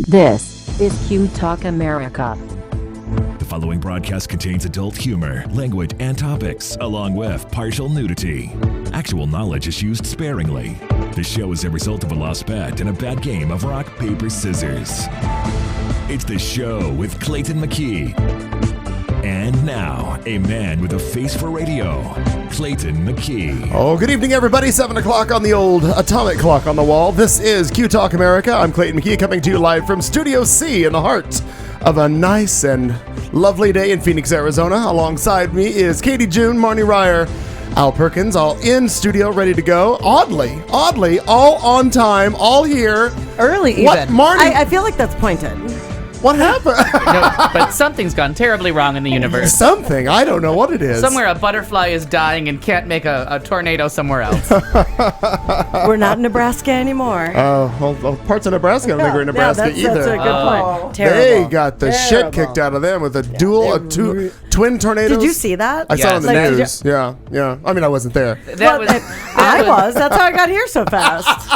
This is Q Talk America. The following broadcast contains adult humor, language, and topics, along with partial nudity. Actual knowledge is used sparingly. The show is a result of a lost bet and a bad game of rock, paper, scissors. It's The Show with Clayton McKee. And now, a man with a face for radio, Clayton McKee. Oh, good evening, everybody. 7 o'clock on the old atomic clock on the wall. This is Q Talk America. I'm Clayton McKee, coming to you live from Studio C in the heart of a nice and lovely day in Phoenix, Arizona. Alongside me is Katie June, Marnie Ryer, Al Perkins, all in studio, ready to go. Oddly, all on time, all here. Early even. What, Marnie? I feel like that's pointed. What happened? No, but something's gone terribly wrong in the universe. Something. I don't know what it is. Somewhere a butterfly is dying and can't make a tornado somewhere else. We're not in Nebraska anymore. Well, parts of Nebraska, I don't think we're in Nebraska that's either. That's a good point. Terrible. They got the shit kicked out of them with a twin tornadoes. Did you see that? I saw it on the Like, news. Yeah. I mean, I wasn't there. I was. That's how I got here so fast.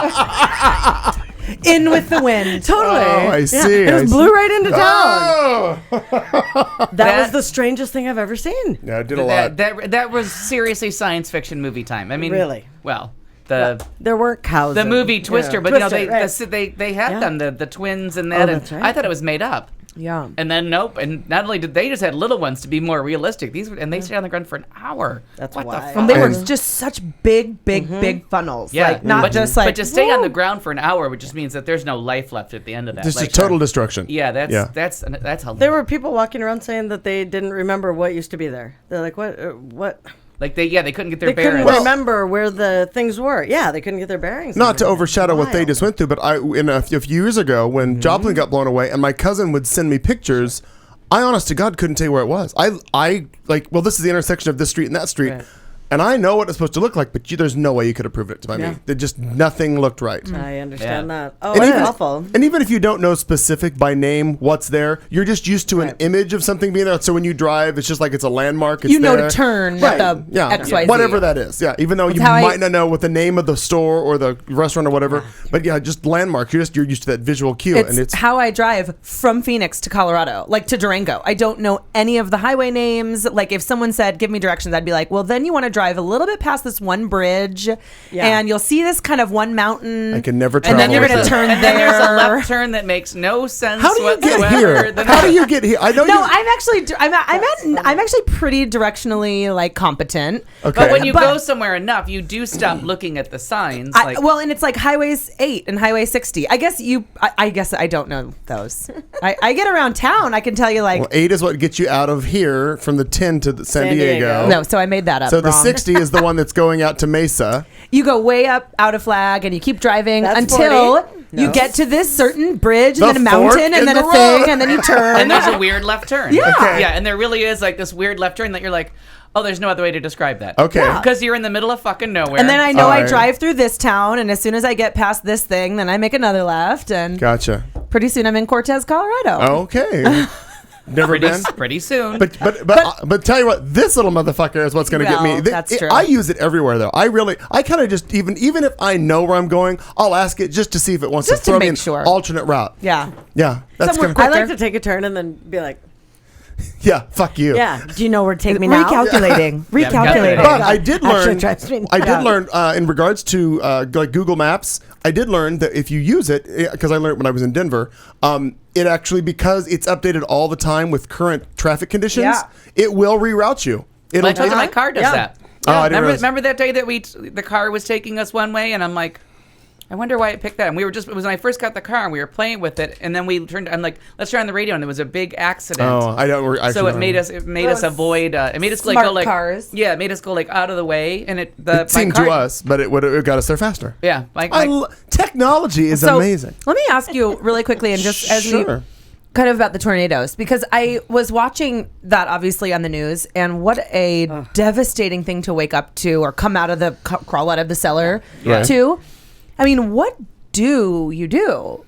In with the wind. Totally. Oh, I see. It just blew right into town. Oh. That was the strangest thing I've ever seen. Yeah, it did a lot. That was seriously science fiction movie time. I mean, really? Well, there weren't cows. The movie Twister, but Twister, they had them, the twins and that, and that's right. I thought it was made up. Yeah. And then nope, and not only did they just had little ones to be more realistic. They stayed on the ground for an hour. That's what why. the fuck? And they were just such big funnels. Yeah, like not just like. But to stay on the ground for an hour, which just means that there's no life left at the end of that. Just a total destruction. Yeah, that's how. There were people walking around saying that they didn't remember what used to be there. They're like, what? Like they couldn't get their They bearings. couldn't remember where the things were. Yeah, they couldn't get their bearings. Not to overshadow what they just went through, but a few years ago when Joplin got blown away, and my cousin would send me pictures, I honest to God couldn't tell you where it was. I this is the intersection of this street and that street. Right. And I know what it's supposed to look like, but there's no way you could have proved it to me. Nothing looked right. I understand that. Oh, and that's awful. And even if you don't know specific by name what's there, you're just used to an image of something being there. So when you drive, it's just like it's a landmark. It's you know there. to turn right. the XYZ. Whatever that is. Yeah, even though you might not know what the name of the store or the restaurant or whatever. But yeah, just landmarks. You're used to that visual cue. It's how I drive from Phoenix to Colorado, like to Durango. I don't know any of the highway names. Like if someone said, give me directions, I'd be like, well, then you want to drive a little bit past this one bridge, and you'll see this kind of one mountain. I can never travel. And then you're going to turn there. And then there's a left turn that makes no sense. How do you whatsoever. get here? How do you get here? I know. No, I'm actually pretty directionally like competent. Okay. But when you go somewhere enough, you do stop looking at the signs. And it's like Highway 8 and Highway 60. I guess I don't know those. I get around town. I can tell you like. Well, 8 is what gets you out of here from the 10 to San Diego. No, so I made that up. So the wrong. 60 is the one that's going out to Mesa. You go way up out of Flag and you keep driving until you get to this certain bridge and then a mountain and then a thing and then you turn. And there's a weird left turn. Yeah. Okay. Yeah, and there really is like this weird left turn that you're like, oh, there's no other way to describe that. Okay. Because you're in the middle of fucking nowhere. And then I know All I right. drive through this town, and as soon as I get past this thing, then I make another left, and Gotcha. pretty soon I'm in Cortez, Colorado. Okay. Never been. Pretty soon. But tell you what, this little motherfucker is what's going to get me. That's true. I use it everywhere though. I kind of just even if I know where I'm going, I'll ask it just to see if it wants Just to to throw me make an sure. alternate route. Yeah. Yeah. That's Somewhere gonna, I like to take a turn and then be like, yeah. Fuck you. yeah. Do you know where to take me now? Recalculating. Recalculating. But I did learn. drives me I did nuts. learn in regards to like Google Maps. I did learn that if you use it, because I learned when I was in Denver, it actually, because it's updated all the time with current traffic conditions, it will reroute you. I told you my car does that. Oh, I didn't realize. Remember that day that the car was taking us one way, and I'm like, I wonder why it picked that. And it was when I first got the car and we were playing with it, and then I'm like, let's turn on the radio, and there was a big accident. Oh, I don't. So it made us avoid. It made us Smart go like cars. Yeah, it made us go like out of the way, and It seemed to us, but it got us there faster. Yeah, Technology is amazing. Let me ask you really quickly, and just as we Sure. kind of about the tornadoes, because I was watching that obviously on the news, and what a devastating thing to wake up to or come out of crawl out of the cellar Right. to. I mean, what do you do?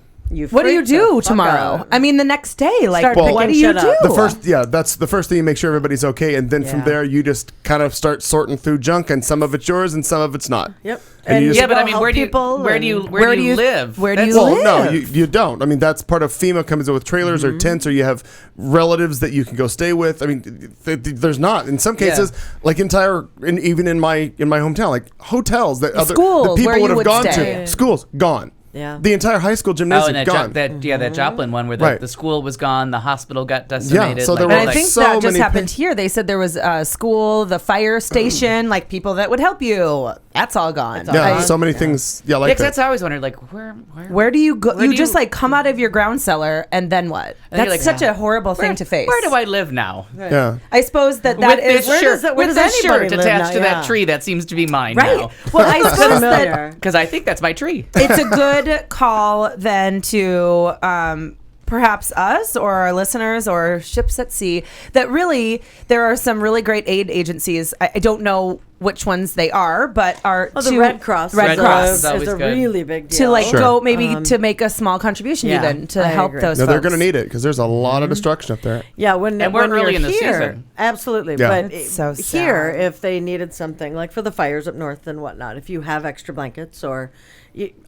What do you freak do the fuck tomorrow? out. I mean, the next day, like, Start what do picking you shit up. do? That's the first thing. You make sure everybody's okay, and then from Yeah. there you just kind of start sorting through junk, and some of it's yours and some of it's not. Yep. And you just- Yeah, but I go mean, help where do you people where do you and- where do you live? Where do That's- you Well, live? no, you don't. I mean, that's part of FEMA comes in with trailers or tents, or you have relatives that you can go stay with. I mean, there's not in some cases like even in my hometown, like hotels that Schools that people where you would have would gone stay. to. Schools gone. Yeah. The entire high school Oh, gymnasium and gone. that Joplin one where Right. the school was gone, the hospital got decimated. so there And were I think so that just many happened here. They said there was a school, the fire station, like people that would help you. That's all gone. yeah, so many things. Yeah, like Yeah, 'cause that. that's how I always wondered, like, Where do you go? Where You do just you- like come out of your ground cellar and then what? And you're That's like, such a horrible thing to face. Where do I live now? Yeah. I suppose that With is this shirt, where with does this anybody shirt live attached now? to Yeah. that tree that seems to be mine right. now. Well, I suppose that Familiar. Because I think that's my tree. it's a good call then to perhaps us or our listeners or ships at sea that really there are some really great aid agencies. I don't know which ones they are, but are Well, the Red Cross. Red Cross is always is a good. really big deal. to like Sure. go maybe to make a small contribution yeah, even to I help agree. those No, folks. they're going to need it because there's a lot of destruction up there. Yeah, when And we're when early you're in the here, season. absolutely. Yeah. But It's so here, sad. if they needed something like for the fires up north and whatnot, if you have extra blankets or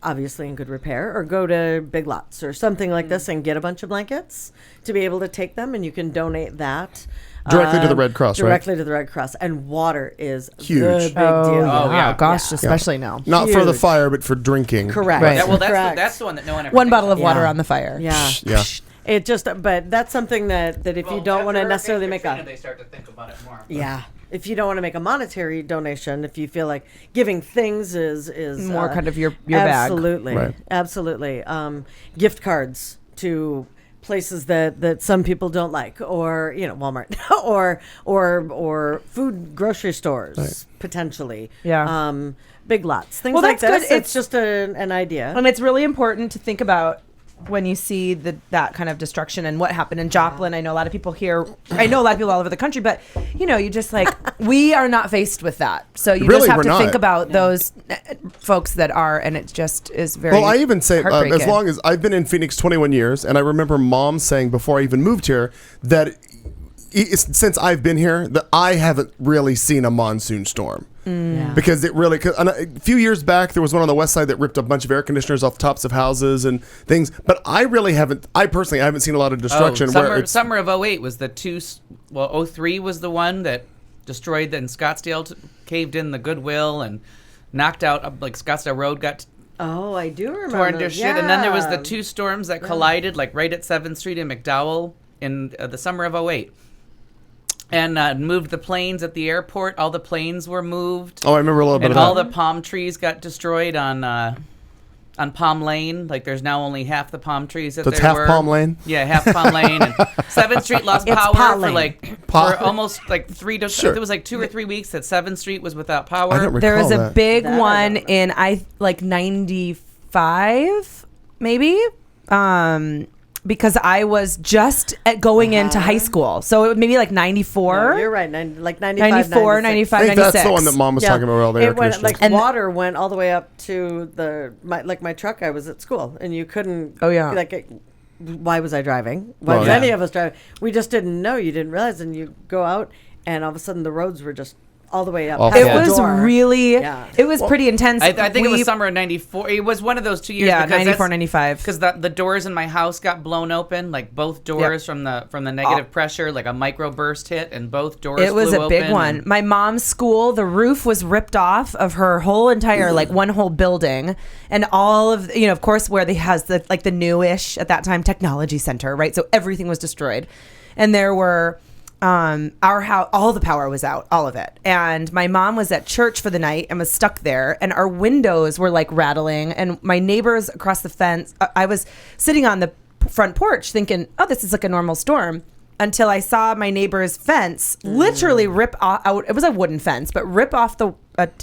obviously in good repair, or go to Big Lots or something like this and get a bunch of blankets to be able to take them, and you can donate that. Directly to the Red Cross, right? Directly to the Red Cross. And water is Huge. the big deal. Oh, yeah. gosh, Yeah. especially now. Not for the Huge. fire, but for drinking. Correct. Right. Yeah, well, Correct. that's the one that no one ever One thinks bottle of water Yeah. on the fire. Yeah. Yeah. It just, but that's something that if you don't want to necessarily make a, they start to think about it more. yeah, if you don't want to make a monetary donation, if you feel like giving things is More kind of your bag. absolutely, Right. absolutely, gift cards to places that some people don't like, or Walmart, or food grocery stores potentially, Yeah. Big Lots, things Well, like that's this. good. It's just an idea. And it's really important to think about when you see that kind of destruction and what happened in Joplin. I know a lot of people here. I know a lot of people all over the country, but you just like we are not faced with that. So you Really, just have we're to not. think about those folks that are, and it just is very. Well, I even say, as heartbreaking. long as I've been in Phoenix 21 years, and I remember Mom saying before I even moved here that since I've been here, that I haven't really seen a monsoon storm. Because it really, a few years back, there was one on the west side that ripped a bunch of air conditioners off tops of houses and things. But I personally haven't seen a lot of destruction. Summer of 08 was the 03 was the one that destroyed, and Scottsdale caved in the Goodwill and knocked out, like Scottsdale Road got Oh, I do remember. torn to shit. And then there was the Yeah. two storms that collided, like right at 7th Street in McDowell in the summer of 08. And moved the planes at the airport. All the planes were moved. Oh, I remember a little bit And of all that. the palm trees got destroyed on Palm Lane. Like there's now only half the palm trees that So it's there half were. Palm Lane? Yeah, half Palm Lane. And 7th Street lost It's power Palm for Lane. for almost like 3 to Sure. it was like 2 or 3 weeks that 7th Street was without power. I don't recall there was a that. big That I one don't in like 95 maybe. Because I was just going into high school. So it was maybe like 94. No, you're right. Like 95, 94, 96. 95, I think 96. that's the one that Mom was talking about. All the air It went, conditioners. like water went all the way up to my truck. I was at school, and you couldn't. Oh, yeah. Why was I driving? Why was yeah. any of us driving? We just didn't know. You didn't realize, and you go out, and all of a sudden the roads were just all the way up. Awful. It past the was door. really, Yeah. it was pretty intense. I think it was summer of 94. It was one of those 2 years. Yeah, 94, 95. Because the doors in my house got blown open, like both doors from the negative pressure, like a microburst hit, and both doors. It was flew a big open, one. and- My mom's school, the roof was ripped off of her whole entire, like one whole building, and all of of course, where they has the like the newish at that time technology center, right? So everything was destroyed, and there were. Our house, all the power was out, all of it. And my mom was at church for the night and was stuck there. And our windows were like rattling. And my neighbors across the fence, I was sitting on the front porch thinking, oh, this is like a normal storm. Until I saw my neighbor's fence literally rip out. It was a wooden fence, but rip off the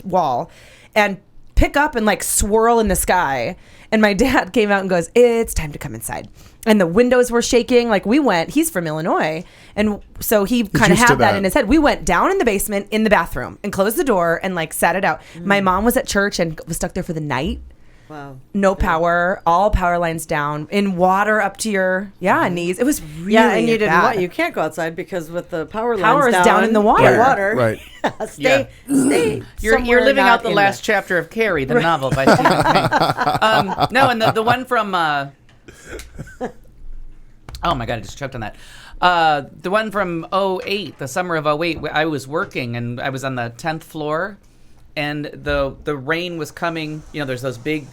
wall and pick up and like swirl in the sky. And my dad came out and goes, it's time to come inside. And the windows were shaking. Like he's from Illinois. And so he kind of used to had that that. in his head. We went down in the basement in the bathroom and closed the door and like sat it out. My mom was at church and was stuck there for the night. Wow. No power, all power lines down, in water up to your knees. It was really and you didn't bad. you can't go outside because with the power Power lines is down in the water. Right. Stay. You're somewhere living not out the in last chapter of Carrie, the novel by Stephen King. No, and the one from oh my god, I just choked on that. The one from 08, the summer of 08, I was working and I was on the 10th floor, and the rain was coming. You know, there's those big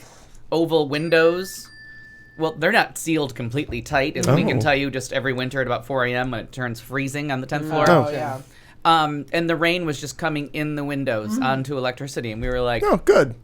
oval windows. Well, they're not sealed completely tight, as we can tell you just every winter at about 4 a.m. when it turns freezing on the 10th floor. Oh, yeah. And the rain was just coming in the windows onto electricity, and we were like, Oh, good.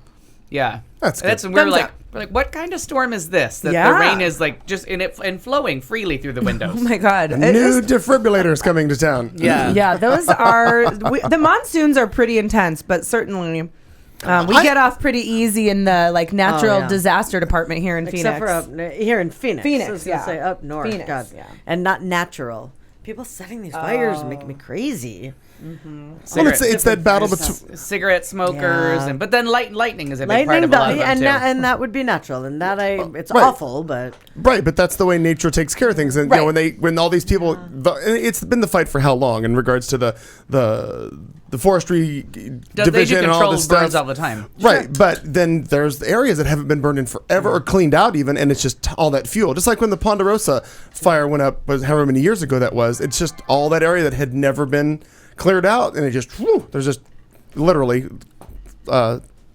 yeah. That's good. And we were Thumbs like, up. what kind of storm is this? That Yeah. the rain is like just and flowing freely through the windows. Oh my God. It New is- defibrillators coming to town. Yeah. yeah, those are the monsoons are pretty intense, but certainly we get off pretty easy in the like natural yeah. disaster department here in Except Phoenix. for here in Phoenix. Phoenix, I was gonna yeah. say up north. Phoenix, God. yeah. And not natural. People setting these fires are making me crazy. Well, it's that battle between. Cigarette smokers, Yeah. but then lightning is a big part of a lot of them and too. that would be natural, and that it's Right. awful, but Right, but that's the way nature takes care of things. And you know, when all these people, it's been the fight for how long in regards to the forestry They do division and all control this birds stuff. all the time. Right, but then there's areas that haven't been burned in forever or cleaned out even, and it's just all that fuel. Just like when the Ponderosa fire went up, was however many years ago that was. It's just all that area that had never been cleared out, and it just there's just literally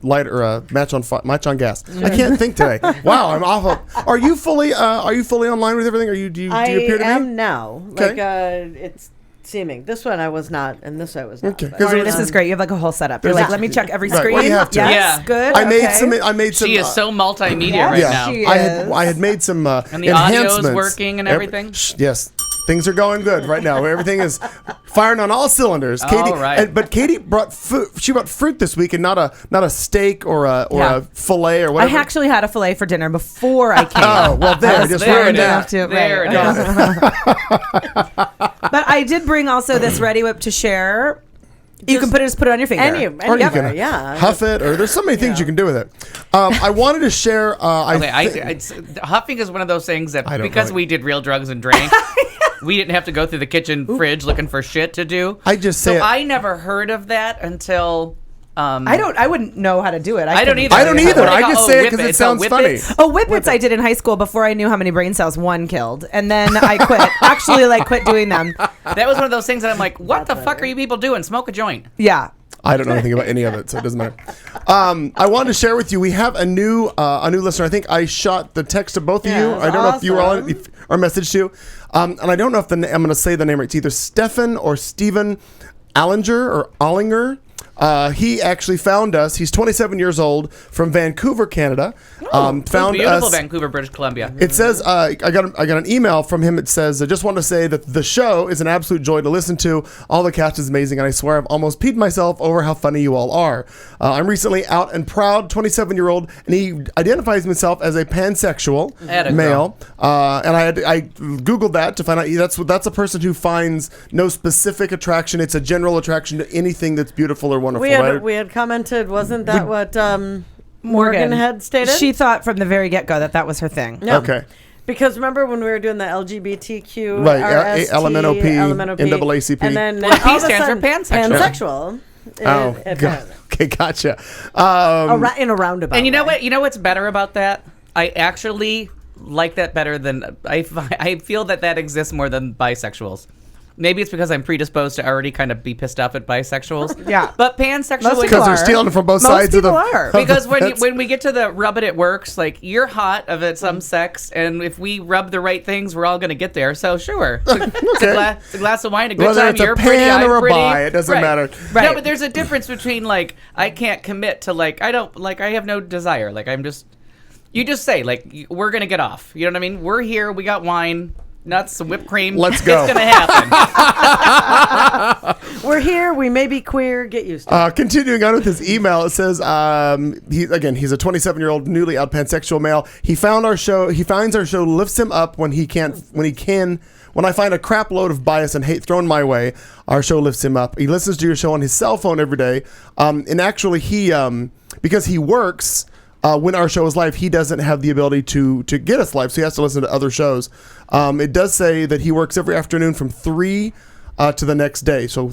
light or match on gas. I can't think today. Wow, I'm awful. Are you fully online with everything? Do you appear to I am be? now. Okay. Like it's seeming. This one I was not, and this I was not. Okay. but- 'Cause Marty, it was- this is great. You have like a whole setup. You're There's like, a- let me check every Right, screen. well, you have to. Yes, Yeah. good. I made okay. some. She is so multimedia Yes. right Yeah, now. She I had made some And the audio's enhancements. working and everything? Yes, things are going good right now. Everything is firing on all cylinders. All Katie, right. but Katie brought food. She brought fruit this week, and not a steak or a fillet or I whatever. actually had a fillet for dinner before I came. Oh well, there. I just there learned it that. is. There it is. But I did bring also this Ready Whip to share. You can put it on your finger. Or you can huff it, or there's so many things you can do with it. I wanted to share. Huffing is one of those things that I don't because know. we did real drugs and drank, we didn't have to go through the kitchen fridge looking for shit to do. I just say so it. I never heard of that until. I wouldn't know how to do it. I don't couldn't either. I don't either. What do they I call- just oh, say it whip because it It's called sounds whip funny. it? Oh, whippets I did in high school before I knew how many brain cells one killed. And then I quit. Actually, quit doing them. That was one of those things that I'm like, what the fuck are you people doing? Smoke a joint. Yeah. I don't know anything about any of it, so it doesn't matter. I wanted to share with you. We have a new listener. I think I shot the text to both of you. that's I don't know if you were on awesome. it, our message to, and I don't know if I'm going to say the name right. It's either Stefan or Steven Allinger or Allinger. He actually found us. He's 27 years old from Vancouver, Canada. Found Beautiful us. Vancouver, British Columbia. It says I got an email from him. It says I just want to say that the show is an absolute joy to listen to. All the cast is amazing, and I swear I've almost peed myself over how funny you all are. I'm recently out and proud, 27-year-old, and he identifies himself as a pansexual Atta male. And I googled that to find out that's a person who finds no specific attraction. It's a general attraction to anything that's beautiful or wonderful. Right? We had commented, wasn't that what Morgan had stated? She thought from the very get-go that was her thing. Yeah. Okay. Because remember when we were doing the LGBTQ, Right, RST, LMNOP, LMNOP, NAACP. and then Well, P all of a stands for sudden, pansexual. pansexual. Oh, God. Okay, gotcha. In a roundabout. And you know way. what? You know what's better about that? I actually like that better than I feel that exists more than bisexuals. Maybe it's because I'm predisposed to already kind of be pissed off at bisexuals. Yeah. But pansexual Most Because they're are. stealing it from both Most sides of the. people are. of the because fence. when we get to the rub it works, like you're hot of some sex, and if we rub the right things, we're all gonna get there. So sure, it's a glass of wine, a good Whether time. it's a You're pretty, pan I'm or a pretty. bi, it doesn't matter. Right. No, but there's a difference between like I can't commit to I have no desire. Like you just say like we're gonna get off. You know what I mean? We're here. We got wine. Nuts, some whipped cream. Let's go. It's gonna happen. We're here. We may be queer. Get used to it. Continuing on with his email, it says he's a 27-year-old newly out pansexual male. He finds our show lifts him up when I find a crap load of bias and hate thrown my way. Our show lifts him up. He listens to your show on his cell phone every day. And actually, he because he works when our show is live, he doesn't have the ability to get us live, so he has to listen to other shows. It does say that he works every afternoon from 3 to the next day. So,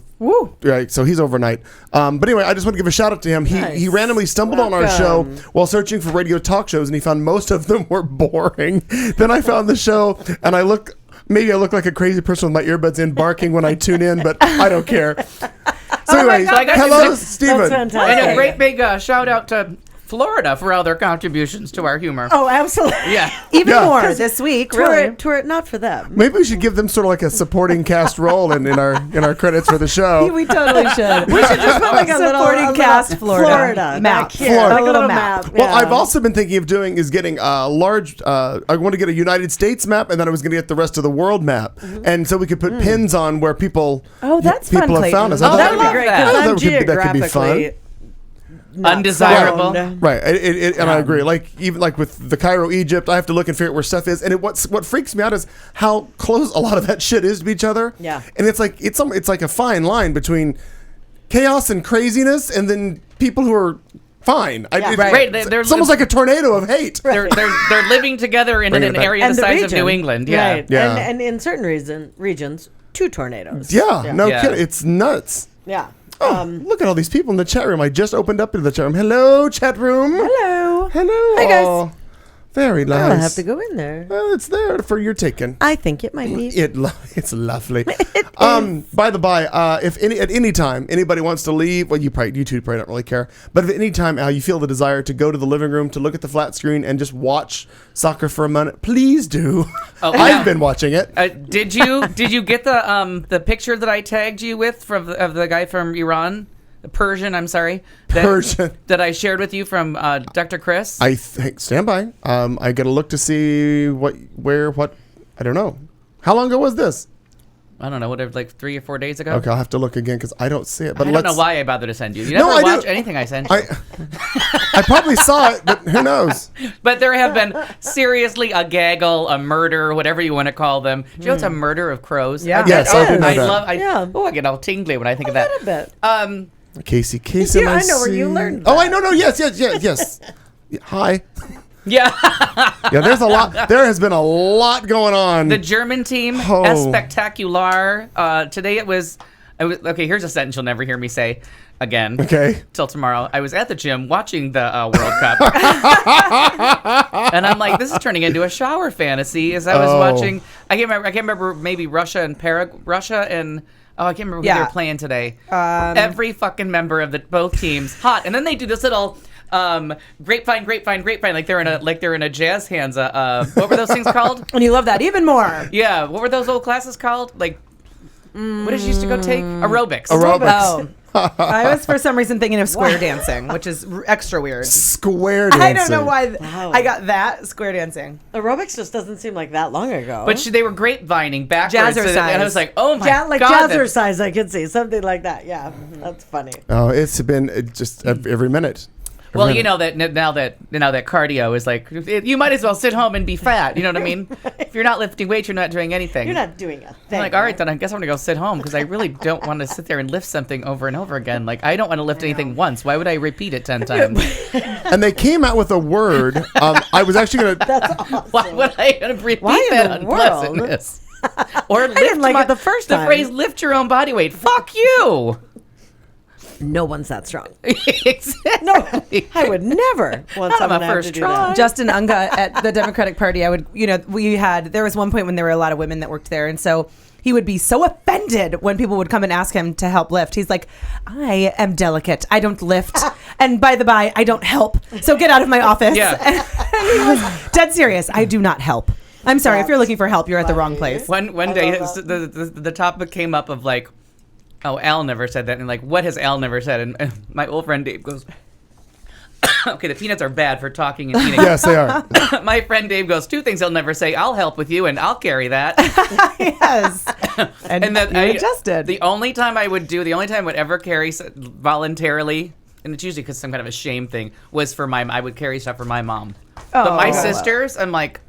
right, so he's overnight. But anyway, I just want to give a shout out to him. He randomly stumbled on our show while searching for radio talk shows, and he found most of them were boring. Then I found the show, and maybe I look like a crazy person with my earbuds in, barking when I tune in, but I don't care. So anyway, hello, Stephen. That's fantastic. And a great big shout out to Florida for all their contributions to our humor. Oh, absolutely. Yeah. Even Yeah. more this week. Really. Tour it not for them. Maybe we should give them sort of like a supporting cast role in our credits for the show. We totally should. We should just put like a Supporting cast Florida map. map. Here, Florida. like a little map. map. Well, yeah. I've also been thinking of getting a large. I want to get a United States map, and then I was going to get the rest of the world map, and so we could put pins on where people. Oh, that's fun, people have found us. I Oh, thought that that'd would be be great. great, I 'cause thought I'm that could be fun. geographically not Undesirable. found. Right, and I agree. Like even like with the Cairo, Egypt, I have to look and figure out where stuff is. And what freaks me out is how close a lot of that shit is to each other. Yeah. and it's like a fine line between chaos and craziness, and then people who are fine. Yeah. Right, It's, they're- it's almost like a tornado of hate. They're living together in Bringing an it back. area the And size region. of New England. Yeah. Right. Yeah. And in certain regions, 2 tornadoes. Yeah, no Yeah. kidding. It's nuts. Yeah. Oh, look at all these people in the chat room. I just opened up into the chat room. Hello, chat room. Hello. Hello. Hi, guys. Oh, very nice. I'll have to go in there. Well, it's there for your taking. I think it might be. It's lovely. By the by, if at any time anybody wants to leave, well, you two probably don't really care. But if at any time you feel the desire to go to the living room to look at the flat screen and just watch soccer for a minute, please do. Oh, I've been watching it. Did you get the picture that I tagged you with of the guy from Iran? Persian, I'm sorry. Persian. That I shared with you from Dr. Chris. I think stand by. I got to look to see what. I don't know. How long ago was this? I don't know, whatever, like 3 or 4 days ago. Okay, I'll have to look again because I don't see it. But I don't know why I bothered to send you. You No, never I watch do. anything I send you. I probably saw it, but who knows? But there have been seriously a gaggle, a murder, whatever you want to call them. Do you know it's a murder of crows? Yeah. Yes, I do know that. I get all tingly when I think of that. A bit. Casey, Yeah, I know where you see. learned Oh, that. I know. No, yes. Yeah, hi. Yeah. Yeah, there's a lot. There has been a lot going on. The German team, Oh. spectacular. Today it was okay, here's a sentence you'll never hear me say again. Okay. Till tomorrow. I was at the gym watching the World Cup. And I'm like, this is turning into a shower fantasy as I was watching. I can't remember maybe Russia and I can't remember who they were playing today. Every fucking member of both teams hot. And then they do this little grapevine, like they're in a jazz hands. What were those things called? And you love that even more. Yeah, what were those old classes called? Like, what did you used to go take? Aerobics. Oh. I was for some reason thinking of square dancing, which is extra weird. Square dancing. I don't know why Wow. I got that square dancing. Aerobics just doesn't seem like that long ago. But they were grapevining backwards. Jazzercise. And I was like, oh my like God. jazzercise, I could see something like that. Yeah, that's funny. Oh, it's been just every minute. Well, you know that now that cardio is like, you might as well sit home and be fat. You know what I mean? If you're not lifting weights, you're not doing anything. You're not doing a thing. I'm like, all right, then I guess I'm gonna go sit home because I really don't want to sit there and lift something over and over again. Like, I don't want to lift anything once. Why would I repeat it 10 times? And they came out with a word. I was actually gonna. That's awesome. Why would I repeat Why in that the world? unpleasantness? Or lift didn't like it the first time. The phrase "lift your own body weight." Fuck you. No one's that strong. Exactly. No, I would never want Not on someone my to have first to do try. that. Justin Unga at the Democratic Party, there was one point when there were a lot of women that worked there, and so he would be so offended when people would come and ask him to help lift. He's like, I am delicate. I don't lift. And by the by, I don't help. So get out of my office. Yeah. And he was dead serious. I do not help. I'm sorry. If you're looking for help, you're at the wrong place. One day, love the topic came up of like, oh, Al never said that, and like, what has Al never said? And my old friend Dave goes, okay, the peanuts are bad for talking and eating. Yes, they are. My friend Dave goes, 2 things he'll never say: I'll help with you, and I'll carry that. Yes. And that you adjusted. The only time I would ever carry voluntarily, and it's usually because some kind of a shame thing, was I would carry stuff for my mom. But my sisters, I'm like,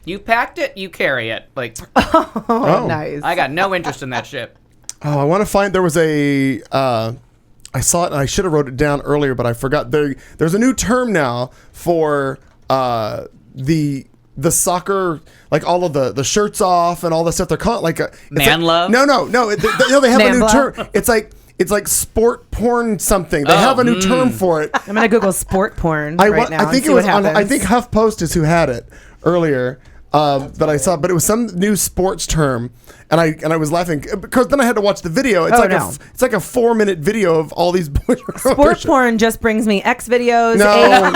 you packed it, you carry it. Like, Oh, nice. I got no interest in that shit. Oh, I want to find. There was a I saw it and I should have wrote it down earlier, but I forgot. There's a new term now for the soccer, like all of the shirts off and all the stuff. They're calling like man love. No. They have a new term. It's like sport porn something. They have a new term for it. I'm gonna Google sport porn I right now. I think it was on, I think HuffPost is who had it earlier. That I saw, but it was some new sports term, and I was laughing because then I had to watch the video. It's it's like a 4-minute video of all these boys. Sport porn just brings me X videos, No.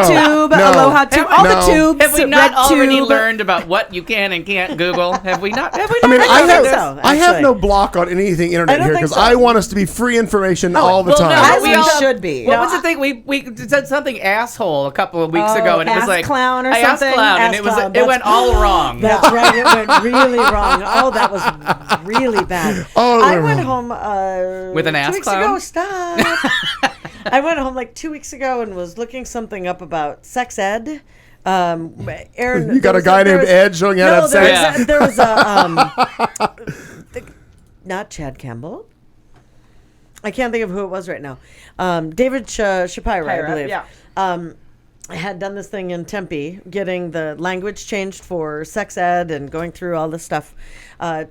Tube, Aloha Tube, all the tubes. Have we not Red already Tube. learned about what you can and can't Google? Have we not? I mean, I have actually. no block on anything internet don't here think because so. I want us to be free information all the well, time. no, As we we all- should be. What was the thing? We said something asshole a couple of weeks ago, and it was ass like clown or ass something? clown, and Ass it was clown, it went all wrong. That's right. It went really wrong. Oh, that was really bad. Oh, I no. went home With an 2 ass weeks clown? ago. Stop. I went home like 2 weeks ago and was looking something up about sex ed. Aaron, You got a guy named Ed showing you how to have sex? There was a not Chad Campbell. I can't think of who it was right now. David Shapiro, I believe. yeah. I had done this thing in Tempe, getting the language changed for sex ed and going through all this stuff. And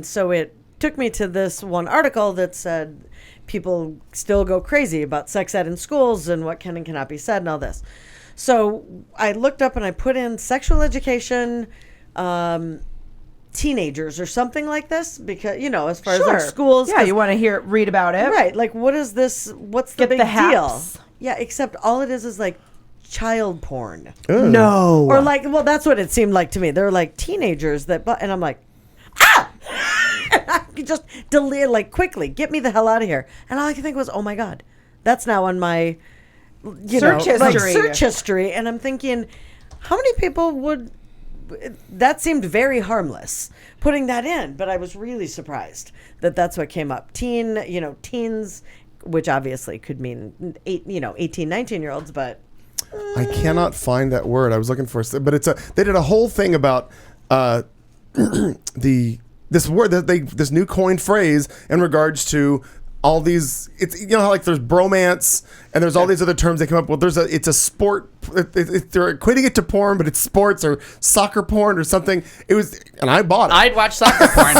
so it took me to this one article that said people still go crazy about sex ed in schools and what can and cannot be said and all this. So I looked up and I put in sexual education, teenagers or something like this, because, as far as like schools. Yeah, you want to read about it. Right. Like, what is this? What's the Get big the deal? haps. Yeah, except all it is like child porn. No. Or like, well, that's what it seemed like to me. They're like teenagers and I'm like, you just delete, like, quickly, get me the hell out of here. And all I could think was, oh my God, that's now on my, Search history. search history. And I'm thinking, how many people would, that seemed very harmless, putting that in, but I was really surprised that that's what came up. Teens, which obviously could mean 18, 19-year-olds, but I cannot find that word. I was looking for it, but they did a whole thing about this word that this new coined phrase in regards to all these. It's how like there's bromance and there's all these other terms they come up with. It's a sport. They're equating it to porn, but it's sports or soccer porn or something. It was, and I bought it. I'd watch soccer porn.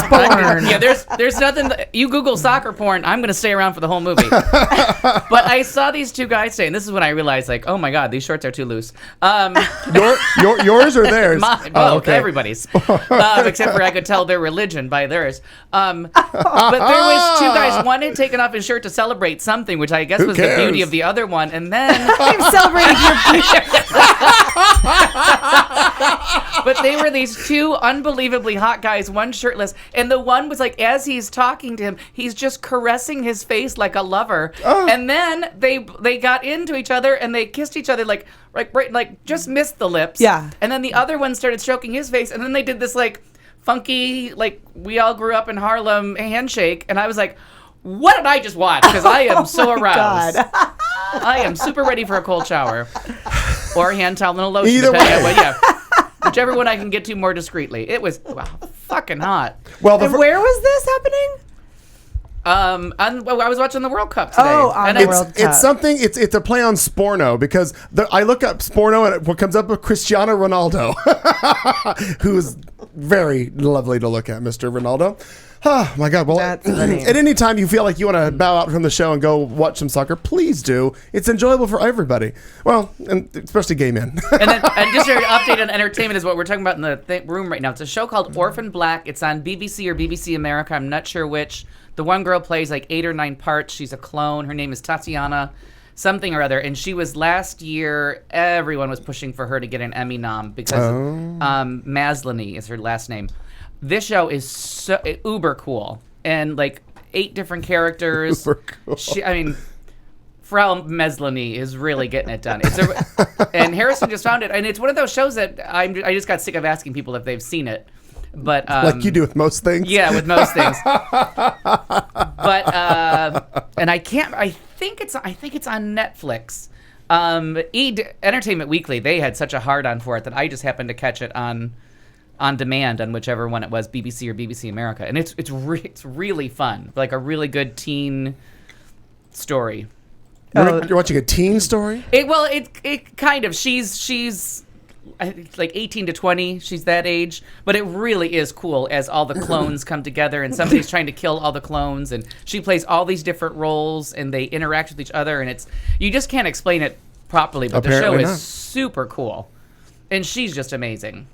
Yeah, there's nothing. You Google soccer porn, I'm gonna stay around for the whole movie. But I saw these two guys say, and this is when I realized, like, oh my God, these shorts are too loose. Yours or theirs? Mine, Oh, both, okay. everybody's. Except for I could tell their religion by theirs. But there was two guys. One had taken off his shirt to celebrate something, which I guess Who was cares? the beauty of the other one, and then. I'm celebrating your But they were these two unbelievably hot guys, one shirtless, and the one was like, as he's talking to him, he's just caressing his face like a lover. And then they got into each other and they kissed each other like just missed the lips. Yeah. And then the other one started stroking his face, and then they did this like funky, like we all grew up in Harlem handshake, and I was like, what did I just watch? Because I am so aroused. I am super ready for a cold shower. Or a hand towel and a lotion. Either depending on way. whichever one I can get to more discreetly. It was fucking hot. Well, And where was this happening? I was watching the World Cup today. Oh, on and the I- World Cup. It's something. It's a play on Sporno because I look up Sporno and what comes up with Cristiano Ronaldo, who's very lovely to look at, Mr. Ronaldo. Oh my God! Well, That's funny. at any time you feel like you want to bow out from the show and go watch some soccer, please do. It's enjoyable for everybody. Well, and especially gay men. and just your update on entertainment is what we're talking about in the room right now. It's a show called Orphan Black. It's on BBC or BBC America. I'm not sure which. The one girl plays like 8 or 9 parts. She's a clone. Her name is Tatiana something or other. And she was last year, everyone was pushing for her to get an Emmy nom because Maslany is her last name. This show is so uber cool. And like 8 different characters. Uber cool. Frau Maslany is really getting it done. And Harrison just found it. And it's one of those shows that I just got sick of asking people if they've seen it. But like you do with most things. Yeah, with most things. But and I think it's on Netflix. Entertainment Weekly, they had such a hard on for it that I just happened to catch it on on demand on whichever one it was, BBC or BBC America, and it's really fun, like a really good teen story. You're watching a teen story? It kind of she's I think like 18 to 20. She's that age, but it really is cool as all the clones come together and somebody's trying to kill all the clones, and she plays all these different roles and they interact with each other, and you just can't explain it properly, but Apparently the show not. is super cool, and she's just amazing.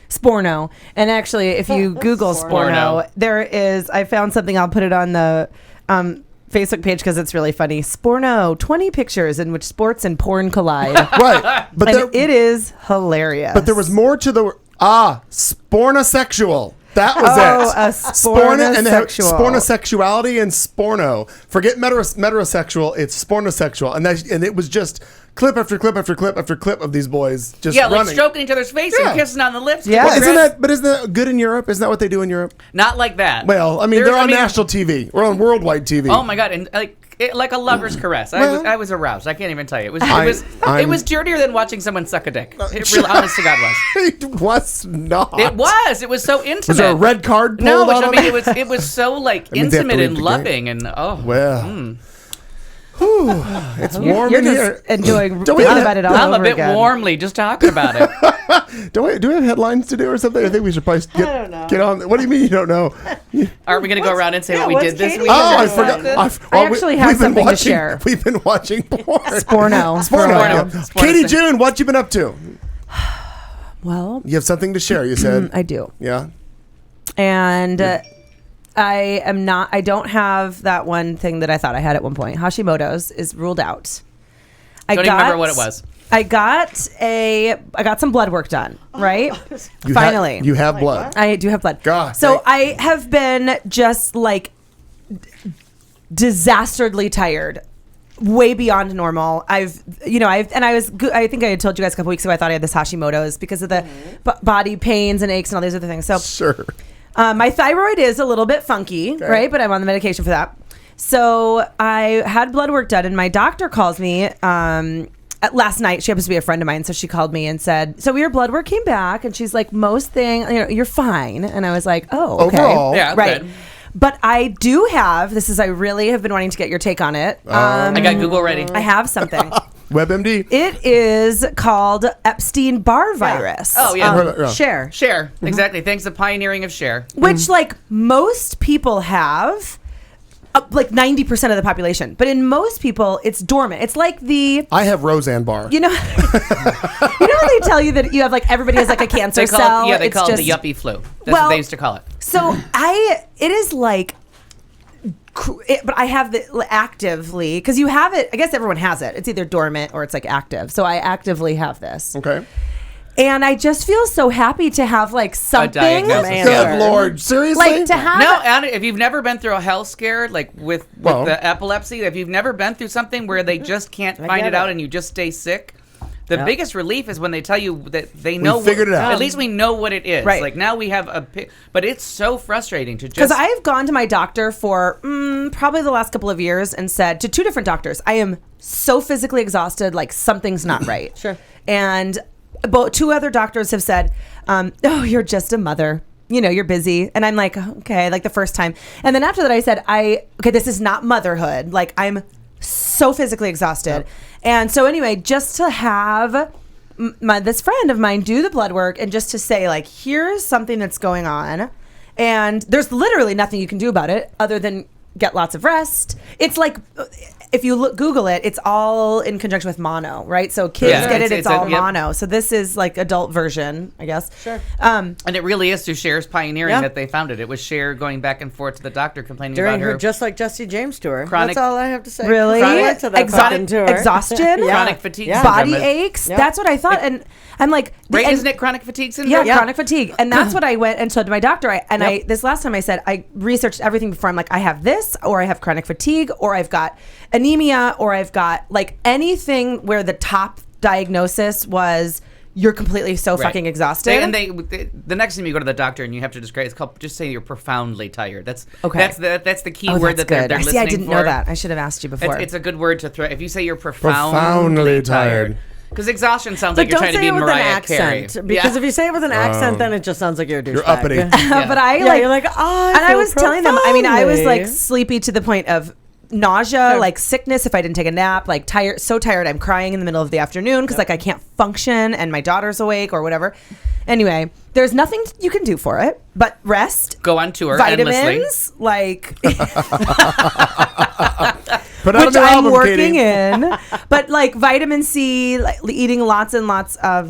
Sporno. And actually, if you Google Sporno, I found something, I'll put it on the Facebook page because it's really funny. Sporno, 20 pictures in which sports and porn collide. Right. But it is hilarious. But there was more to the spornosexual. That was it. A spornosexual. Spornosexuality and sporno. Forget metrosexual. It's spornosexual, and it was just clip after clip after clip after clip of these boys just running. Like stroking each other's face and kissing on the lips. Yeah. Well, isn't that good in Europe? Isn't that what they do in Europe? Not like that. Well, I mean, they're on national TV. We're on worldwide TV. Oh my god! And like a lover's caress. I was aroused. I can't even tell you. It was dirtier than watching someone suck a dick. It really, honest to God, was. It was not. It was. It was so intimate. Was there a red card pulled No, out I on mean it? it was so like I mean, they have to intimate read and the loving and Well. Whew, it's warm You're in just here. enjoying Don't we thinking have- about it all I'm over a bit again. warmly just talking about it. Do we have headlines to do or something? I think we should probably get on. What do you mean you don't know? Are we going to go around and say what we did this week? Oh, I forgot. I actually have something to share. We've been watching porn. Sporno. Sporno. Katie June, what you been up to? Well, You have something to share, you said. I do. Yeah. And I don't have that one thing that I thought I had at one point. Hashimoto's is ruled out. Don't even remember what it was. I got some blood work done, right? Finally. You have blood. I do have blood. God. So I have been just like disastrously tired. Way beyond normal. I think I had told you guys a couple weeks ago I thought I had this Hashimoto's because of the body pains and aches and all these other things. So Sure. my thyroid is a little bit funky, right? But I'm on the medication for that. So I had blood work done, and my doctor calls me last night. She happens to be a friend of mine, so she called me and said, "So your blood work came back," and she's like, "Most thing, you're fine." And I was like, "Oh, okay, Overall. Yeah, right." good. But I do have I really have been wanting to get your take on it. I got Google ready. I have something. WebMD. It is called Epstein-Barr virus. Oh, yeah. Share. Share. Exactly. Thanks to pioneering of Share. Which, like, most people have, like 90% of the population. But in most people, it's dormant. It's like I have Roseanne Barr. you know how they tell you that you have, like, everybody has, like, a cancer They cell? call it It's the yuppie flu. That's Well- what they used to call it. So it is like, but I have the actively, because you have it, I guess everyone has it. It's either dormant or it's like active. So I actively have this. Okay. And I just feel so happy to have like something. diagnosis. Good Lord. Seriously? Like to have No, and if you've never been through a health scare, like with Well- the epilepsy, if you've never been through something where they just can't find it out and you just stay sick, the biggest relief is when they tell you that they know figured it out. At least we know what it is. Right. Like now we have but it's so frustrating to just because I've gone to my doctor for probably the last couple of years and said to two different doctors, I am so physically exhausted, like something's not right. Sure. And two other doctors have said, oh, you're just a mother. You're busy. And I'm like, okay, like the first time. And then after that, I said, okay, this is not motherhood. Like I'm so physically exhausted. Yep. And so anyway, just to have this friend of mine do the blood work and just to say like, here's something that's going on. And there's literally nothing you can do about it other than get lots of rest. It's like, if you Google it, it's all in conjunction with mono, right? So kids get it, it's all mono. So this is like adult version, I guess. Sure. And it really is through Cher's pioneering that they found it. It was Cher going back and forth to the doctor complaining During about her Just Like Jesse James tour. Chronic- That's all I have to say. Really? I went to that fucking tour. Exhaustion? chronic fatigue Yeah. Body syndrome. aches. That's what I thought. And I'm like, Right, and- isn't it chronic fatigue syndrome? Yeah, chronic fatigue. And that's what I went and told my doctor. This last time I said, I researched everything before. I'm like, I have this, or I have chronic fatigue, or I've got anemia, or I've got like anything where the top diagnosis was you're completely fucking exhausted. The next time you go to the doctor and you have to describe, it's called just say you're profoundly tired. That's okay. That's the key word that they're listening I didn't for. know that. I should have asked you before. It's a good word to throw. If you say you're profoundly tired. Because exhaustion sounds But like you're don't trying to say be it with Mariah an accent, Carey. because if you say it with an accent, then it just sounds like you're a douchebag. You're uppity. But I Yeah, like, you're like, I and I feel was telling them, I mean, I was like profoundly. sleepy to the point of nausea, like sickness if I didn't take a nap, like tired, so tired I'm crying in the middle of the afternoon because like I can't function and my daughter's awake or whatever. Anyway, there's nothing you can do for it but rest, Go on tour vitamins, endlessly. like Put out which an I'm album, working Katie. in, but like vitamin C, like eating lots and lots of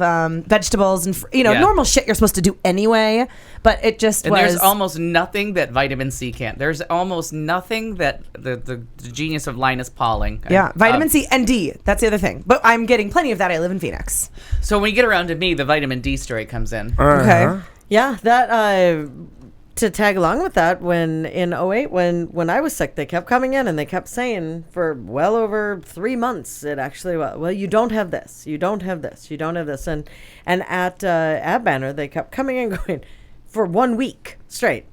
vegetables and normal shit you're supposed to do anyway. But it just And was there's almost nothing that vitamin C can't. There's almost nothing that the genius of Linus Pauling. vitamin C and D. That's the other thing. But I'm getting plenty of that. I live in Phoenix. So when you get around to me, the vitamin D story comes in. Okay. Yeah, that to tag along with that, when in 2008, when I was sick, they kept coming in and they kept saying for well over 3 months, it actually was, well, you don't have this, you don't have this, you don't have this. And at Banner, they kept coming and going for 1 week straight.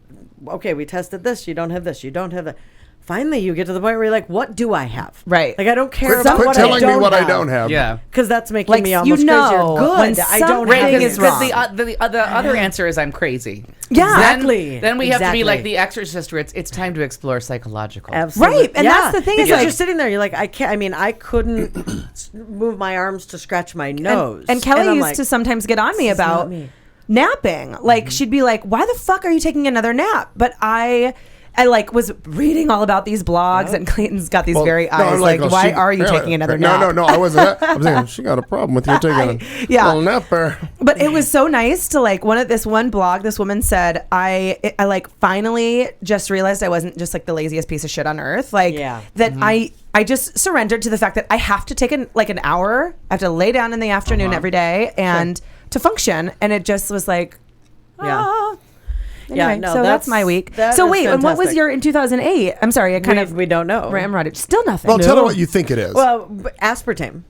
Okay, we tested this, you don't have this, you don't have that. Finally, you get to the point where you're like, what do I have? Right. Like, I don't care Quit, about quit what telling I don't me what have. I don't have. Yeah. Because that's making Like, me you almost know, crazier. when Good. I don't something have is this. wrong. the other answer is I'm crazy. Yeah. Exactly. Then we have to be like Exactly. the Exorcist, where it's time to explore psychological. Absolutely. Right, and that's the thing is, because like- you're sitting there, you're like, I can't. I mean, I couldn't move my arms to scratch my nose. And Kelly I'm used like, to sometimes get on me "This is not about me." napping. Like she'd be like, "Why the fuck are you taking another nap?" But I like was reading all about these blogs, and Clayton's got these very eyes I'm like, oh, "Why she- are you yeah, taking another no, nap?" No, I wasn't. I was thinking, she got a problem with you taking a little nap there. But it was so nice to like this one blog. This woman said, I like finally just realized I wasn't just like the laziest piece of shit on earth. Like Yeah. that I just surrendered to the fact that I have to take an hour. I have to lay down in the afternoon every day and to function. And it just was like, Yeah. ah. Yeah, Anyway, no, so that's that's- my week. that So is wait, and what was fantastic. your in 2008? I'm sorry, I kind of we don't know. ramrodded. Still nothing. Well, tell her what you think it is. Well, aspartame.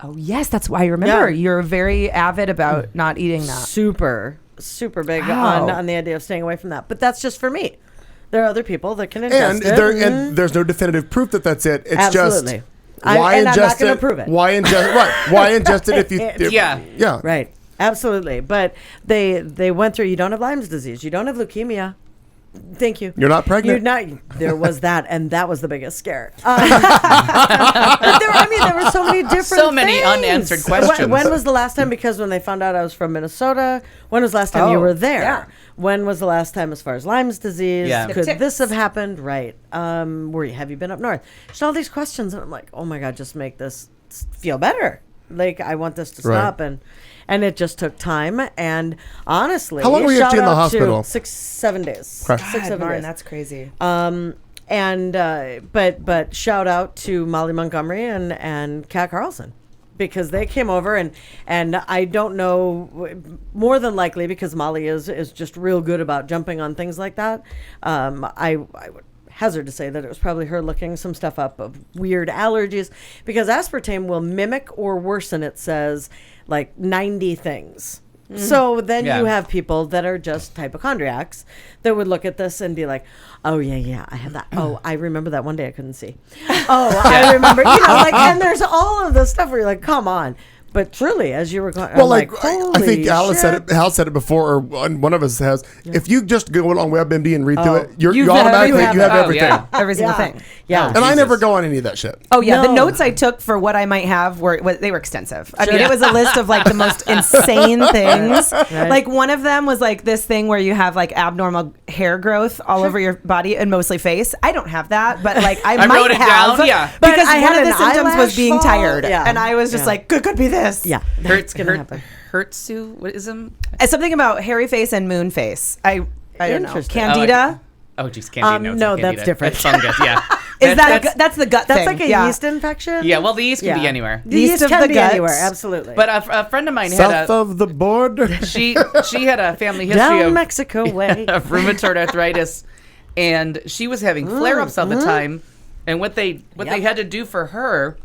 Oh yes, that's why I remember. Yeah. You're very avid about not eating that. Super big Wow. on the idea of staying away from that. But that's just for me. There are other people that can ingest and it. and there's no definitive proof that that's it. It's Absolutely. just I'm why not ingest gonna it? prove it. Why ingest? Right? Why ingest it if you? Yeah. Right. Absolutely. But they went through, you don't have Lyme's disease. You don't have leukemia. Thank you. You're not pregnant? You're not. There was that, and that was the biggest scare. But there were so many different So many things. unanswered questions. When was the last time, because when they found out I was from Minnesota, when was the last time you Oh, were there? yeah. When was the last time as far as Lyme's disease? Yeah. Could Ticks. this have happened? Right. Have you been up north? Just all these questions, and I'm like, oh my God, just make this feel better. Like, I want this to Right. stop, and it just took time. And honestly, How long were you shout actually in the out to hospital? 6-7 days. Okay. 6-7 Lauren, days. that's crazy. But shout out to Molly Montgomery and Kat Carlson, because they came over and I don't know, more than likely because Molly is just real good about jumping on things like that. I would hazard to say that it was probably her looking some stuff up of weird allergies, because aspartame will mimic or worsen, it says, like 90 things. So then Yeah. you have people that are just hypochondriacs that would look at this and be like, oh yeah, I have that. Oh, I remember that one day I couldn't see. Oh, I remember, and there's all of this stuff where you're like, come on. But truly, as you were going, Well, I'm I think Alice said it. Hal said it before, or one of us has. If you just go along WebMD and read through it, you automatically you have have it. everything. yeah. Every single thing. Yeah. And I never go on any of that shit. Oh yeah, the No. notes I took for what I might have they were extensive. I mean, Sure. it was a list of like the most insane things. Like one of them was like this thing where you have like abnormal hair growth all over your body and mostly face. I don't have that, but like I might wrote it have. down, yeah. But Because I one had of the an symptoms was eyelash being fall. tired, Yeah. and I was just Yeah. like, could be this. Yeah, that's gonna happen. Hurtsu? What is him? It's something about hairy face and moon face. I don't know. Interesting. Candida. Oh, geez, Candida. No, it's not that's Candida. different. It's fungus, yeah. Is that's the gut That's thing? like a yeah. yeast infection. Yeah, well, the yeast can be Yeah. anywhere. The yeast of can the be gut. anywhere. Absolutely. But a friend of mine had South of the border. she had a family history down of Mexico way. of rheumatoid arthritis, and she was having flare-ups all the time. And what they had to do for her,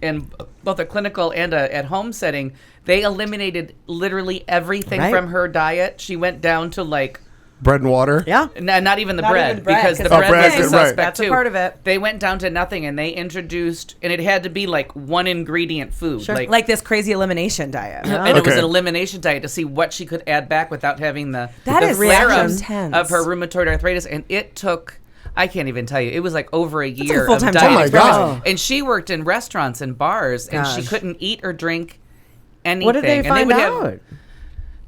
in both a clinical and a at-home setting, they eliminated literally everything Right. from her diet. She went down to like Bread and water. Yeah. Not even the Not bread, even bread, because the 'cause bread bread, was the right. suspect That's a too. part of it. They went down to nothing, and they introduced, and it had to be like one ingredient food, Sure. Like this crazy elimination diet. and it was Okay. an elimination diet to see what she could add back without having the That is flare-ups intense. of her rheumatoid arthritis, and it took. I can't even tell you. It was like over a year of full-time diet job. Oh my experiments. God. And she worked in restaurants and bars, and she Gosh. couldn't eat or drink anything. What did they and find would out? Have,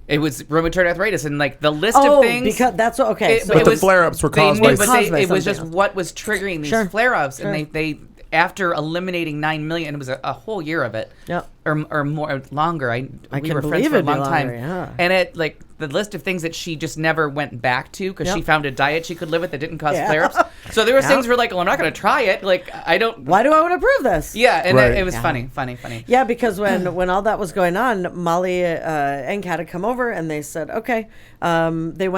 it was rheumatoid arthritis, and like the list Oh, of things. because that's what. Okay, It- so But the was- flare-ups were they caused knew, by- but Caused by it was something just else. what was triggering these Sure. flare-ups, Sure. and they after eliminating 9 million, it was a whole year of it, Yep. or more, or longer. We can were friends believe for a it'd be long time, longer, yeah. and it like the list of things that she just never went back to because she Yep. found a diet she could live with that didn't cause Yeah. flare-ups. So there was Yep. things where like, well, I'm not going to try it. Like I don't. why do I want to prove this? Yeah, and Right. it was Yeah. funny. Yeah, because when all that was going on, Molly and Kat had come over and they said, okay, we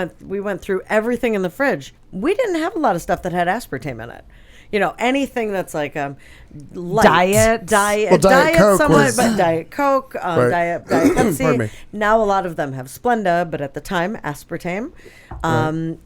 went through everything in the fridge. We didn't have a lot of stuff that had aspartame in it. You know, anything that's like light, Diet. Well, Diet Coke somewhat, was- but Diet Coke, Right. Diet Pardon Pepsi. me. Now a lot of them have Splenda, but at the time, aspartame.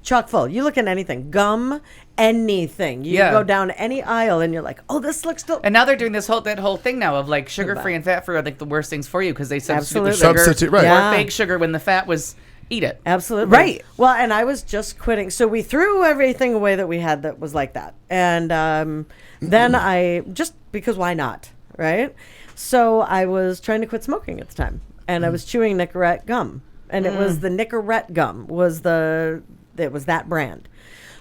Chock full. You look at anything, gum, anything. You Yeah. go down any aisle and you're like, oh, this looks still. And now they're doing that whole thing now of like sugar-free and fat-free are like the worst things for you because they substitute the Absolutely. sugar Substitute, right. or Yeah. fake sugar when the fat was eat it. Absolutely. Right. Well, and I was just quitting. So we threw everything away that we had that was like that. And then I, just because why not? Right. So I was trying to quit smoking at the time. And I was chewing Nicorette gum. And it was the Nicorette gum it was that brand.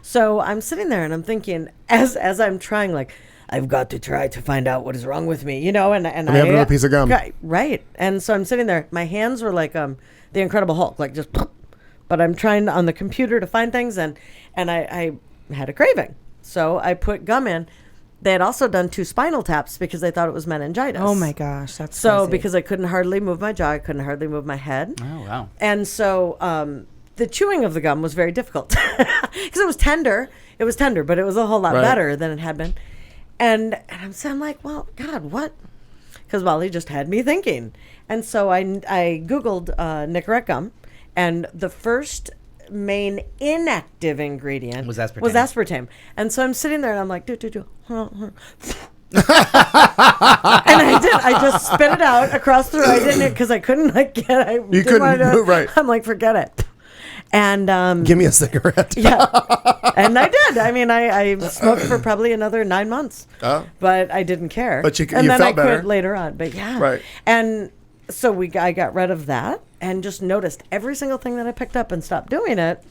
So I'm sitting there and I'm thinking, as I'm trying, like, I've got to try to find out what is wrong with me, you know, and me have another piece of gum. Right. And so I'm sitting there. My hands were like the Incredible Hulk, like just. But I'm trying on the computer to find things, and I had a craving, so I put gum in. They had also done 2 spinal taps because they thought it was meningitis. Oh my gosh, that's So crazy. because I couldn't hardly move my jaw, I couldn't hardly move my head. Oh wow. And so the chewing of the gum was very difficult because it was tender. It was tender, but it was a whole lot Right. better than it had been. And I'm like, well, God, what? Because Molly just had me thinking. And so I Googled Nicorette gum, and the first main inactive ingredient Was aspartame. And so I'm sitting there and I'm like, do. And I just spit it out across the room. I didn't, because I couldn't couldn't, right. I'm like, forget it. And Give me a cigarette. yeah, and I did. I mean, I smoked for probably another 9 months, but I didn't care. But you and then felt I quit better. later on. But yeah, Right. And so I got rid of that and just noticed every single thing that I picked up and stopped doing it.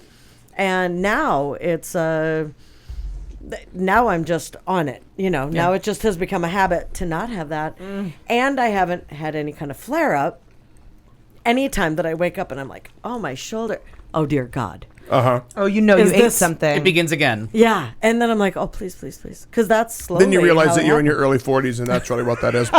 And now it's now I'm just on it. You know, now it just has become a habit to not have that, and I haven't had any kind of flare up. Anytime that I wake up and I'm like, oh, my shoulder. Oh, dear God. oh, you know, Is you ate this- something. It begins again. Yeah. And then I'm like, oh, please. Because that's slowly Then you realize how that it you're in your happens. early 40s, and that's really what that is.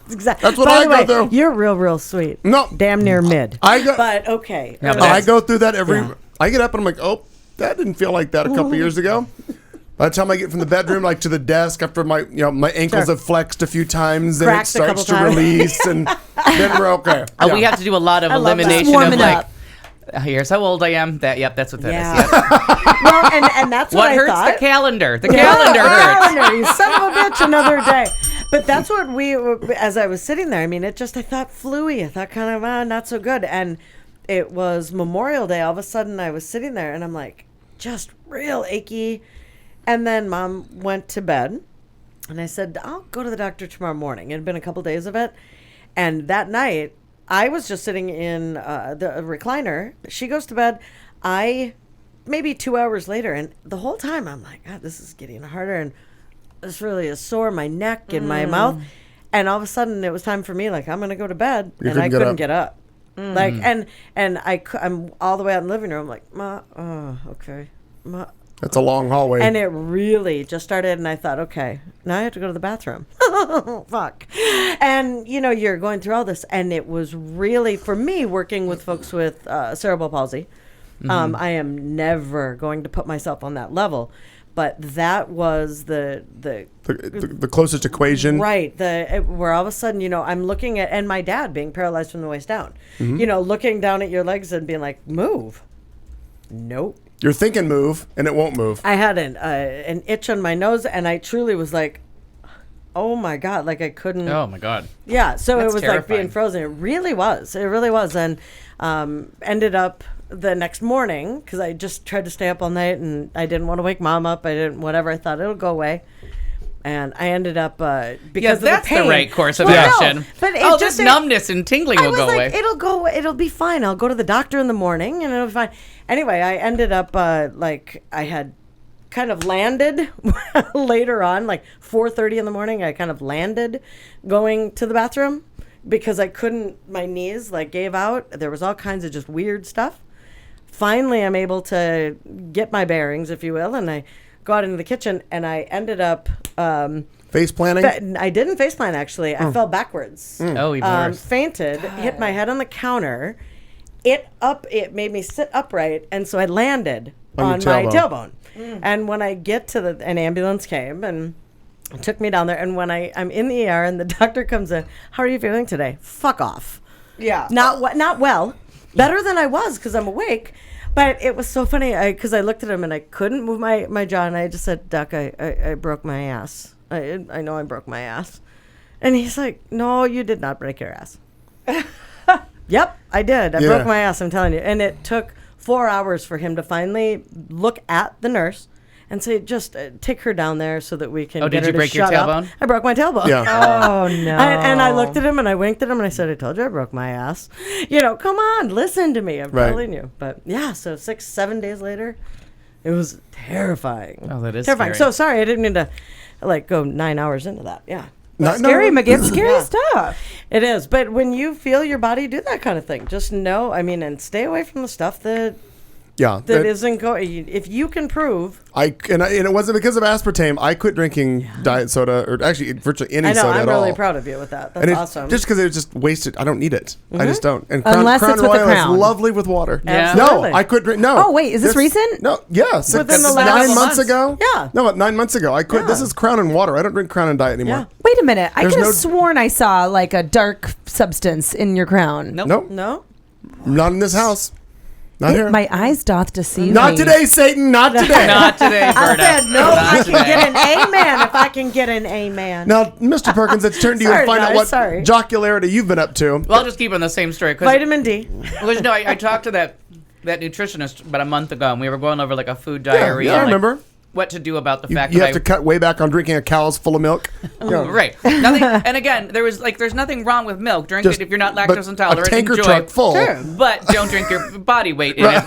Exactly. That's what By I the go way, through. You're real sweet. No. Damn near mid. But okay. Yeah, but I go through that every. Yeah. I get up and I'm like, oh, that didn't feel like that a couple years ago. By the time I get from the bedroom, like to the desk, after my ankles Sure. have flexed a few times, then it Cracked a couple starts to times. release, and then we're okay. We have to do a lot of I love that. elimination Warm of it like. up. Here's how old I am. That's what that is. Yeah. Yep. Well, and that's what What I hurts? thought. The calendar. The calendar hurts. Calendar, you son of a bitch, another day. But that's what as I was sitting there, I mean, I thought fluey. I thought kind of not so good. And it was Memorial Day. All of a sudden, I was sitting there and I'm like, just real achy. And then Mom went to bed. And I said, I'll go to the doctor tomorrow morning. It had been a couple days of it. And that night, I was just sitting in the recliner. She goes to bed. Maybe 2 hours later, and the whole time I'm like, God, this is getting harder, and this really is sore, my neck and my mouth. And all of a sudden, it was time for me, like, I'm going to go to bed, and I couldn't get up. Like, and I'm all the way out in the living room, like, Ma, oh, okay. Ma. That's a long hallway. And it really just started, and I thought, okay, now I have to go to the bathroom. Fuck. And, you're going through all this, and it was really, for me, working with folks with cerebral palsy, I am never going to put myself on that level, but that was the closest equation. right, where all of a sudden, I'm looking at, and my dad being paralyzed from the waist down, looking down at your legs and being like, move. Nope. You're thinking move, and it won't move. I had an itch on my nose, and I truly was like, oh my God, like I couldn't. Oh my God. Yeah, so That's it was like terrifying. being frozen. It really was. And ended up the next morning, because I just tried to stay up all night, and I didn't want to wake Mom up. I didn't, whatever. I thought it'll go away. And I ended up, because of that's the pain. the right course of Well, no, action. but it just just numbness and tingling I will was go like, away. it'll go away. It'll be fine. I'll go to the doctor in the morning, and it'll be fine. Anyway, I ended up, like, I had kind of landed later on, like 4:30 in the morning. I kind of landed going to the bathroom because I couldn't, my knees like gave out. There was all kinds of just weird stuff. Finally, I'm able to get my bearings, if you will, and I go out into the kitchen, and I ended up Face planting? I didn't face plant, actually. I fell backwards. Oh, even worse. Fainted, hit my head on the counter. It made me sit upright, and so I landed On on your my tailbone. tailbone. And when I get to an ambulance came and took me down there, and when I'm in the ER and the doctor comes in, how are you feeling today? Fuck off. Yeah. Not well. Better than I was because I'm awake. But it was so funny because I looked at him and I couldn't move my jaw, and I just said, Doc, I broke my ass. I know I broke my ass. And he's like, no, you did not break your ass. Yep, I did. I Yeah. broke my ass, I'm telling you. And it took 4 hours for him to finally look at the nurse and say, just take her down there so that we can Oh, get did her you to break your shut up. tailbone? I broke my tailbone. Yeah. Oh no. And I looked at him and I winked at him and I said, I told you I broke my ass. Come on, listen to me. I'm Right. telling you. But yeah, so 6-7 days later, it was terrifying. Oh, that is terrifying. scary. So sorry, I didn't mean to go 9 hours into that. Yeah. Scary, McGee. Scary Yeah. stuff. It is. But when you feel your body do that kind of thing, just know, and stay away from the stuff that Yeah. isn't going. If you can prove. And it wasn't because of aspartame. I quit drinking diet soda, or actually virtually any I know, soda I'm at really all. proud of you with that. That's And awesome. just because it was just wasted. I don't need it. Mm-hmm. I just don't. And Unless Crown it's with the Royal Crown. is lovely with water. Yeah. Absolutely. No, I quit drinking. No. Oh, wait, is this recent? No, yeah. Within the last 9 couple months months. ago? Yeah. No, 9 months ago. I quit. Yeah. This is Crown and water. I don't drink Crown and Diet anymore. Yeah. Wait a minute. I There's could have no- sworn I saw like a dark substance in your crown. Nope. Nope. No? Not in this house. Not here. My eyes doth deceive me. Not today, Satan. Not today. Not today, I Berta. said no. Not I can today. get an amen if I can get an amen. Now, Mr. Perkins, let's turn to you Sorry, and find out guys, what sorry. jocularity you've been up to. Well, I'll just keep on the same story. Vitamin D. I talked to that nutritionist about a month ago, and we were going over like a food diary. Yeah, I and, like, remember. what to do about the You fact have that to cut way back on drinking a cow's full of milk. Yeah. Right. Nothing. And again, there's nothing wrong with milk. Drink Just- it if you're not but lactose intolerant. a tanker Enjoy. truck full. But don't drink your body weight in it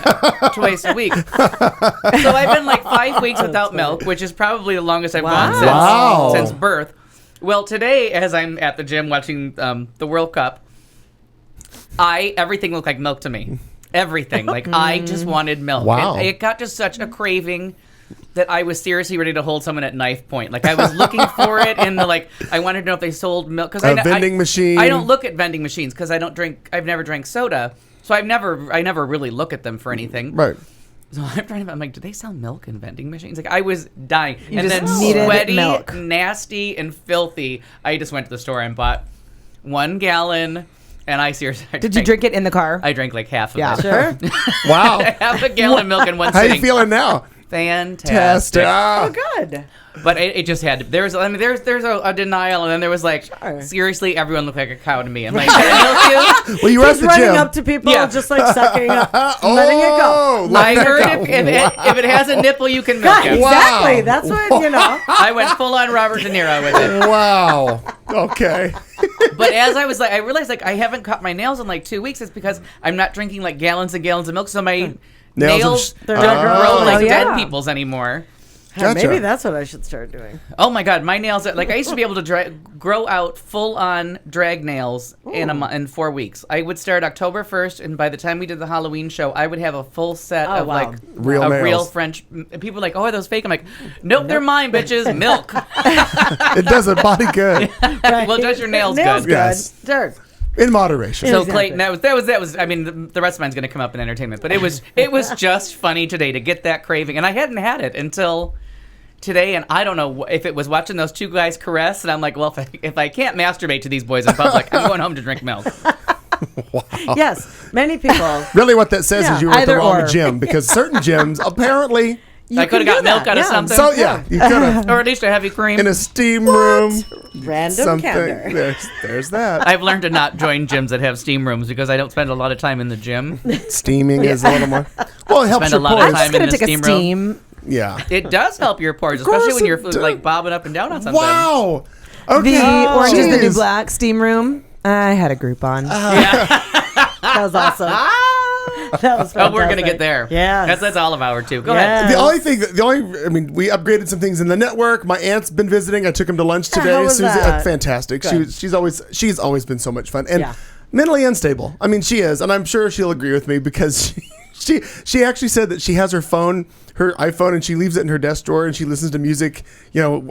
twice a week. So I've been like 5 weeks without milk, which is probably the longest I've gone Wow. since birth. Well, today, as I'm at the gym watching the World Cup, everything looked like milk to me. Everything. Like, I just wanted milk. Wow. And it got to such a craving that I was seriously ready to hold someone at knife point. Like, I was looking for it in I wanted to know if they sold milk. Cause A vending machine. I don't look at vending machines because I've never drank soda. So I never really look at them for anything. Right. So I'm like, do they sell milk in vending machines? Like, I was dying. You and just then needed sweaty, milk. nasty, and filthy. I just went to the store and bought 1 gallon. And I seriously... Did you drink it in the car? I drank like half of Yeah. it. Sure. Wow. Half a gallon of milk in one How sitting. you feeling now? Fantastic. Oh, good. But it just had to. There's a denial, and then there was like, Sure. seriously, everyone looked like a cow to me. I'm like, can I milk you? Well, you were at He's the running gym. up to people, Yeah. just like sucking up, letting it go. Oh, I letting it heard go. if it has a nipple, you can milk it. Exactly. Wow. That's what, I went full on Robert De Niro with it. Wow. Okay. But as I was like, I realized like I haven't cut my nails in like 2 weeks. It's because I'm not drinking like gallons and gallons of milk, so my nails are- don't They're not grow growing. like Oh, yeah. dead people's anymore. Gotcha. Maybe that's what I should start doing. Oh my god, my nails! Like I used to be able to grow out full-on drag nails in 4 weeks. I would start October 1st, and by the time we did the Halloween show, I would have a full set of wow. like Real a nails. real French. And people are like, oh, are those fake? I'm like, nope, they're mine, bitches. Milk. It does a body good. Well, it does your nails Nails good. good. Yes. Sure. In moderation. So Exactly. Clayton, that was. I mean, the rest of mine's going to come up in entertainment, but it was just funny today to get that craving, and I hadn't had it until today, and I don't know if it was watching those two guys caress, and I'm like, well, if I can't masturbate to these boys in public, I'm going home to drink milk. Yes, many people. Really, what that says is you were at the either wrong or. gym because certain gyms apparently. I could have got milk out of something. So yeah, you could have Or at least a heavy cream. in a steam room. Random candor. There's that. I've learned to not join gyms that have steam rooms because I don't spend a lot of time in the gym. Steaming is a little more. Well, it helps Spend a your lot of pores. time I'm just gonna in the take a steam room. steam. Yeah. It does help your pores, course especially when your it food's does. like bobbing up and down on something. Wow. Okay. The Orange is the New Jeez. Black steam room. I had a Groupon. That was awesome. That was Oh, we're gonna fantastic. get there. Yeah. That's Olive Hour too. Go Yeah. ahead. I mean, we upgraded some things in the network. My aunt's been visiting. I took him to lunch today. how was that? Fantastic. Good. She's always been so much fun and Yeah. mentally unstable. I mean, she is, and I'm sure she'll agree with me because she actually said that she has her iPhone, and she leaves it in her desk drawer, and she listens to music,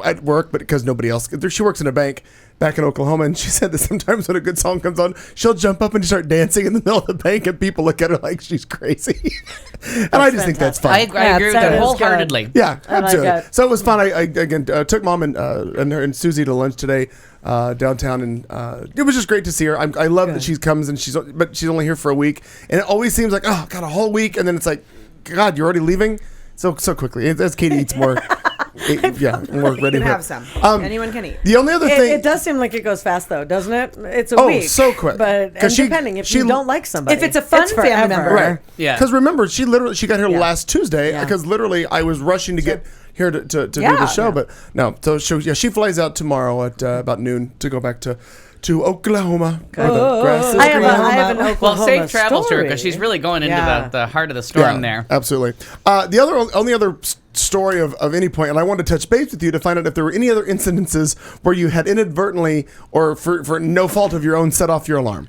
at work, but because nobody else. She works in a bank back in Oklahoma, and she said that sometimes when a good song comes on, she'll jump up and start dancing in the middle of the bank, and people look at her like she's crazy. And I just think that's fun. I agree with that that is wholeheartedly. Yeah, I like absolutely. it. So it was fun. I again took Mom and her and Susie to lunch today downtown, and it was just great to see her. I love that she comes and but she's only here for a week, and it always seems like, oh God, a whole week, and then it's like, God, you're already leaving so quickly. As Katie eats more, more ready. You can to have some. Anyone can eat. The only other thing, It does seem like it goes fast, though, doesn't it? It's a Oh, week. so quick. But 'Cause she- depending, if she- you don't like somebody. If it's a fun family forever. member. right? Yeah. Because remember, she got here Yeah. last Tuesday Yeah. because literally I was rushing to get here to do the Yeah. show, but no. So she flies out tomorrow at about noon to go back to Oklahoma. Where the grass is I have, green. I have an Well, Oklahoma safe travels to her story. because she's really going into Yeah. the heart of the storm there. Absolutely. The only other story of any point, and I wanted to touch base with you to find out if there were any other incidences where you had inadvertently or for no fault of your own set off your alarm.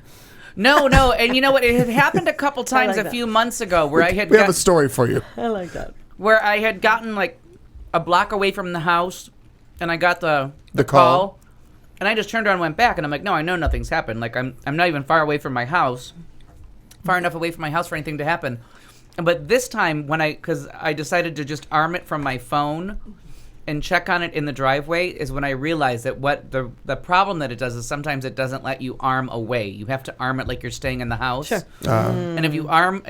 No, and you know what? It had happened a couple times like a that. few months ago where I had We have a story for you. I like that. where I had gotten like a block away from the house, and I got the call. and I just turned around and went back, and I'm like, no, I know nothing's happened. Like I'm not even far away from my house, far enough away from my house for anything to happen. But this time, because I decided to just arm it from my phone and check on it in the driveway, is when I realized that what the problem that it does is sometimes it doesn't let you arm away. You have to arm it like you're staying in the house. Sure. And if you arm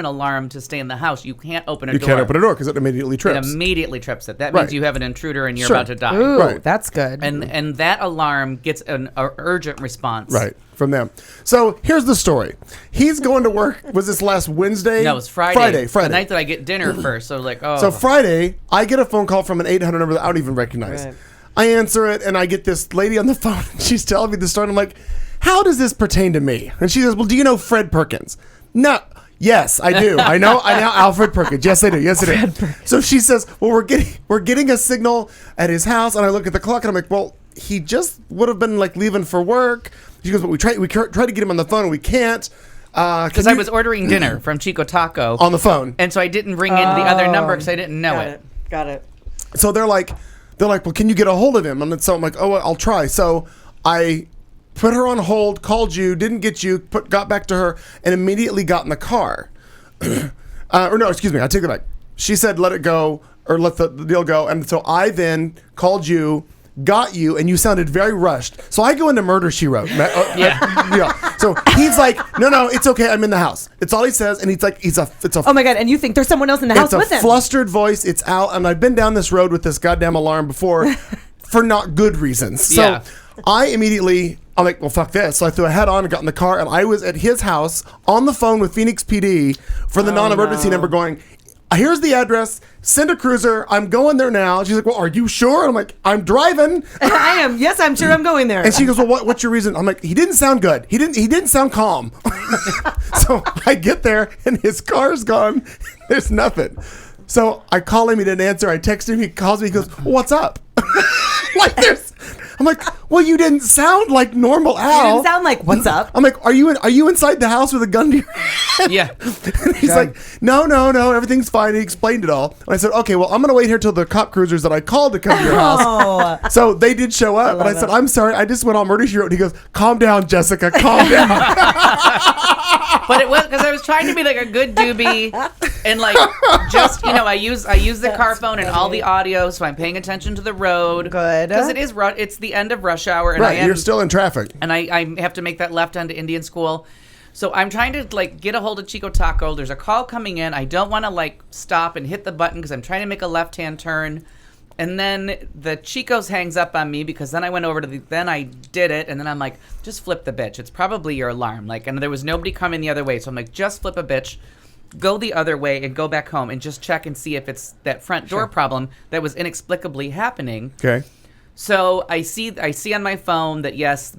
an alarm to stay in the house, you can't open a You door. can't open a door because it immediately It trips. immediately trips it. That Right. means you have an intruder and you're Sure. about to die. Ooh, Right. that's good. And that alarm gets an urgent response. Right, from them. So here's the story. He's going to work, was this last Wednesday? No, it was Friday. Friday. The night that I get dinner first. So like, oh. So Friday, I get a phone call from an 800 number that I don't even recognize. Right. I answer it, and I get this lady on the phone. She's telling me the story. And I'm like, how does this pertain to me? And she says, well, do you know Fred Perkins? No. Yes, I do. I know Alfred Perkins. Yes, I do. Yes, I do. So she says, well, we're getting a signal at his house, and I look at the clock, and I'm like, well, he just would have been like leaving for work. She goes, but we try to get him on the phone, and we can't. because I was ordering dinner from Chico Taco on the phone. and so I didn't ring in the other number because I didn't know it. Got it. So they're like, well, can you get a hold of him? And so I'm like, oh, I'll try. So I put her on hold, called you, didn't get you, got back to her, and immediately got in the car. Or no, excuse me, I take it back. She said, let it go, or let the deal go. And so I then called you, got you, and you sounded very rushed. So I go into Murder, She Wrote. Yeah. So he's like, no, it's okay. I'm in the house. It's all he says. And he's like, it's a oh my God. And you think there's someone else in the house with it's a him. flustered voice. It's out, and I've been down this road with this goddamn alarm before for not good reasons. So Yeah. I immediately, I'm like, well, fuck this. So I threw a hat on and got in the car, and I was at his house on the phone with Phoenix PD for the non-emergency number going, here's the address, send a cruiser, I'm going there now. She's like, well, are you sure? I'm like, I'm driving. I am. Yes, I'm sure I'm going there. And she goes, well, what's your reason? I'm like, he didn't sound good. He didn't sound calm. So I get there, and his car's gone. There's nothing. So I call him, he didn't answer. I text him, he calls me, he goes, well, what's up? I'm like, well, you didn't sound like normal Al. You didn't sound like, what's up? I'm like, are you inside the house with a gun to your head? Yeah. And he's like, no, everything's fine. He explained it all. And I said, okay, well, I'm going to wait here till the cop cruisers that I called to come to your house. Oh. So they did show up. And I said, I'm sorry. I just went on Murder, She Wrote. And he goes, calm down, Jessica. Calm down. But it was because I was trying to be like a good doobie And like, just I use the car phone and all the audio, so I'm paying attention to the road. Good. Because it's the end of rush hour, and Right, you're still in traffic. and I have to make that left onto Indian School. So I'm trying to like get a hold of Chico Taco. There's a call coming in. I don't want to like stop and hit the button because I'm trying to make a left-hand turn. And then the Chico's hangs up on me because then I went over to then I did it, and then I'm like, just flip the bitch. It's probably your alarm. Like, and there was nobody coming the other way, so I'm like, just flip a bitch, go the other way, and go back home and just check and see if it's that front door problem that was inexplicably happening. Okay. So I see on my phone that yes,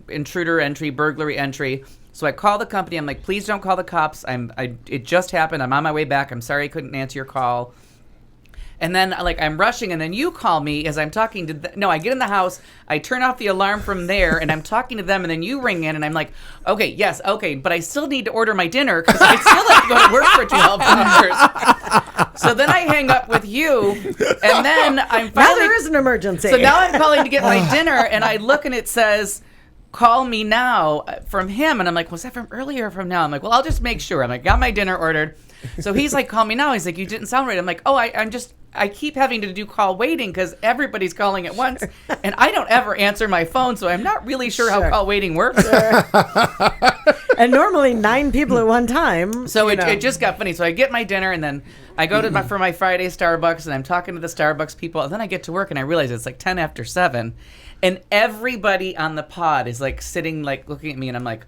intruder entry, burglary entry. So I call the company. I'm like, please don't call the cops. It just happened. I'm on my way back. I'm sorry I couldn't answer your call. And then, like, I'm rushing, and then you call me as I'm talking to I get in the house, I turn off the alarm from there, and I'm talking to them, and then you ring in, and I'm like, okay, yes, okay, but I still need to order my dinner, because I still have to go to work for 12 hours. So then I hang up with you, and then I'm finally... Now there is an emergency. So now I'm calling to get my dinner, and I look, and it says... call me now from him. And I'm like, was that from earlier or from now? I'm like, well, I'll just make sure. I'm like, got my dinner ordered. So he's like, call me now. He's like, you didn't sound right. I'm like, oh, I keep having to do call waiting because everybody's calling at once. And I don't ever answer my phone. So I'm not really sure how call waiting works. And normally 9 people at one time. So it just got funny. So I get my dinner and then I go to for my Friday Starbucks and I'm talking to the Starbucks people. And then I get to work and I realize it's like 10 after 7. And everybody on the pod is like sitting, like looking at me, and I'm like,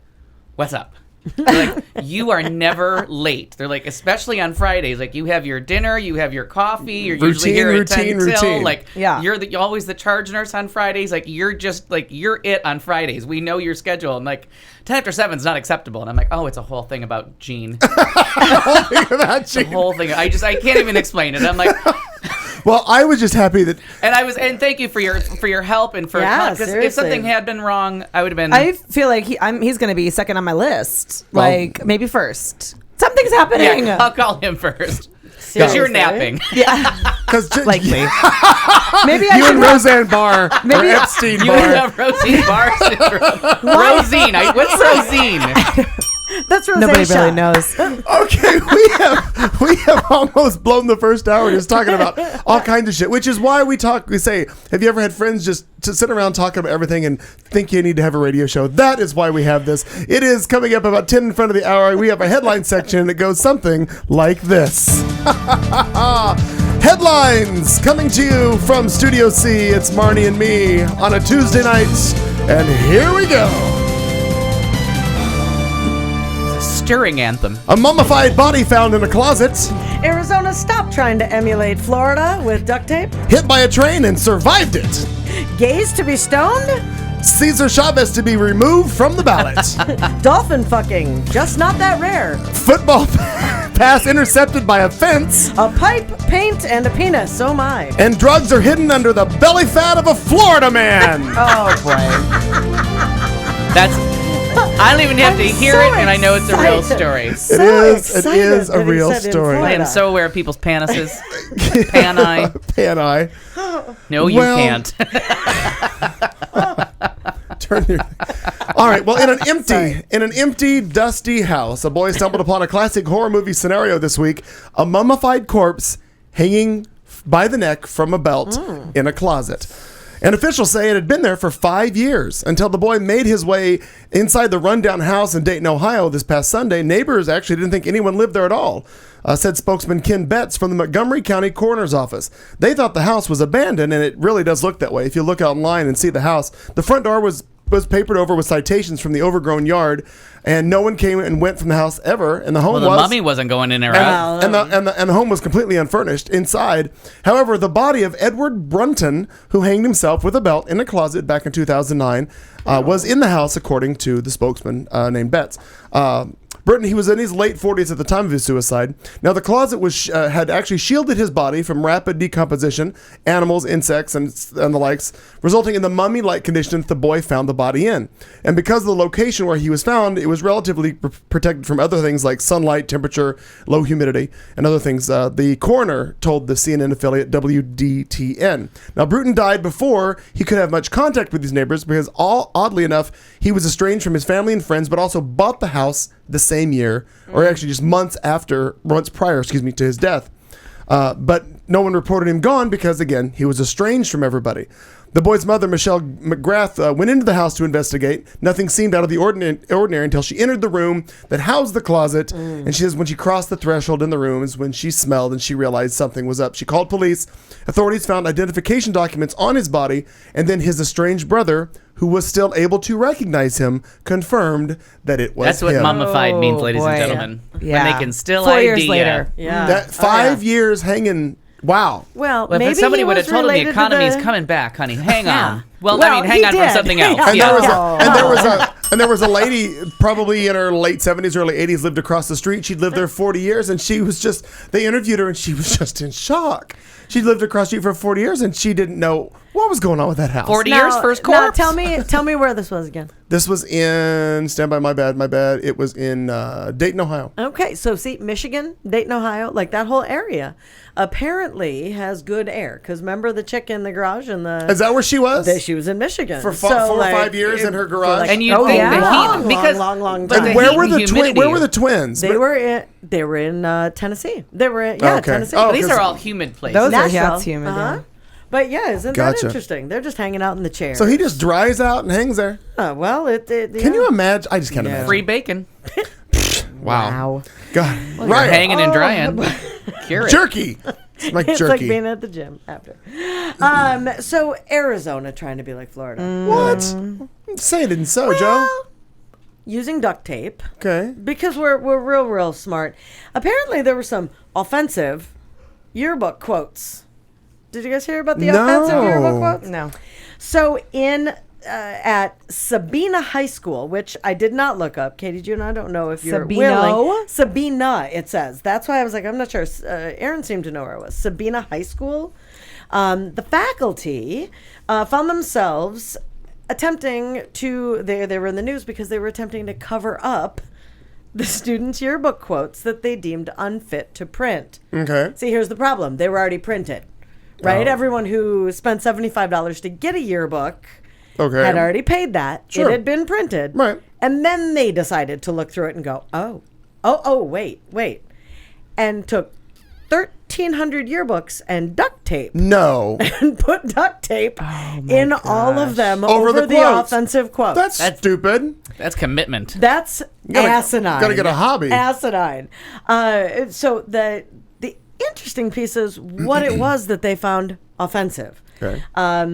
"What's up?" They're like, "You are never late." They're like, especially on Fridays, like you have your dinner, you have your coffee, you're usually here at 10 till. Like, you're always the charge nurse on Fridays. Like, you're just like you're it on Fridays. We know your schedule. I'm like, 10 after 7 is not acceptable. And I'm like, oh, it's a whole thing about Gene. The whole thing. I can't even explain it. I'm like. Well, I was just happy that, and thank you for your help and for because if something had been wrong, I would have been. I feel like he's going to be second on my list, like maybe first. Something's happening. Yeah, I'll call him first because you're napping. Yeah, because likely. Maybe you and Roseanne Barr, maybe Epstein you Barr. have Roseanne Barr syndrome. Rosine, what's Rosine? That's Rosacea. Nobody really knows. Okay, we have almost blown the first hour just talking about all kinds of shit, which is why we say, have you ever had friends just to sit around talking about everything and think you need to have a radio show? That is why we have this. It is coming up about 10 in front of the hour. We have a headline section that goes something like this. Headlines coming to you from Studio C. It's Marnie and me on a Tuesday night, and here we go. Stirring anthem. A mummified body found in a closet. Arizona stopped trying to emulate Florida with duct tape. Hit by a train and survived it. Gays to be stoned. Cesar Chavez to be removed from the ballot. Dolphin fucking, just not that rare. Football pass intercepted by a fence. A pipe, paint, and a penis. Oh my. And drugs are hidden under the belly fat of a Florida man. Oh boy. I don't even have to hear it, and I know it's a real story. It is a real story. I am so aware of people's penises. Pan-eye. Pan-eye. No, you can't. Turn your... All right. Well, in an empty, dusty house, a boy stumbled upon a classic horror movie scenario this week: a mummified corpse hanging by the neck from a belt in a closet. And officials say it had been there for 5 years until the boy made his way inside the rundown house in Dayton, Ohio this past Sunday. Neighbors actually didn't think anyone lived there at all, said spokesman Ken Betts from the Montgomery County Coroner's Office. They thought the house was abandoned, and it really does look that way. If you look online and see the house, the front door was papered over with citations from the overgrown yard, and no one came and went from the house ever. And the home the mummy wasn't going in there, right? And the home was completely unfurnished inside. However, the body of Edward Brunton, who hanged himself with a belt in a closet back in 2009, was in the house, according to the spokesman named Betts. Brunton, he was in his late 40s at the time of his suicide. Now, the closet had actually shielded his body from rapid decomposition, animals, insects, and the likes, resulting in the mummy-like condition that the boy found the body in. And because of the location where he was found, it was relatively protected from other things like sunlight, temperature, low humidity, and other things. The coroner told the CNN affiliate WDTN. Now, Brunton died before he could have much contact with his neighbors because, oddly enough, he was estranged from his family and friends, but also bought the house the same year, or actually just months prior, to his death. But no one reported him gone because, again, he was estranged from everybody. The boy's mother, Michelle McGrath, went into the house to investigate. Nothing seemed out of the ordinary until she entered the room that housed the closet. And she says when she crossed the threshold in the room is when she smelled and she realized something was up. She called police. Authorities found identification documents on his body, and then his estranged brother, who was still able to recognize him, confirmed that it was That's what him. mummified means, Oh, ladies boy. and gentlemen. Yeah. When they can still 4 ID years ya. later. Yeah. That 5 years hanging. Wow. Well, Well, maybe if somebody he would have was told him the related to economy's coming back, honey, hang on. Well, Well, hang he on for did. something else. And Yeah. there was a lady probably in her late 70s, early 80s, lived across the street. She'd lived there 40 years, and she was just, they interviewed her, and she was just in shock. She'd lived across the street for 40 years, and she didn't know what was going on with that house. 40 years, first corpse. Now, tell me where this was again. This was in, stand by, my bad. It was in Dayton, Ohio. Okay, so see, Michigan, Dayton, Ohio, like that whole area, apparently has good air. Because remember the chick in the garage and the. Is that where she was? She was in Michigan For 4 or 5 years in her garage? And you Oh, think yeah. the heat, because long but time. the And where heat were and the humidity- where were the twins? They were in Tennessee. They were in, Okay. Tennessee. Oh, These 'cause- are all humid places. Those are Nashville. it's humid. Yeah. But yeah, isn't Gotcha. that interesting? They're just hanging out in the chair. So he just dries out and hangs there. Well, Can you imagine? I just can't Yeah. imagine. Free bacon. Wow. God. You're Right. hanging and drying. Cure it. Jerky. It's like It's jerky. like being at the gym after. So Arizona trying to be like Florida. What? Say it isn't so, Joe. Well, using duct tape Okay. because we're real smart. Apparently, there were some offensive yearbook quotes. Did you guys hear about the No. offensive yearbook quotes? No. So at Sabina High School, which I did not look up. Katie, you and I don't know if you're Sabino? willing. Sabina, it says. That's why I was like, I'm not sure. Aaron seemed to know where it was. Sabina High School. The faculty found themselves attempting to, they were in the news because they were attempting to cover up the students' yearbook quotes that they deemed unfit to print. Okay. See, here's the problem. They were already printed, right? Oh. Everyone who spent $75 to get a yearbook Okay. had already paid that. Sure. It had been printed. Right. And then they decided to look through it and go, wait. And took 1,300 yearbooks and duct tape No. and put duct tape in all of them Over over, the the, quotes. offensive quotes. That's stupid. That's commitment. That's gotta- asinine. gotta get a hobby. Asinine. So the interesting piece is what it was that they found offensive. Okay. I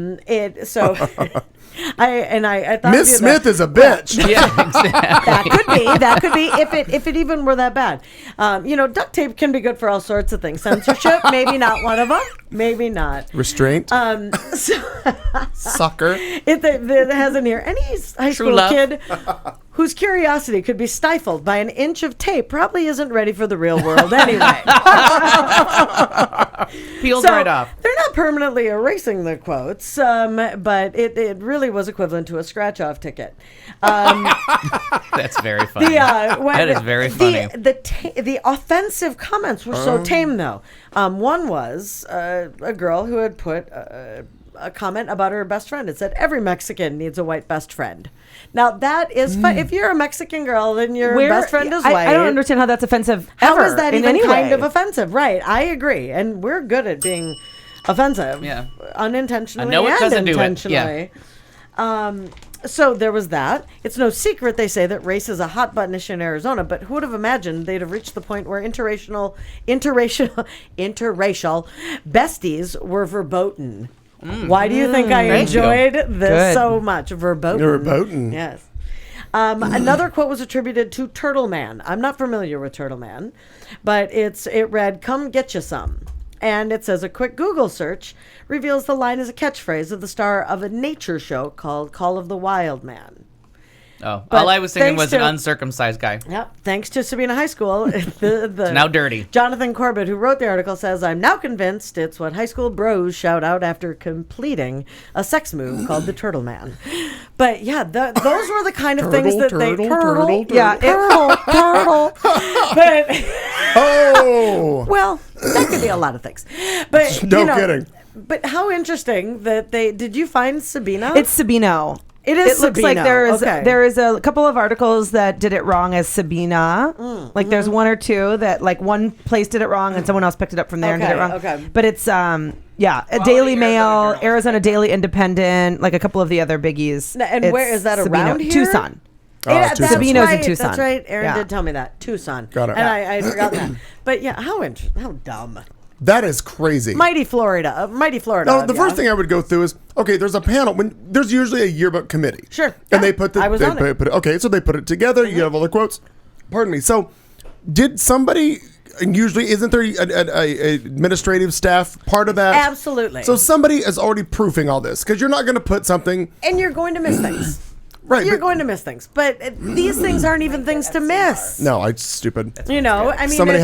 thought Miss Smith is a bitch. Yeah, exactly. that could be if it even were that bad. Duct tape can be good for all sorts of things. Censorship, maybe not one of them. Maybe not. Restraint. So Sucker. it has in here any high True school love. kid whose curiosity could be stifled by an inch of tape probably isn't ready for the real world anyway. Peels So, right off. They're not permanently erasing the quotes, but it really was equivalent to a scratch-off ticket. That's very funny. That is very funny. The offensive comments were so tame, though. One was a girl who had put a comment about her best friend. It said, "Every Mexican needs a white best friend." Now, that is fun. If you're a Mexican girl, then your best friend is white. I don't understand how that's offensive. How ever, is that in even any kind way. of offensive? Right. I agree. And we're good at being offensive. Yeah. Unintentionally I know it and doesn't do it. intentionally. So there was that. It's no secret, they say, that race is a hot button issue in Arizona, but who would have imagined they'd have reached the point where interracial besties were verboten? Why do you think I Thank you. enjoyed this Good. so much? Verboten. Verboten. Yes. Another quote was attributed to Turtle Man. I'm not familiar with Turtle Man, but it read, "Come get you some." And it says a quick Google search reveals the line is a catchphrase of the star of a nature show called Call of the Wild Man. Oh, But all I was thinking thanks was an to- uncircumcised guy. Yep. Thanks to Sabina High School. the Now dirty. Jonathan Corbett, who wrote the article, says, "I'm now convinced it's what high school bros shout out after completing a sex move called the Turtle Man." But yeah, those were the kind of things that they turtle. Yeah, turtle. But Oh. well, that could be a lot of things. But No kidding. But how interesting that did you find Sabina? It's Sabino. It is. It looks like Sabino. there is a couple of articles that did it wrong as Sabina. Like there's one or two that like one place did it wrong and someone else picked it up from there and did it wrong. Okay. But it's a Daily Mail, Arizona Daily Independent, like a couple of the other biggies. And where is that around here? Tucson. That's Sabino's right. in Tucson. That's right. Aaron Yeah. did tell me that. Tucson. Got it. And I had forgotten that. But yeah, how dumb. That is crazy. Mighty Florida. No, the first thing I would go through is, okay, there's a panel. When there's usually a yearbook committee. Sure. And they put I was on it. Okay, so they put it together. You have all the quotes. Pardon me. So did somebody, and usually isn't there a administrative staff part of that? Absolutely. So somebody is already proofing all this because you're not going to put something. And you're going to miss things. Right. You're going to miss things. But these things aren't even things to miss. No, it's stupid. You know, I mean, Somebody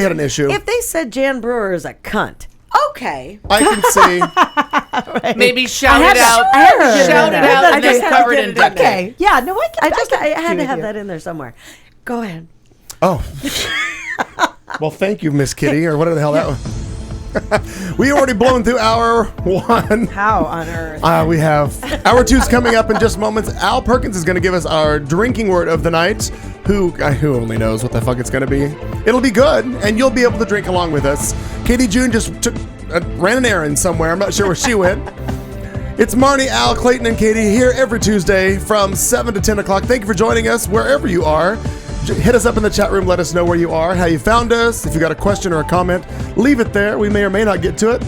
had an issue. If they said Jan Brewer is a cunt, okay. I can see. Maybe shout it out. Shout it out and then covered in duct tape. Okay. Yeah. No, I had to have that in there somewhere. Go ahead. Oh. Well, thank you, Miss Kitty, or whatever the hell that was. We already blown through hour 1. How on earth? We have hour 2's coming up in just moments. Al Perkins is going to give us our drinking word of the night. Who only knows what the fuck it's going to be. It'll be good, and you'll be able to drink along with us. Katie June just ran an errand somewhere. I'm not sure where she went. It's Marnie, Al, Clayton, and Katie here every Tuesday from 7 to 10 o'clock. Thank you for joining us wherever you are. Hit us up in the chat room. Let us know where you are, how you found us. If you got a question or a comment, leave it there. We may or may not get to it.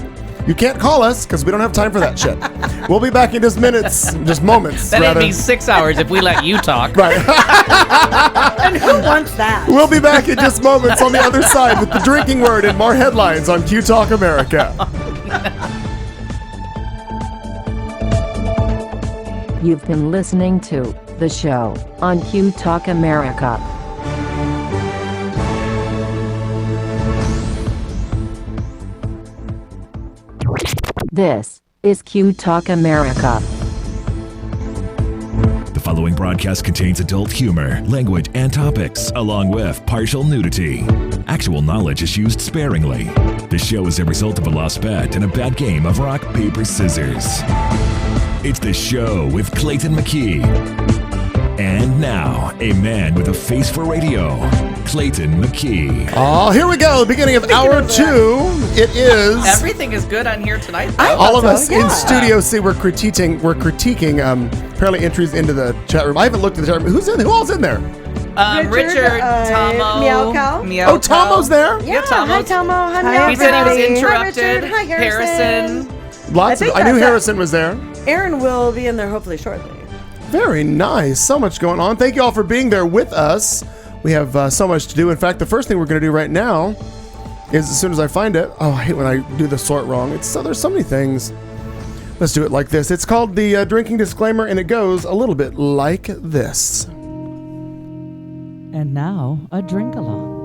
You can't call us because we don't have time for that shit. We'll be back in just moments. That'd be 6 hours if we let you talk. Right. And who wants that? We'll be back in just moments on the other side with the drinking word and more headlines on Q Talk America. You've been listening to The Show on Q Talk America. This is Q Talk America. The following broadcast contains adult humor, language, and topics, along with partial nudity. Actual knowledge is used sparingly. The show is a result of a lost bet and a bad game of rock, paper, scissors. It's The Show with Clayton McKee. And now, a man with a face for radio, Clayton McKee. Oh, here we go. Beginning of hour 2. It is. Everything is good on here tonight, though. All of us in Studio C, we're critiquing apparently entries into the chat room. I haven't looked at the chat room. Who all's in there? Richard, Tomo. Meow Cow. Oh, Tomo's there? Yeah, Tomo's. Hi, Tomo. Hi, Meow He said he was Cow. interrupted. Hi, Richard. Hi, Harrison. I knew Harrison was there. Aaron will be in there hopefully shortly. Very nice. So much going on. Thank you all for being there with us. We have so much to do. In fact, the first thing we're going to do right now is, as soon as I find it, I hate when I do the sort wrong. There's so many things. Let's do it like this. It's called the drinking disclaimer, and it goes a little bit like this. And now, a drink along.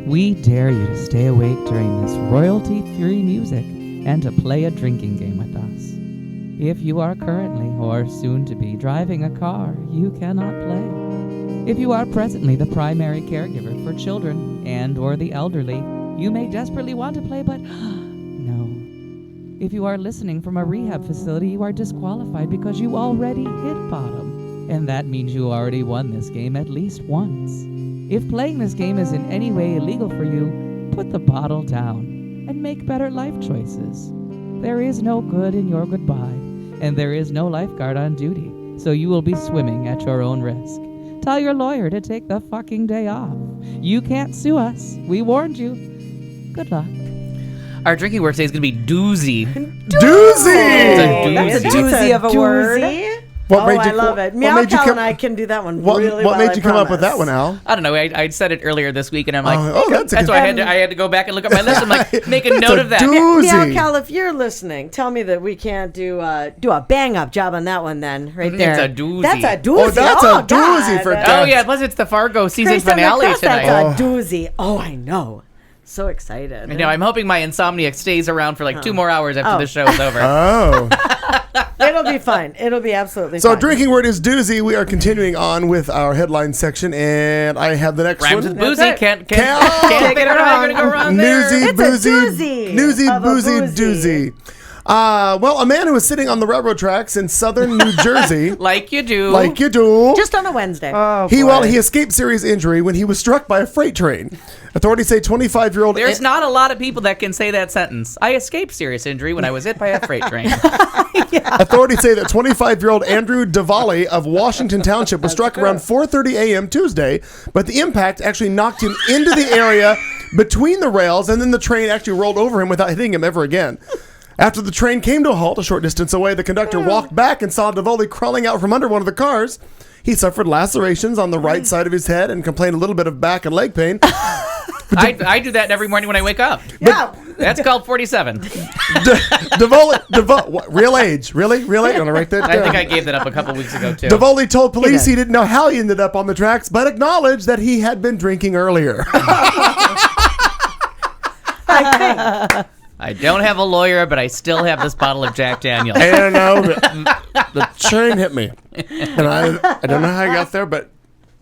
We dare you to stay awake during this royalty-free music and to play a drinking game with us. If you are currently or soon to be driving a car, you cannot play. If you are presently the primary caregiver for children and or the elderly, you may desperately want to play, but no. If you are listening from a rehab facility, you are disqualified because you already hit bottom. And that means you already won this game at least once. If playing this game is in any way illegal for you, put the bottle down and make better life choices. There is no good in your goodbye, and there is no lifeguard on duty, so you will be swimming at your own risk. Tell your lawyer to take the fucking day off. You can't sue us. We warned you. Good luck. Our drinking word today is going to be doozy. Doozy! It's a That's a doozy of a word. I love it. Meow Cow and I can do that one really well. What made you come up with promise. that one, Al? I don't know. I said it earlier this week, and I'm like, that's why I had to go back and look at my list. I'm like, make a note of that. Doozy. Meow Cow, if you're listening, tell me that we can't do a bang up job on that one then, right there. It's a doozy. That's a doozy. Oh, that's a doozy God. for Oh, yeah. Plus, it's the Fargo season Christ on the finale cross, tonight. That's a doozy. Oh, I know. So excited. I know. I'm hoping my insomnia stays around for like 2 more hours after the show is over. Oh. It'll be fine. It'll be absolutely So fine. drinking word is doozy. We are continuing on with our headline section, and I have the next Rhymes one. with boozy. That's Can't Take think it I'm gonna go wrong there. Newsy, It's a boozy, doozy newsy, of a boozy, boozy. doozy. Well, a man who was sitting on the railroad tracks in southern New Jersey. Like you do. Like you do. Just on a Wednesday. He escaped serious injury when he was struck by a freight train. Authorities say 25-year-old. There's not a lot of people that can say that sentence. I escaped serious injury when I was hit by a freight train. Authorities say that 25-year-old Andrew Davali of Washington Township was struck around 4:30 a.m. Tuesday, but the impact actually knocked him into the area between the rails, and then the train actually rolled over him without hitting him ever again. After the train came to a halt a short distance away, the conductor walked back and saw Davali crawling out from under one of the cars. He suffered lacerations on the right side of his head and complained a little bit of back and leg pain. I do that every morning when I wake up. Yeah. That's called 47. Davoli, real age, really? I'm gonna write that down. I think I gave that up a couple weeks ago, too. Davoli told police he didn't know how he ended up on the tracks, but acknowledged that he had been drinking earlier. I don't have a lawyer, but I still have this bottle of Jack Daniels. I don't know. The train hit me, and I don't know how I got there, but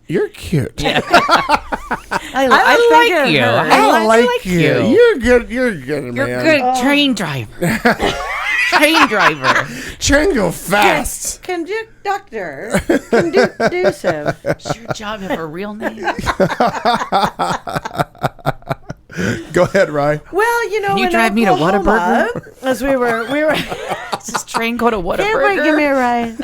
you're cute. Yeah. I like you. I like you. You're good. You're good, man. You're a good train driver. Train driver. Train go fast. Conductor. Conducive. Does your job have a real name? Go ahead, Rye. Well, Can you in drive me to Oklahoma, Whataburger? as we were. Does this train go to Whataburger? Give me a ride.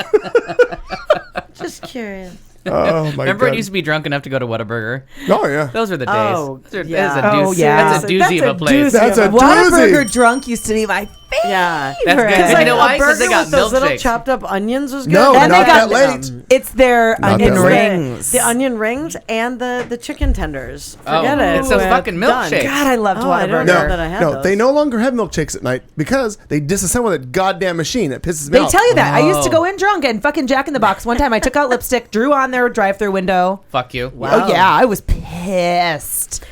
Just curious. Oh my Remember God. when you used to be drunk enough to go to Whataburger? Oh yeah. Those were the days. Oh, That's yeah. a doozy of a place. That's a Whataburger doozy. drunk used to be my favorite. Yeah. That's good. Because You know why? a 'Cause they burger got with those little milkshakes. chopped up onions was good. No, And not they got that late. It's their Not onion that late. rings. The onion rings and the chicken tenders. Oh, Forget it. it's those We're fucking done. milkshakes. God, I loved Oh, I don't Whataburger. know that I had No, those. they no longer have milkshakes at night because they disassemble that goddamn machine. It pisses me They off. tell you that. I used to Oh. go in drunk and fucking Jack in the Box. One time I took out lipstick, drew on their drive-through window. Fuck you. Wow. Oh, yeah. I was pissed.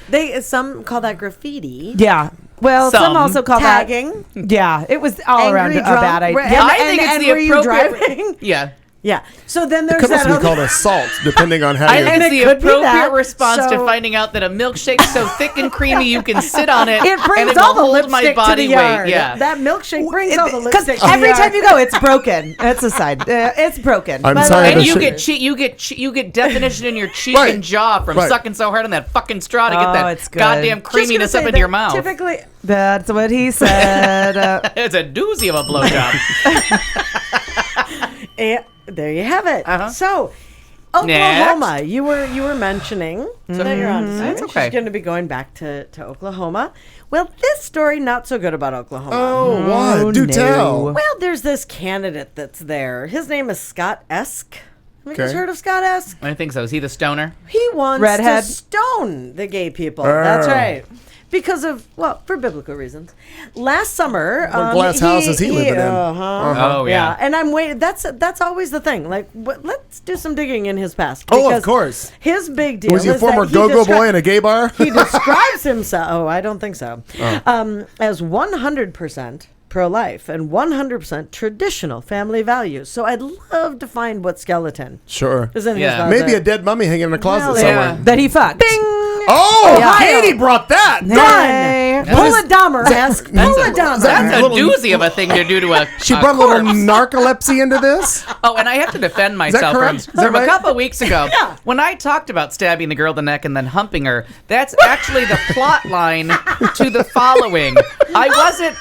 Some call that graffiti. Yeah. Well, some Some. also call Tagging. that. Yeah. It was all Angry around a drunk. bad idea. Where- Yeah, I think it's the were you appropriate. driving? Yeah. Yeah. So then It there's could also that be other. called assault, depending on how I you. think And it's it the could be appropriate that. response to So- finding out that a milkshake's so thick and creamy you can sit on it. It brings and all the will hold lipstick my to the body yard. weight. Yeah. That milkshake brings all the Because lipstick to the every yard. time you go, it's broken. It's a side. It's broken. I'm By the sorry. way- And to you sh- get you get definition in your cheek Right. and jaw from Right. sucking so hard on that fucking straw to Oh, get that it's good. goddamn Just gonna creaminess say up into that your mouth. Typically, That's what he said. It's a doozy of a blowjob. there you have it. Uh-huh. So, Oklahoma, you were mentioning that you're on. That's okay. She's going to be going back to Oklahoma. Well, this story not so good about Oklahoma. Oh, what? Do no. tell. Well, there's this candidate that's there. His name is Scott Esk. Have you guys Okay. heard of Scott Esk? I think so. Is he the stoner? He wants Redhead. to stone the gay people. That's right. Because of, for biblical reasons. Last summer, What glass house is he living in? Uh-huh. Oh yeah. And I'm waiting. That's always the thing. Like, let's do some digging in his past. Oh, of because course. His big deal Was he a is former that go-go boy in a gay bar? he describes himself. Oh, I don't think so. As 100% pro-life and 100% traditional family values. So I'd love to find what skeleton Sure. is in Yeah. his closet. Maybe a dead mummy hanging in a closet Well, somewhere. yeah. That he fucked. Bing. Oh, Yeah. Katie brought that. Done. Pull a Dahmer, Ask. Pull a Dahmer. That's a little- doozy of a thing to do to a. She a brought a little corpse. narcolepsy into this. Oh, and I have to defend myself correct? Is that from right? a couple of weeks ago. When I talked about stabbing the girl in the neck and then humping her, that's actually the plot line to the following. I wasn't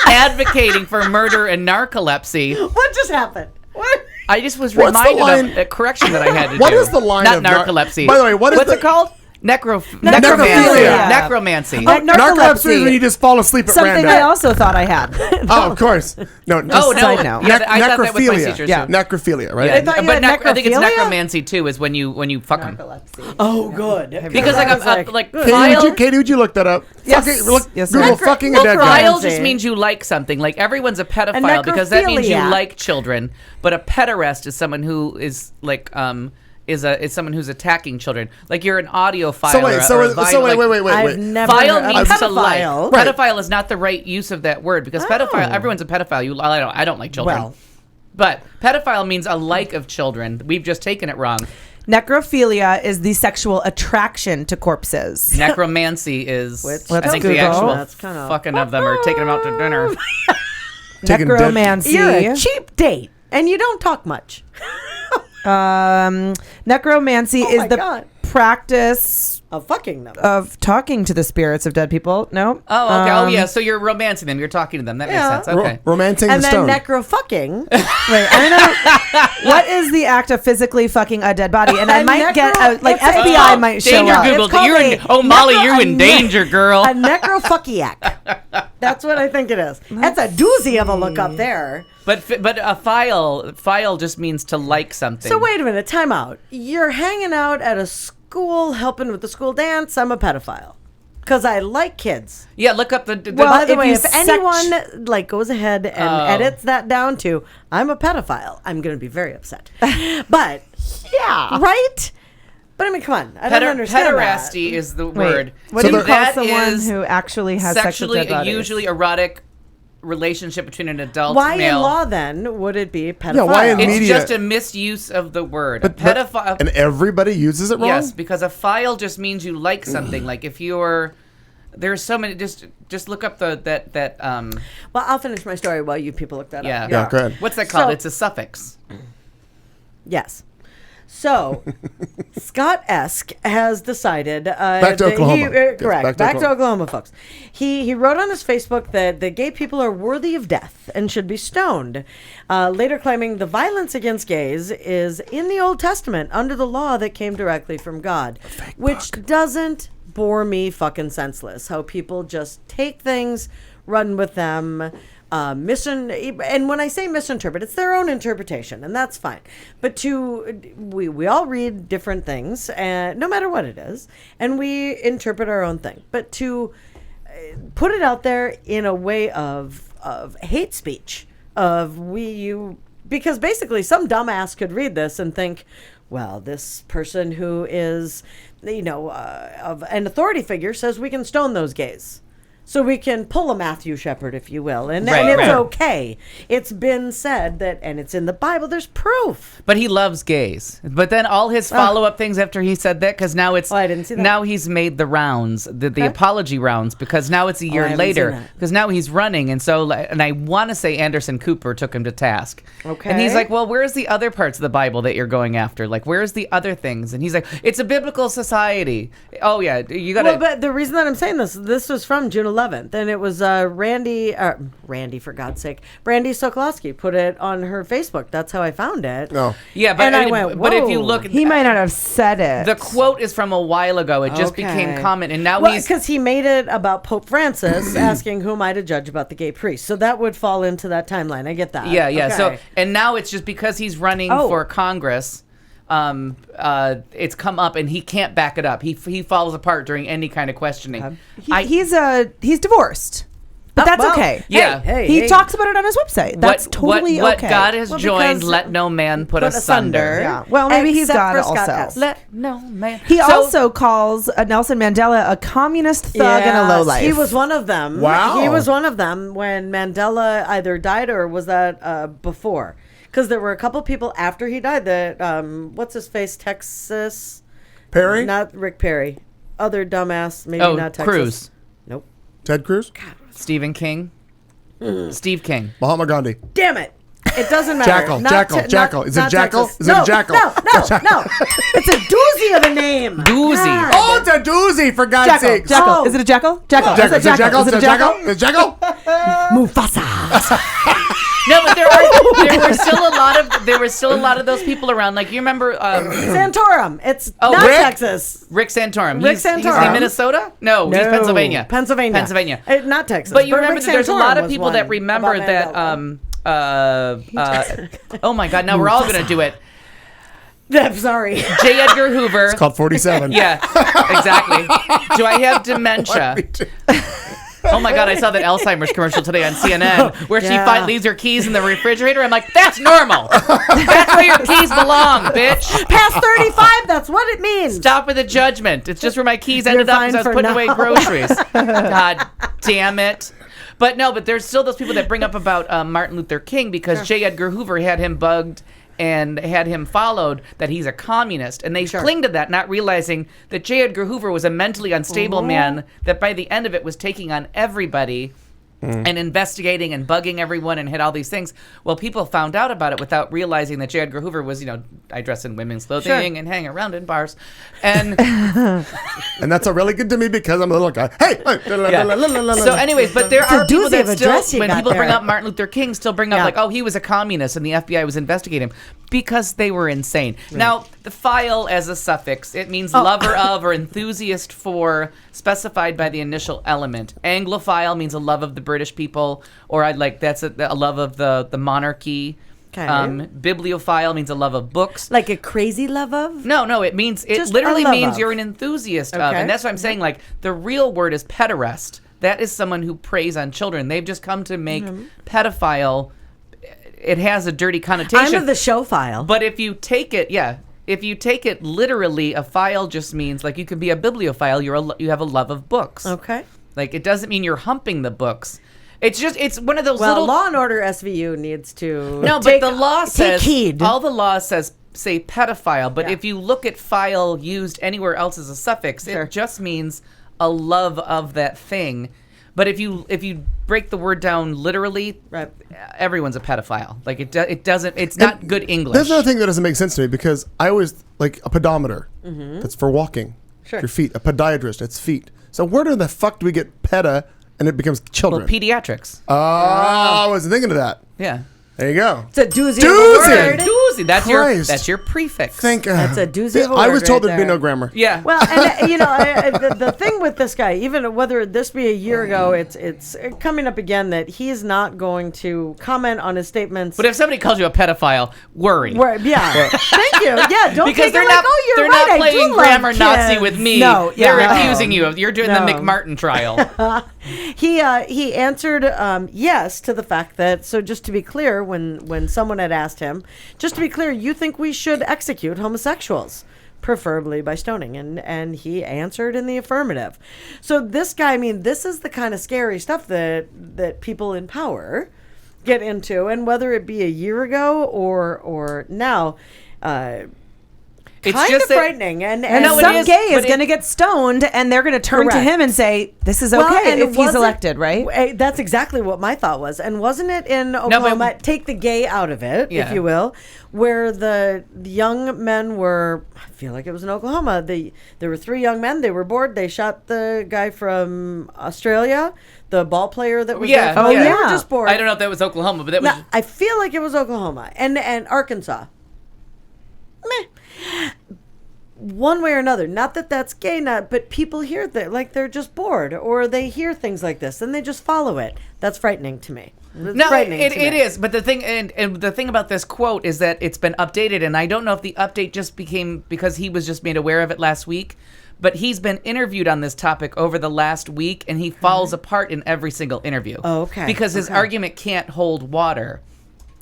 advocating for murder and narcolepsy. What just happened? What? I just was What's the reminded line- of a correction that I had to What do. is the line Not of nar- narcolepsy. By the way, what is What's the- it called? Necrophilia. Necrophilia. Necromancy. Oh, Narcolepsy is when you just fall asleep at Something random. I also thought I had. Oh, of course. No, just Oh, no. side note. Yeah, I thought that with my teachers, Yeah, too. necrophilia, right? Yeah, thought you but had I think it's necrophilia? necromancy too. Is when you fuck them. Oh, good. Because like I was Katie, would you look that up? Yes. Fucking, look, Yes, Google sir. fucking a Well, dead guy. pedophile just means you like something. Like everyone's a pedophile because that means you necrophiliac. like children. But a pederast is someone who is like is someone who's attacking children. Like you're an audiophile. So wait, wait. I've never File heard of means a to like. pedophile. Right. Pedophile is not the right use of that word because pedophile. Everyone's a pedophile. I don't like children. Well. But pedophile means a like of children. We've just taken it wrong. Necrophilia is the sexual attraction to corpses. Necromancy is, Which- I Let's think, Google. the actual That's kind of- fucking of them or taking them out to dinner. taking dead. Necromancy. You're a cheap date, and you don't talk much. Necromancy Oh is my the God. practice Of fucking them. of talking to the spirits of dead people. No. Oh, okay. Oh, yeah. So you're romancing them. You're talking to them. That Yeah. makes sense. Okay. Romancing and the then stone. necro-fucking. Wait, I don't know. What is the act of physically fucking a dead body? And I A might get it's FBI might show Danger up. Google. It's called You're in. a Oh, Molly, necro- you're a in ne- danger, girl. A necrofuckiac. That's what I think it is. That's a doozy of a look up there. But a file just means to like something. So wait a minute, time out. You're hanging out at a school, helping with the school dance. I'm a pedophile because I like kids. Yeah, look up the Well, By the if way, you if sex- anyone like goes ahead and Oh. edits that down to I'm a pedophile, I'm going to be very upset. But yeah, right. But I mean, come on, I don't understand pederasty that. is the Wait, word. what So do you there- call That someone is who actually has sex with sexually, dead bodies? usually erotic relationship between an adult Why male. in law then would it be pedophile? Yeah, why in It's media? just a misuse of the word. But- a pedophile. and everybody uses it wrong? Yes, because a file just means you like something. Like if you're, there's so many. Just look up that. Well, I'll finish my story while you people look that Yeah. up. Yeah, go ahead. What's that called? So- It's a suffix. Yes. So, Scott Esk has decided. Back to that Oklahoma. He, Yes, correct. Back to Oklahoma, folks. He wrote on his Facebook that the gay people are worthy of death and should be stoned. Later claiming the violence against gays is in the Old Testament under the law that came directly from God, which doesn't bore me fucking senseless. How people just take things, run with them. And when I say misinterpret, it's their own interpretation, and that's fine. But we all read different things, no matter what it is, and we interpret our own thing. But to put it out there in a way of hate speech, because basically some dumbass could read this and think, well, this person who is, of an authority figure says we can stone those gays. So we can pull a Matthew Shepard, if you will. And it's Right. okay. It's been said that, and it's in the Bible, there's proof. But he loves gays. But then all his follow-up things after he said that, because now it's I didn't see that. now he's made the rounds, the apology rounds, because now it's a year haven't later. seen that. Because now he's running, and I want to say Anderson Cooper took him to task. Okay. And he's like, well, where's the other parts of the Bible that you're going after? Like, where's the other things? And he's like, it's a biblical society. Oh yeah, you gotta. Well, but the reason that I'm saying this was from June 11th, and it was Randy, for God's sake, Brandy Sokolowski put it on her Facebook. That's how I found it. No. yeah, but and I went, but if you whoa. look, He might not have said it. the quote is from a while ago. It just became Okay. common, and now Well, he's. because he made it about Pope Francis asking who am I to judge about the gay priest. So that would fall into that timeline. I get that. Yeah, yeah. So Okay. and now it's just because he's running Oh. for Congress. It's come up and he can't back it up. He falls apart during any kind of questioning. He's divorced, but that's well, okay. Yeah. He talks about it on his website. That's totally what okay. God has Well, joined, because let no man put asunder. Yeah. Well, maybe he's Except God for Scott also. S. Let no man. He So- also calls Nelson Mandela a communist thug and a Yes, lowlife. He was one of them. Wow. He was one of them when Mandela either died or was that before? Because there were a couple people after he died that, what's his face, Texas? Perry? Not Rick Perry. Other dumbass, maybe Oh, not Texas. Cruz, Nope. Ted Cruz? Stephen King, Steve King. Mahatma Gandhi. Damn it. It doesn't matter. Jackal, Not Jackal, Te- Jackal. not- Is it not Jackal? Texas. Is it a Jackal? No. It's a doozy of a name. Doozy. God. Oh, it's a doozy, for God's Jackal. sake. Jackal. Oh. Is it a jackal? Jackal. Jackal. Is it a jackal? Is it a jackal? Is it Jackal? Mufasa. No, but there were still a lot of those people around. Like you remember Santorum. It's Oh, not Rick? Texas. Rick Santorum. Rick He's Santorum. in Minnesota? No, he's No. Pennsylvania. Pennsylvania. Not Texas. But you remember Rick that there's a Santorum lot of was people one that remember about that. Mandela. Oh my God! Now we're all gonna do it. I'm sorry. J. Edgar Hoover. It's called 47. Yeah, exactly. Do I have dementia? Oh my God! I saw that Alzheimer's commercial today on CNN where she Yeah. leaves her keys in the refrigerator. I'm like, that's normal. That's where your keys belong, bitch. Past 35, that's what it means. Stop with the judgment. It's just where my keys ended up fine because I was for putting now. away groceries. God damn it. But no, but there's still those people that bring up about Martin Luther King because J. Edgar Hoover had him bugged and had him followed that he's a communist. And they cling to that, not realizing that J. Edgar Hoover was a mentally unstable man that by the end of it was taking on everybody and investigating and bugging everyone and had all these things. Well, people found out about it without realizing that J. Edgar Hoover was, I dress in women's clothing and hang around in bars. And and that's really good to me because I'm a little guy. Hey! So anyways, but there are people doozy of that a dress still, you when got people bring there. up Martin Luther King, still bring up like, oh, he was a communist and the FBI was investigating him because they were insane. Now, the phile as a suffix, it means lover of or enthusiast for, specified by the initial element. Anglophile means a love of the British people, or that's a love of the monarchy. Okay. Bibliophile means a love of books. Like a crazy love of? No, it means, it Just literally a love means of. you're an enthusiast of. Okay. And that's what I'm saying, like, the real word is pederast. That is someone who preys on children. They've just come to make pedophile, it has a dirty connotation. I'm of the show file. But if you take it literally, a file just means, like, you can be a bibliophile, you have a love of books. Okay. Like, it doesn't mean you're humping the books. It's one of those Well, little... Law and Order SVU needs to No, but the law says... Take heed. All the law say pedophile, but Yeah. if you look at file used anywhere else as a suffix, Sure. it just means a love of that thing. But if you break the word down literally, Right. everyone's a pedophile. Like, it's not good English. There's another thing that doesn't make sense to me because I always like a pedometer. That's for walking. Sure. Your feet. A podiatrist. It's feet. So where in the fuck do we get peta and it becomes children? Well, pediatrics. I wasn't thinking of that. Yeah. There you go. It's a doozy. Doozy! Of a word. Doozy. Christ. That's your prefix. That's a doozy of a I was word told right there'd be there. no grammar. Yeah. Well, and the thing with this guy, even whether this be a year ago, it's coming up again that he's not going to comment on his statements. But if somebody calls you a pedophile, worry. Yeah, thank you. Yeah, don't Because take they're it not like, oh, you're they're right, not I playing do grammar love Nazi kids. with me. No, They're yeah, accusing you of you're doing No. the McMartin trial. He answered yes to the fact that, so just to be clear, when someone had asked him, just to be clear, you think we should execute homosexuals, preferably by stoning? And he answered in the affirmative. So this guy, I mean, this is the kind of scary stuff that people in power get into, and whether it be a year ago or now, It's kind just of that- frightening. And No, it some is, gay but is going to get stoned, and they're going to turn to Correct. him and say, "This is okay Well, and if he's wasn't- elected, right?" That's exactly what my thought was. And wasn't it in Oklahoma, take the gay out of it, Yeah. if you will, where the young men were, I feel like it was in Oklahoma, there were 3 young men, they were bored, they shot the guy from Australia, the ball player that was Yeah. there. Oh, They yeah. were just bored. I don't know if that was Oklahoma, but that was No, I feel like it was Oklahoma and Arkansas. Meh. One way or another, not that that's gay, but people hear that, like, they're just bored, or they hear things like this and they just follow it. That's frightening to me. It's No, frightening it to me. is. But the thing and the thing about this quote is that it's been updated, and I don't know if the update just became because he was just made aware of it last week. But he's been interviewed on this topic over the last week, and he falls apart in every single interview. Oh, okay. Because his argument can't hold water.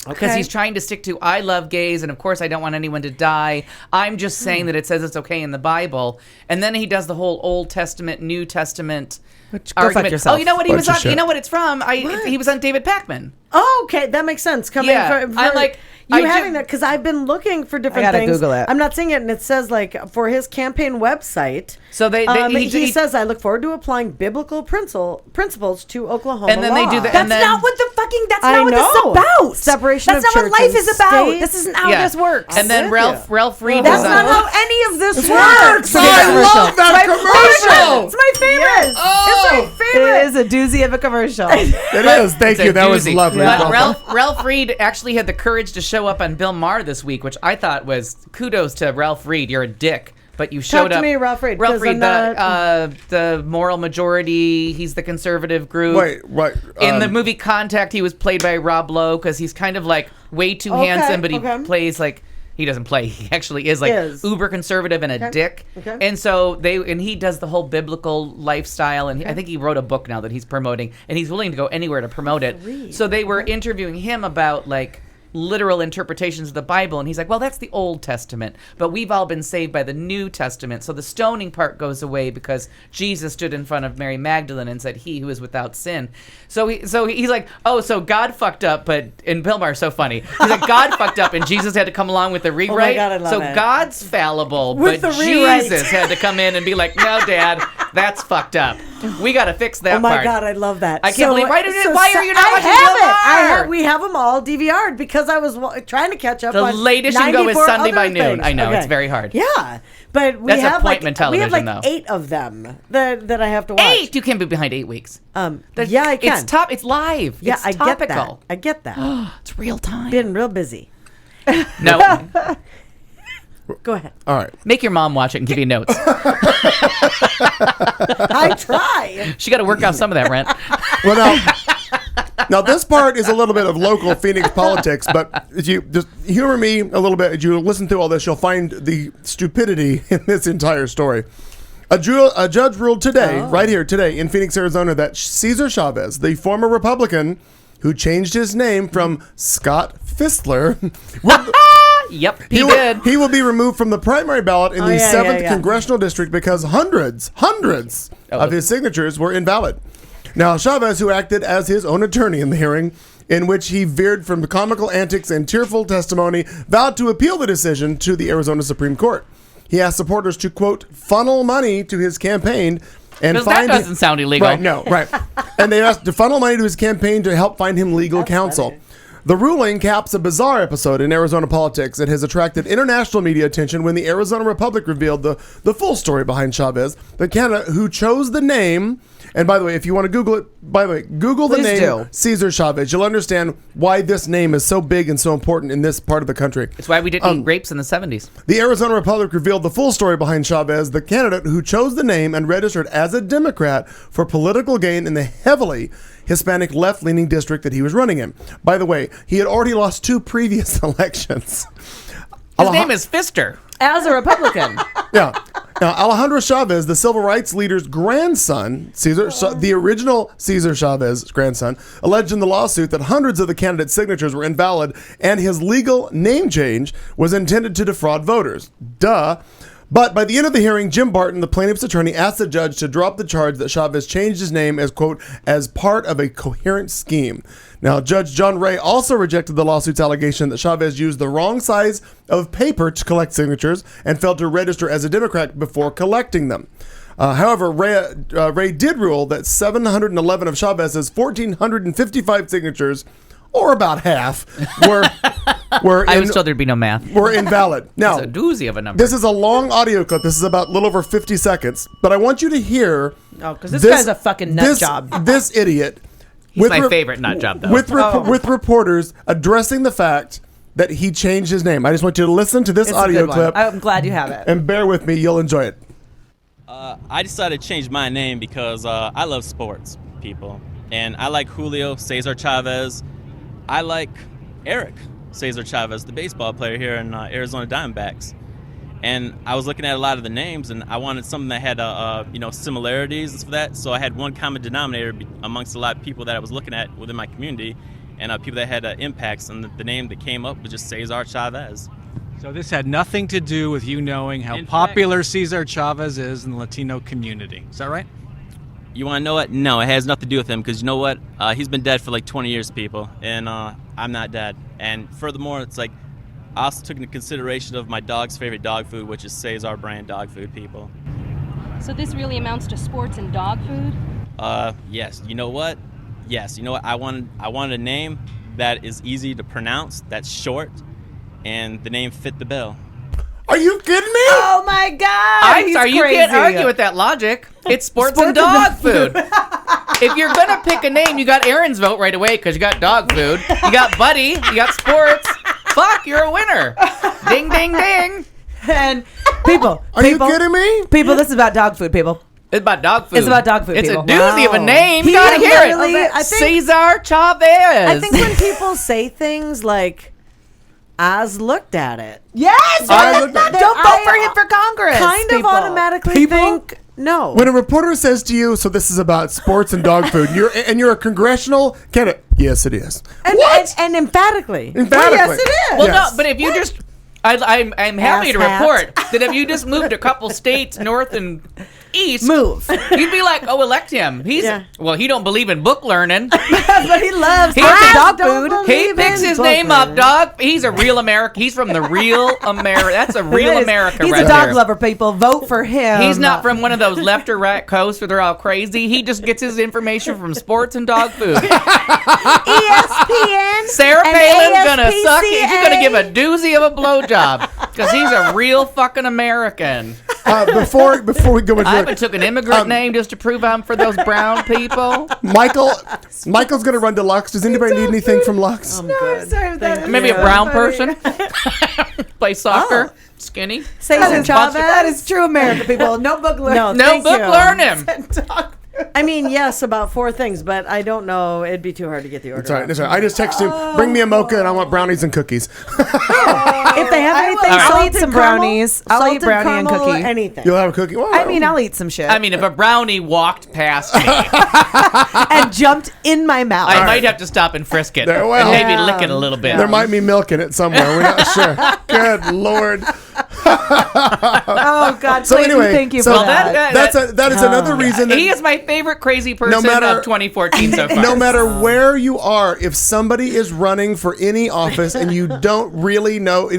Because Okay. he's trying to stick to, I love gays, and of course I don't want anyone to die. I'm just saying that it says it's okay in the Bible. And then he does the whole Old Testament, New Testament Which, go fuck argument. yourself. Oh, you know what he Bunch was of on? shit. You know what it's from? He was on David Pakman. Oh, okay, that makes sense. Coming Yeah, from I like- you I having do- that, because I've been looking for different gotta things. Google it. I'm not seeing it, and it says, like, for his campaign website. So he says, "I look forward to applying biblical principles to Oklahoma And then they do law." the- That's and then- not what the fucking. That's I not what this is know. about. Separation That's of not what church life and is about. state. This isn't how Yeah. this works. And then with Ralph Reed That's was not on. how any of this works. works. I love that commercial. It's my favorite. Oh. It's my favorite. It is a doozy of a commercial. It is. Thank It's you. a That was doozy. lovely. But Welcome. Ralph Reed actually had the courage to show up on Bill Maher this week, which I thought was kudos to Ralph Reed. You're a dick, but you showed to up. me, Ralph Reed, Ralph 'cause Reed, I'm the moral majority. He's the conservative group. Wait. In the movie Contact, he was played by Rob Lowe because he's kind of like way too Okay, handsome, but he okay. plays like. He doesn't play. He actually is like Is. uber conservative and a dick. Okay. And so he does the whole biblical lifestyle, and I think he wrote a book now that he's promoting, and he's willing to go anywhere to promote it. So they were interviewing him about like literal interpretations of the Bible, and he's like, well, that's the Old Testament, but we've all been saved by the New Testament. So the stoning part goes away because Jesus stood in front of Mary Magdalene and said, he who is without sin. So he's like, oh, so God fucked up, but and Bill Maher's so funny. He's like, God fucked up and Jesus had to come along with the rewrite. God, I love so it. God's fallible, With but the rewrite. Jesus had to come in and be like, no, Dad, That's fucked up. We got to fix that Oh my part. God, I love that. I can't believe. Why are you not I watching have Bill it. Maher? We have them all DVR'd because I was trying to catch up. The on latest you can go is 94 Sunday by other noon. things. I know, Okay. it's very hard. Yeah, but we That's have appointment we have television, like though. 8 of them that I have to watch. 8? You can't be behind 8 weeks. Yeah, I can. It's live. Yeah, it's I get that. topical. I get that. It's real time. Been real busy. No. Go ahead. All right. Make your mom watch it and give you notes. I try. She got to work out some of that rent. Well, now this part is a little bit of local Phoenix politics, but if you just humor me a little bit, as you listen through all this, you'll find the stupidity in this entire story. A judge ruled today, right here today in Phoenix, Arizona, that Cesar Chavez, the former Republican who changed his name from Scott Fistler, Yep, he did. He will be removed from the primary ballot in the 7th yeah. congressional district because hundreds of his signatures were invalid. Now, Chavez, who acted as his own attorney in the hearing, in which he veered from comical antics and tearful testimony, vowed to appeal the decision to the Arizona Supreme Court. He asked supporters to, quote, funnel money to his campaign and Because that doesn't sound illegal. Right, no, right. And they asked to funnel money to his campaign to help find him legal counsel. funny. The ruling caps a bizarre episode in Arizona politics. It has attracted international media attention when the Arizona Republic revealed the full story behind Chavez, the candidate who chose the name. And by the way, if you want to Google it, Google the Please name do. Cesar Chavez. You'll understand why this name is so big and so important in this part of the country. It's why we didn't eat grapes in the 70s. The Arizona Republic revealed the full story behind Chavez, the candidate who chose the name and registered as a Democrat for political gain in the heavily Hispanic left-leaning district that he was running in. By the way, he had already lost 2 previous elections. His name is Fister. As a Republican. Yeah. Now, Alejandro Chavez, the civil rights leader's grandson, the original Cesar Chavez's grandson, alleged in the lawsuit that hundreds of the candidate's signatures were invalid and his legal name change was intended to defraud voters. Duh. But by the end of the hearing, Jim Barton, the plaintiff's attorney, asked the judge to drop the charge that Chavez changed his name as, quote, as part of a coherent scheme. Now, Judge John Ray also rejected the lawsuit's allegation that Chavez used the wrong size of paper to collect signatures and failed to register as a Democrat before collecting them. However, Ray did rule that 711 of Chavez's 1,455 signatures, or about half, were I was told there'd be no math. were invalid. Now, It's a doozy of a number. this is a long audio clip. This is about a little over 50 seconds. But I want you to hear. Oh, because this guy's a fucking nut job. This idiot. He's my favorite nut job, though. With reporters addressing the fact that he changed his name. I just want you to listen to this It's a audio good one. clip I'm glad you have it. and bear with me. You'll enjoy it. I decided to change my name because I love sports, people. And I like Julio Cesar Chavez. I like Eric Cesar Chavez, the baseball player here in Arizona Diamondbacks. And I was looking at a lot of the names, and I wanted something that had, similarities for that. So I had one common denominator amongst a lot of people that I was looking at within my community, and people that had impacts. And the name that came up was just Cesar Chavez. So this had nothing to do with you knowing how In popular Cesar Chavez is in the Latino community. Is that right? You want to know what? No, it has nothing to do with him, because you know what? He's been dead for like 20 years, people, and I'm not dead. And furthermore, it's like I also took into consideration of my dog's favorite dog food, which is Cesar brand dog food, people. So this really amounts to sports and dog food? Yes. You know what? Yes. You know what? I wanted a name that is easy to pronounce, that's short, and the name fit the bill. Are you kidding me? Oh my God! I'm sorry, you can't argue with that logic. It's sports and dog food. If you're gonna pick a name, you got Aaron's vote right away because you got dog food. You got Buddy. You got sports. Fuck, you're a winner. Ding, ding, ding. And people, Are you kidding me? People, this is about dog food, people. It's about dog food. It's about dog food, It's people. a doozy of a Wow. name. He You gotta hear literally- it. I think- Cesar Chavez. I think when people say things like Oz looked at it, Yes! Don't vote for him for Congress. kind people. of automatically People? think no. When a reporter says to you, "So this is about sports and dog food," you're a congressional candidate. Yes, it is. and, What? And emphatically. Emphatically. yes, it is. Well, Yes. no, but if you just, I'm happy to Asshat. report that if you just moved a couple states north and east, Move. you'd be like, oh, elect him. Well, he don't believe in book learning. But he loves He dog don't food. He picks his name up, dog. He's a real America. He's from the real America. That's a real America He's right a dog there. lover, people. Vote for him. He's not from one of those left or right coasts where they're all crazy. He just gets his information from sports and dog food. ESPN. Sarah and Palin's gonna suck. ASPCA. He's gonna give a doozy of a blowjob because he's a real fucking American. Before we go into I it, even took an immigrant name just to prove I'm for those brown people. Michael's gonna run to Lux. Does anybody need anything from Lux? No, I'm sorry. That Maybe a brown person. Play soccer. Skinny. Cesar Chavez. That is true America, people. No book learning. No book learning. I mean, yes, about 4 things, but I don't know. It'd be too hard to get the order. That's right. I just texted him, bring me a mocha and I want brownies and cookies. If they have anything, I'll eat some brownies. I'll eat salted brownie and caramel, cookie. anything. You'll have a cookie? Wow. I mean, I'll eat some shit. I mean, if a brownie walked past me, and jumped in my mouth. I might have to stop and frisk it. Well, and maybe lick it a little bit. There might be milk in it somewhere. We're not sure. Good Lord. Oh God! So Clayton, anyway, thank you so for that. that is another reason that He is my favorite crazy person of 2014 so far. no matter where you are, if somebody is running for any office and you don't really know,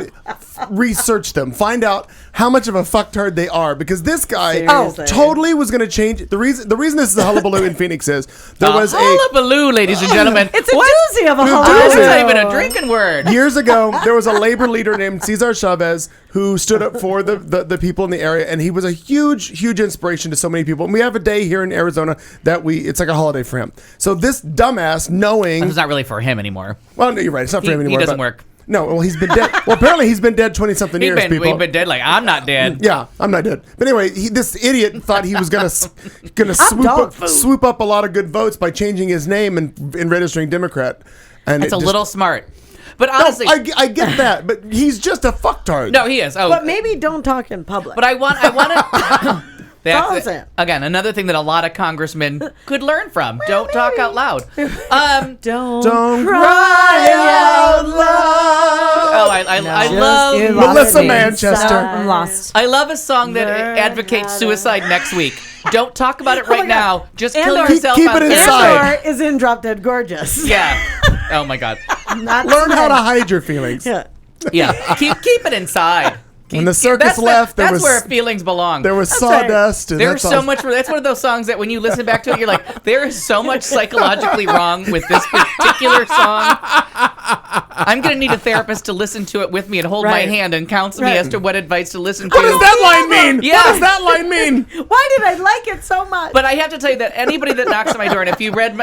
research them. Find out how much of a fucktard they are, because this guy totally was going to change. The reason this is a hullabaloo in Phoenix is there was hullabaloo, ladies and gentlemen. It's a doozy of a That's hullabaloo. not even a drinking word. Years ago, there was a labor leader named Cesar Chavez who stood up for the people in the area, and he was a huge inspiration to so many people. And we have a day here in Arizona that it's like a holiday for him. So this dumbass, knowing It's not really for him anymore. well, no, you're right, it's not for him anymore. He doesn't but- work. No, well, he's been dead. Well, apparently he's been dead 20-something years, people. He's been dead. Like, I'm not dead. Yeah, I'm not dead. But anyway, this idiot thought he was gonna swoop up a lot of good votes by changing his name and registering Democrat. And It's a little smart. But honestly, I get that, but he's just a fucktard. no, he is. Oh, But maybe don't talk in public. But I want to. That's it. Again, another thing that a lot of congressmen could learn from. Don't talk out loud. Don't cry out loud. Oh, I love Melissa Manchester. I'm lost. I love a song that advocates suicide next week. Don't talk about it right now. Just kill or yourself. keep out it there. inside. Or is in Drop Dead Gorgeous. Yeah. Oh my God. Learn how to hide your feelings. Yeah. Yeah. Keep it inside. When the circus left, that's where feelings belong. There was sawdust. And There's so much. That's one of those songs that when you listen back to it, you're like, there is so much psychologically wrong with this particular song. I'm gonna need a therapist to listen to it with me and hold my hand and counsel me as to what advice to listen to. What does that line mean? Yeah. What does that line mean? Why did I like it so much? But I have to tell you that anybody that knocks on my door, and if you read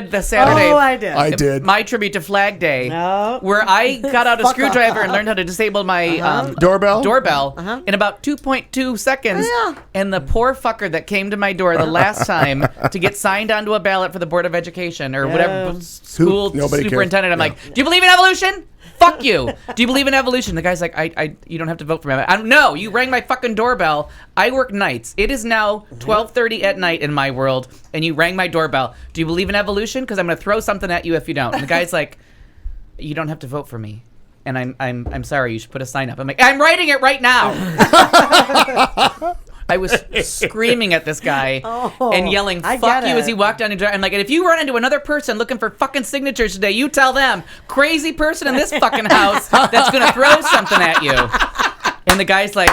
the Saturday, I did. My tribute to Flag Day, No. where I got out a screwdriver and learned how to disable my doorbell in about 2.2 seconds. And the poor fucker that came to my door the last time to get signed onto a ballot for the Board of Education or whatever school Nobody superintendent, cares. I'm like, do you believe in evolution? Fuck you. Do you believe in evolution? The guy's like, you don't have to vote for me. No, you rang my fucking doorbell. I work nights. It is now 12:30 at night in my world, and you rang my doorbell. Do you believe in evolution? Because I'm going to throw something at you if you don't. And the guy's like, you don't have to vote for me. And I'm sorry, you should put a sign up. I'm like, I'm writing it right now. I was screaming at this guy and yelling, fuck you, as he walked down the drive. I'm like, and if you run into another person looking for fucking signatures today, you tell them, crazy person in this fucking house that's going to throw something at you. And the guy's like,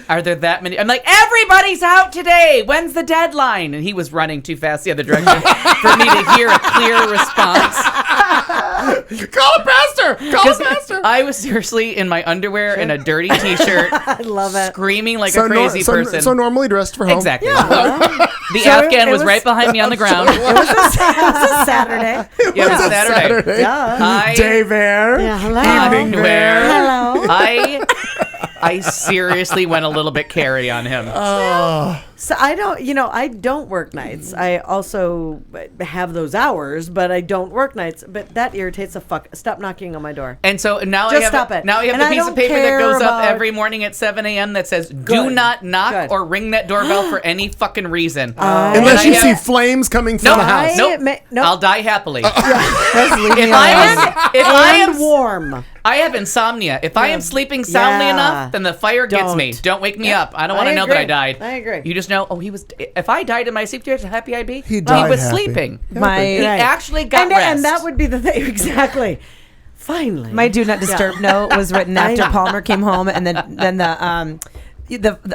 are there that many? I'm like, everybody's out today. When's the deadline? And he was running too fast the other direction for me to hear a clear response. Call a pastor! Call a pastor! I was seriously in my underwear and a dirty t-shirt. I love it. Screaming like a crazy person. So normally dressed for home. Exactly. The Afghan was right behind me on the ground. It was a Saturday. It was Saturday. Day Bear. Yeah, hello. Evening Bear. Hello. I seriously went a little bit carry on him. So I don't work nights. I also have those hours, but I don't work nights. But that irritates the fuck. Stop knocking on my door. And so now Just I have stop it. Now I have And the I piece of don't paper that care goes up about- every morning at 7 a.m. that says, do Good. not knock Good. or ring that doorbell for any fucking reason. Unless you see flames coming from the house. Nope. I'll die happily. If If I am warm. I have insomnia. If I am sleeping soundly enough, then the fire gets me. Don't wake me up. I don't want to know that I died. I agree. You just know. Oh, he was. If I died in my sleep, do you know how happy I'd be? He died was happy. sleeping. My Actually got rest. And that would be the thing. Exactly. Finally. My do not disturb note was written after Palmer came home, and then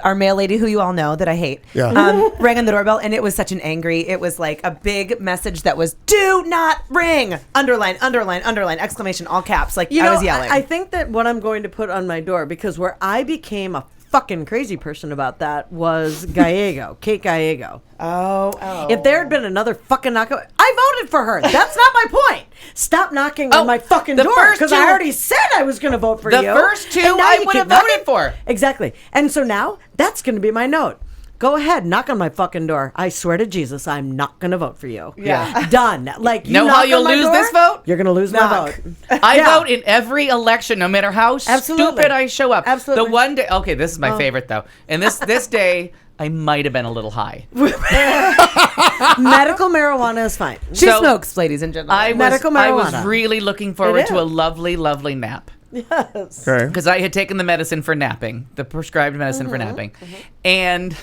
our mail lady, who you all know that I hate, rang on the doorbell, and it was such an angry. It was like a big message that was "Do not ring!" Underline, underline, underline, exclamation, all caps. Like I was yelling. I think that what I'm going to put on my door, because where I became a fucking crazy person about that was Gallego, Kate Gallego. Oh. If there had been another fucking knockout, I voted for her. That's not my point. Stop knocking on my fucking the door, first because two- I already said I was going to vote for The you. first two And now I you would have keep knocking. voted for. Exactly. And so now that's going to be my note. Go ahead, knock on my fucking door. I swear to Jesus, I'm not going to vote for you. Yeah. Done. Like, you Know knock how on you'll my lose door, this vote? You're going to lose Knock. my vote. I vote in every election, no matter how Absolutely. stupid I show up. Absolutely. The one day, okay, this is my favorite though. And this day, I might have been a little high. Medical marijuana is fine. She So, smokes, ladies and gentlemen. I Medical was marijuana. really looking forward It to a is. lovely, lovely nap. Yes. Okay. Because I had taken the medicine for napping, the prescribed medicine for napping. And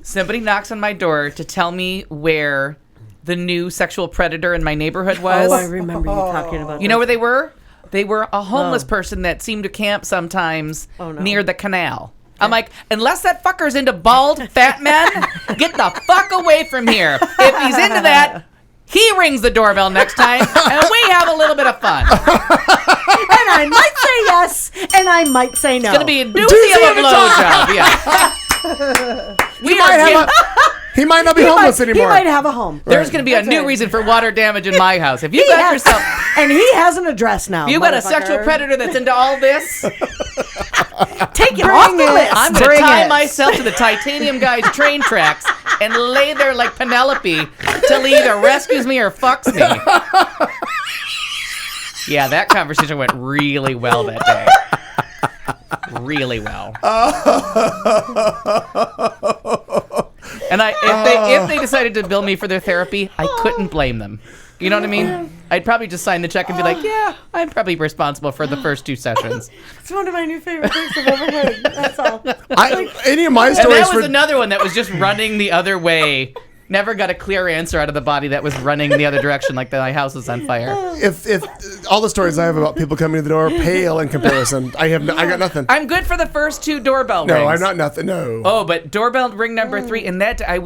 somebody knocks on my door to tell me where the new sexual predator in my neighborhood was. Oh, I remember you talking about You know where they were? They were a homeless person that seemed to camp sometimes Oh, no. near the canal. I'm like, unless that fucker's into bald, fat men, get the fuck away from here. If he's into that, he rings the doorbell next time, and we have a little bit of fun. And I might say yes, and I might say no. It's going to be a doozy of a blowjob. Yeah. He might not be homeless anymore. He might have a home. There's going to be a new reason for water damage in my house. If you got yourself... And he has an address now. You got a motherfucker. sexual predator that's into all this? Take him off the list. I'm going to Bring tie it. myself to the titanium guy's train tracks and lay there like Penelope till he either rescues me or fucks me. Yeah, that conversation went really well that day. Really well. And if they decided to bill me for their therapy, I couldn't blame them. You know what I mean? I'd probably just sign the check and be like, yeah, I'm probably responsible for the first 2 sessions. It's one of my new favorite things I've ever heard. That's all. Any of my And stories that was another one that was just running the other way. Never got a clear answer out of the body that was running the other direction, like my house was on fire. if all the stories I have about people coming to the door pale in comparison, I got nothing. I'm good for the first 2 doorbell No, rings. I'm not nothing. No. Oh, but doorbell ring number 3, and that it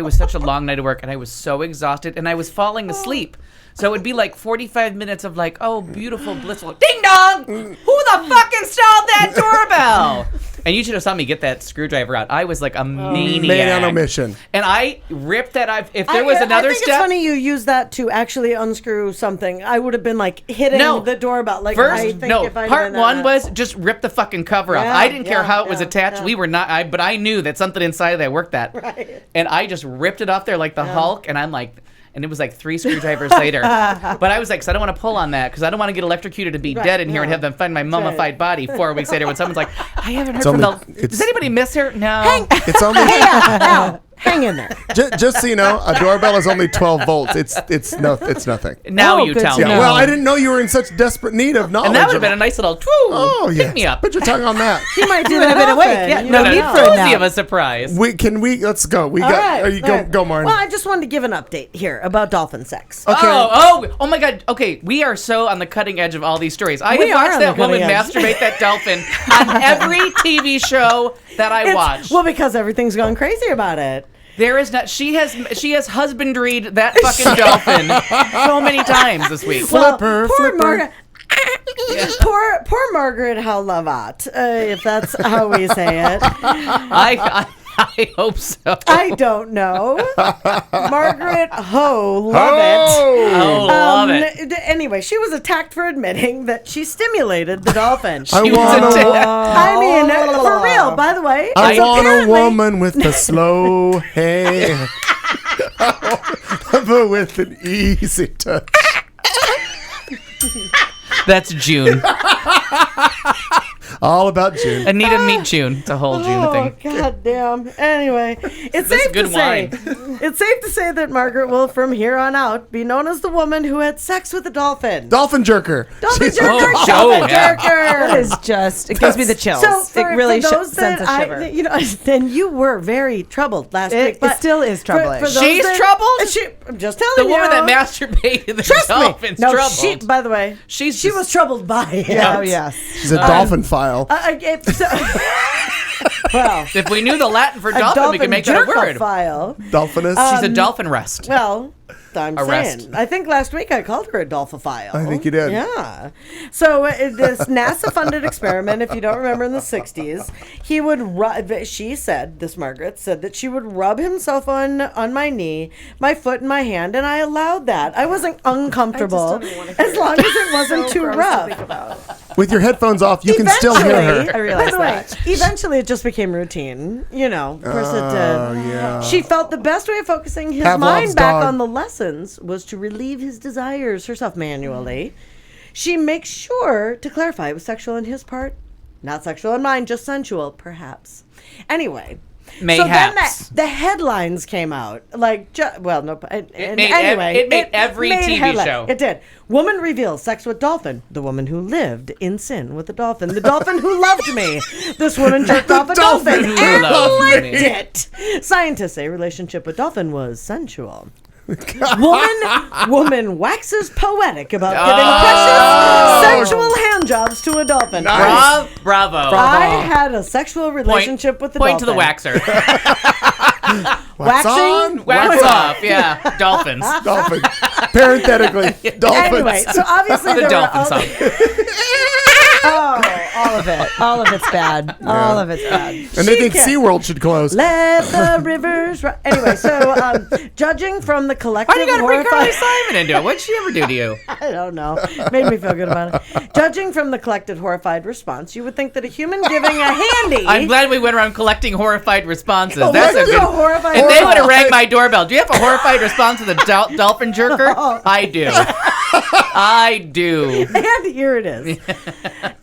was such a long night of work, and I was so exhausted, and I was falling asleep. So it would be like 45 minutes of like, oh, beautiful, blissful, ding dong! Who the fuck installed that doorbell? And you should have saw me get that screwdriver out. I was like a maniac. Made on a mission. And I ripped that. If there was another I think step. it's funny you use that to actually unscrew something. I would have been like hitting the doorbell. Like First, I think no. if I'd Part been, 1 was just rip the fucking cover off. Yeah, I didn't care how it was yeah, attached. yeah. We were not. But I knew that something inside that worked that. Right. And I just ripped it off there like the Hulk. And I'm like. And it was like 3 screwdrivers later. But I was like, so I don't want to pull on that because I don't want to get electrocuted and be dead in here and have them find my mummified body 4 weeks later when someone's like, I haven't heard from does anybody miss her? No. It's only hang in there. just so you know, a doorbell is only 12 volts. It's nothing. Now Oh, you good tell to me. Yeah, well, I didn't know you were in such desperate need of knowledge. And that would have of been a it. nice little Oh, pick yeah. me up. Put your tongue on that. He might do would that have been awake. often. Yeah, You no don't need know. for a Cozy nap. of a surprise. Let's go. We All got. right, Are you all right. go, Martin. Well, I just wanted to give an update here about dolphin sex. Okay. Oh my God. Okay, we are so on the cutting edge of all these stories. I We have are watched on that the woman cutting edge. masturbate that dolphin on every TV show that I watch. Well, because everything's gone crazy about it. There is not. She has husbandried that fucking dolphin so many times this week. Flipper, Poor flipper. Margaret. Poor Margaret Halavat, if that's how we say it. I hope so. I don't know. Margaret Ho, love it. Oh, love it. Anyway, she was attacked for admitting that she stimulated the dolphin. I She was want a a, dick. I mean, for real, by the way. I it's want a apparently- woman with a slow hand, but with an easy touch. That's June. All about June. Anita Meet June. It's a whole June thing. Oh, God damn. Anyway, it's This is safe good to say wine. it's safe to say that Margaret will from here on out be known as the woman who had sex with a dolphin. Dolphin jerker. Dolphin She's- jerker, Oh, dolphin yeah. jerker. It is just, it gives me the chills. So for, it really for those sends that a shiver. you know, then you were very troubled last It- week. it but still is for troubling. those She's that- troubled? I'm just telling The you. woman that masturbated the Trust dolphin's me. No, troubled. she. By the way, She's she just- was troubled by it. Oh, yes. She's a dolphin file. Well, If we knew the Latin for a dolphin, we could make that a word. jerkophile. Dolphinus. She's a dolphin rest. Well, I'm Arrest. saying. I think last week I called her a dolphophile. I think you did. Yeah. So this NASA-funded experiment, if you don't remember, in the 60s, he would she said, this Margaret said that she would rub himself on my knee, my foot, and my hand, and I allowed that. I wasn't uncomfortable as long as it wasn't too rough. With your headphones off, you can still hear Eventually- her. I realize By the way, that. eventually it just became routine. You know, of course it did. yeah. She felt the best way of focusing his Pavlov's mind back dog. on the lessons was to relieve his desires herself manually. She makes sure to clarify it was sexual on his part, not sexual on mine, just sensual, perhaps. Anyway. Mayhaps. So then the headlines came out. Like, well, no. And made anyway, it made every TV headlines. show. It did. Woman reveals sex with dolphin. The woman who lived in sin with the dolphin. The dolphin who loved me. This woman jerked off a dolphin who and loved liked me. it. Scientists say relationship with dolphin was sensual. Woman waxes poetic about giving precious sexual hand jobs to a dolphin. Bravo. I had a sexual relationship with the Point dolphin. to the waxer. Wax on, Wax off. Yeah. Dolphins. dolphin. Parenthetically, dolphins. Anyway, so obviously The there dolphin were song. All of it. All of it's bad. All of it's bad. And they think SeaWorld should close. Let the rivers run. Anyway, so judging from the collective Why do you gotta bring Carly horrified... Simon into it? What'd she ever do to you? I don't know. Made me feel good about it. Judging from the collected horrified response, you would think that a human giving a handy... I'm glad we went around collecting horrified responses. Oh, That's a what's good. a horrified And they would have response? rang my doorbell. Do you have a horrified response to the dolphin jerker? I do. I do. And here it is.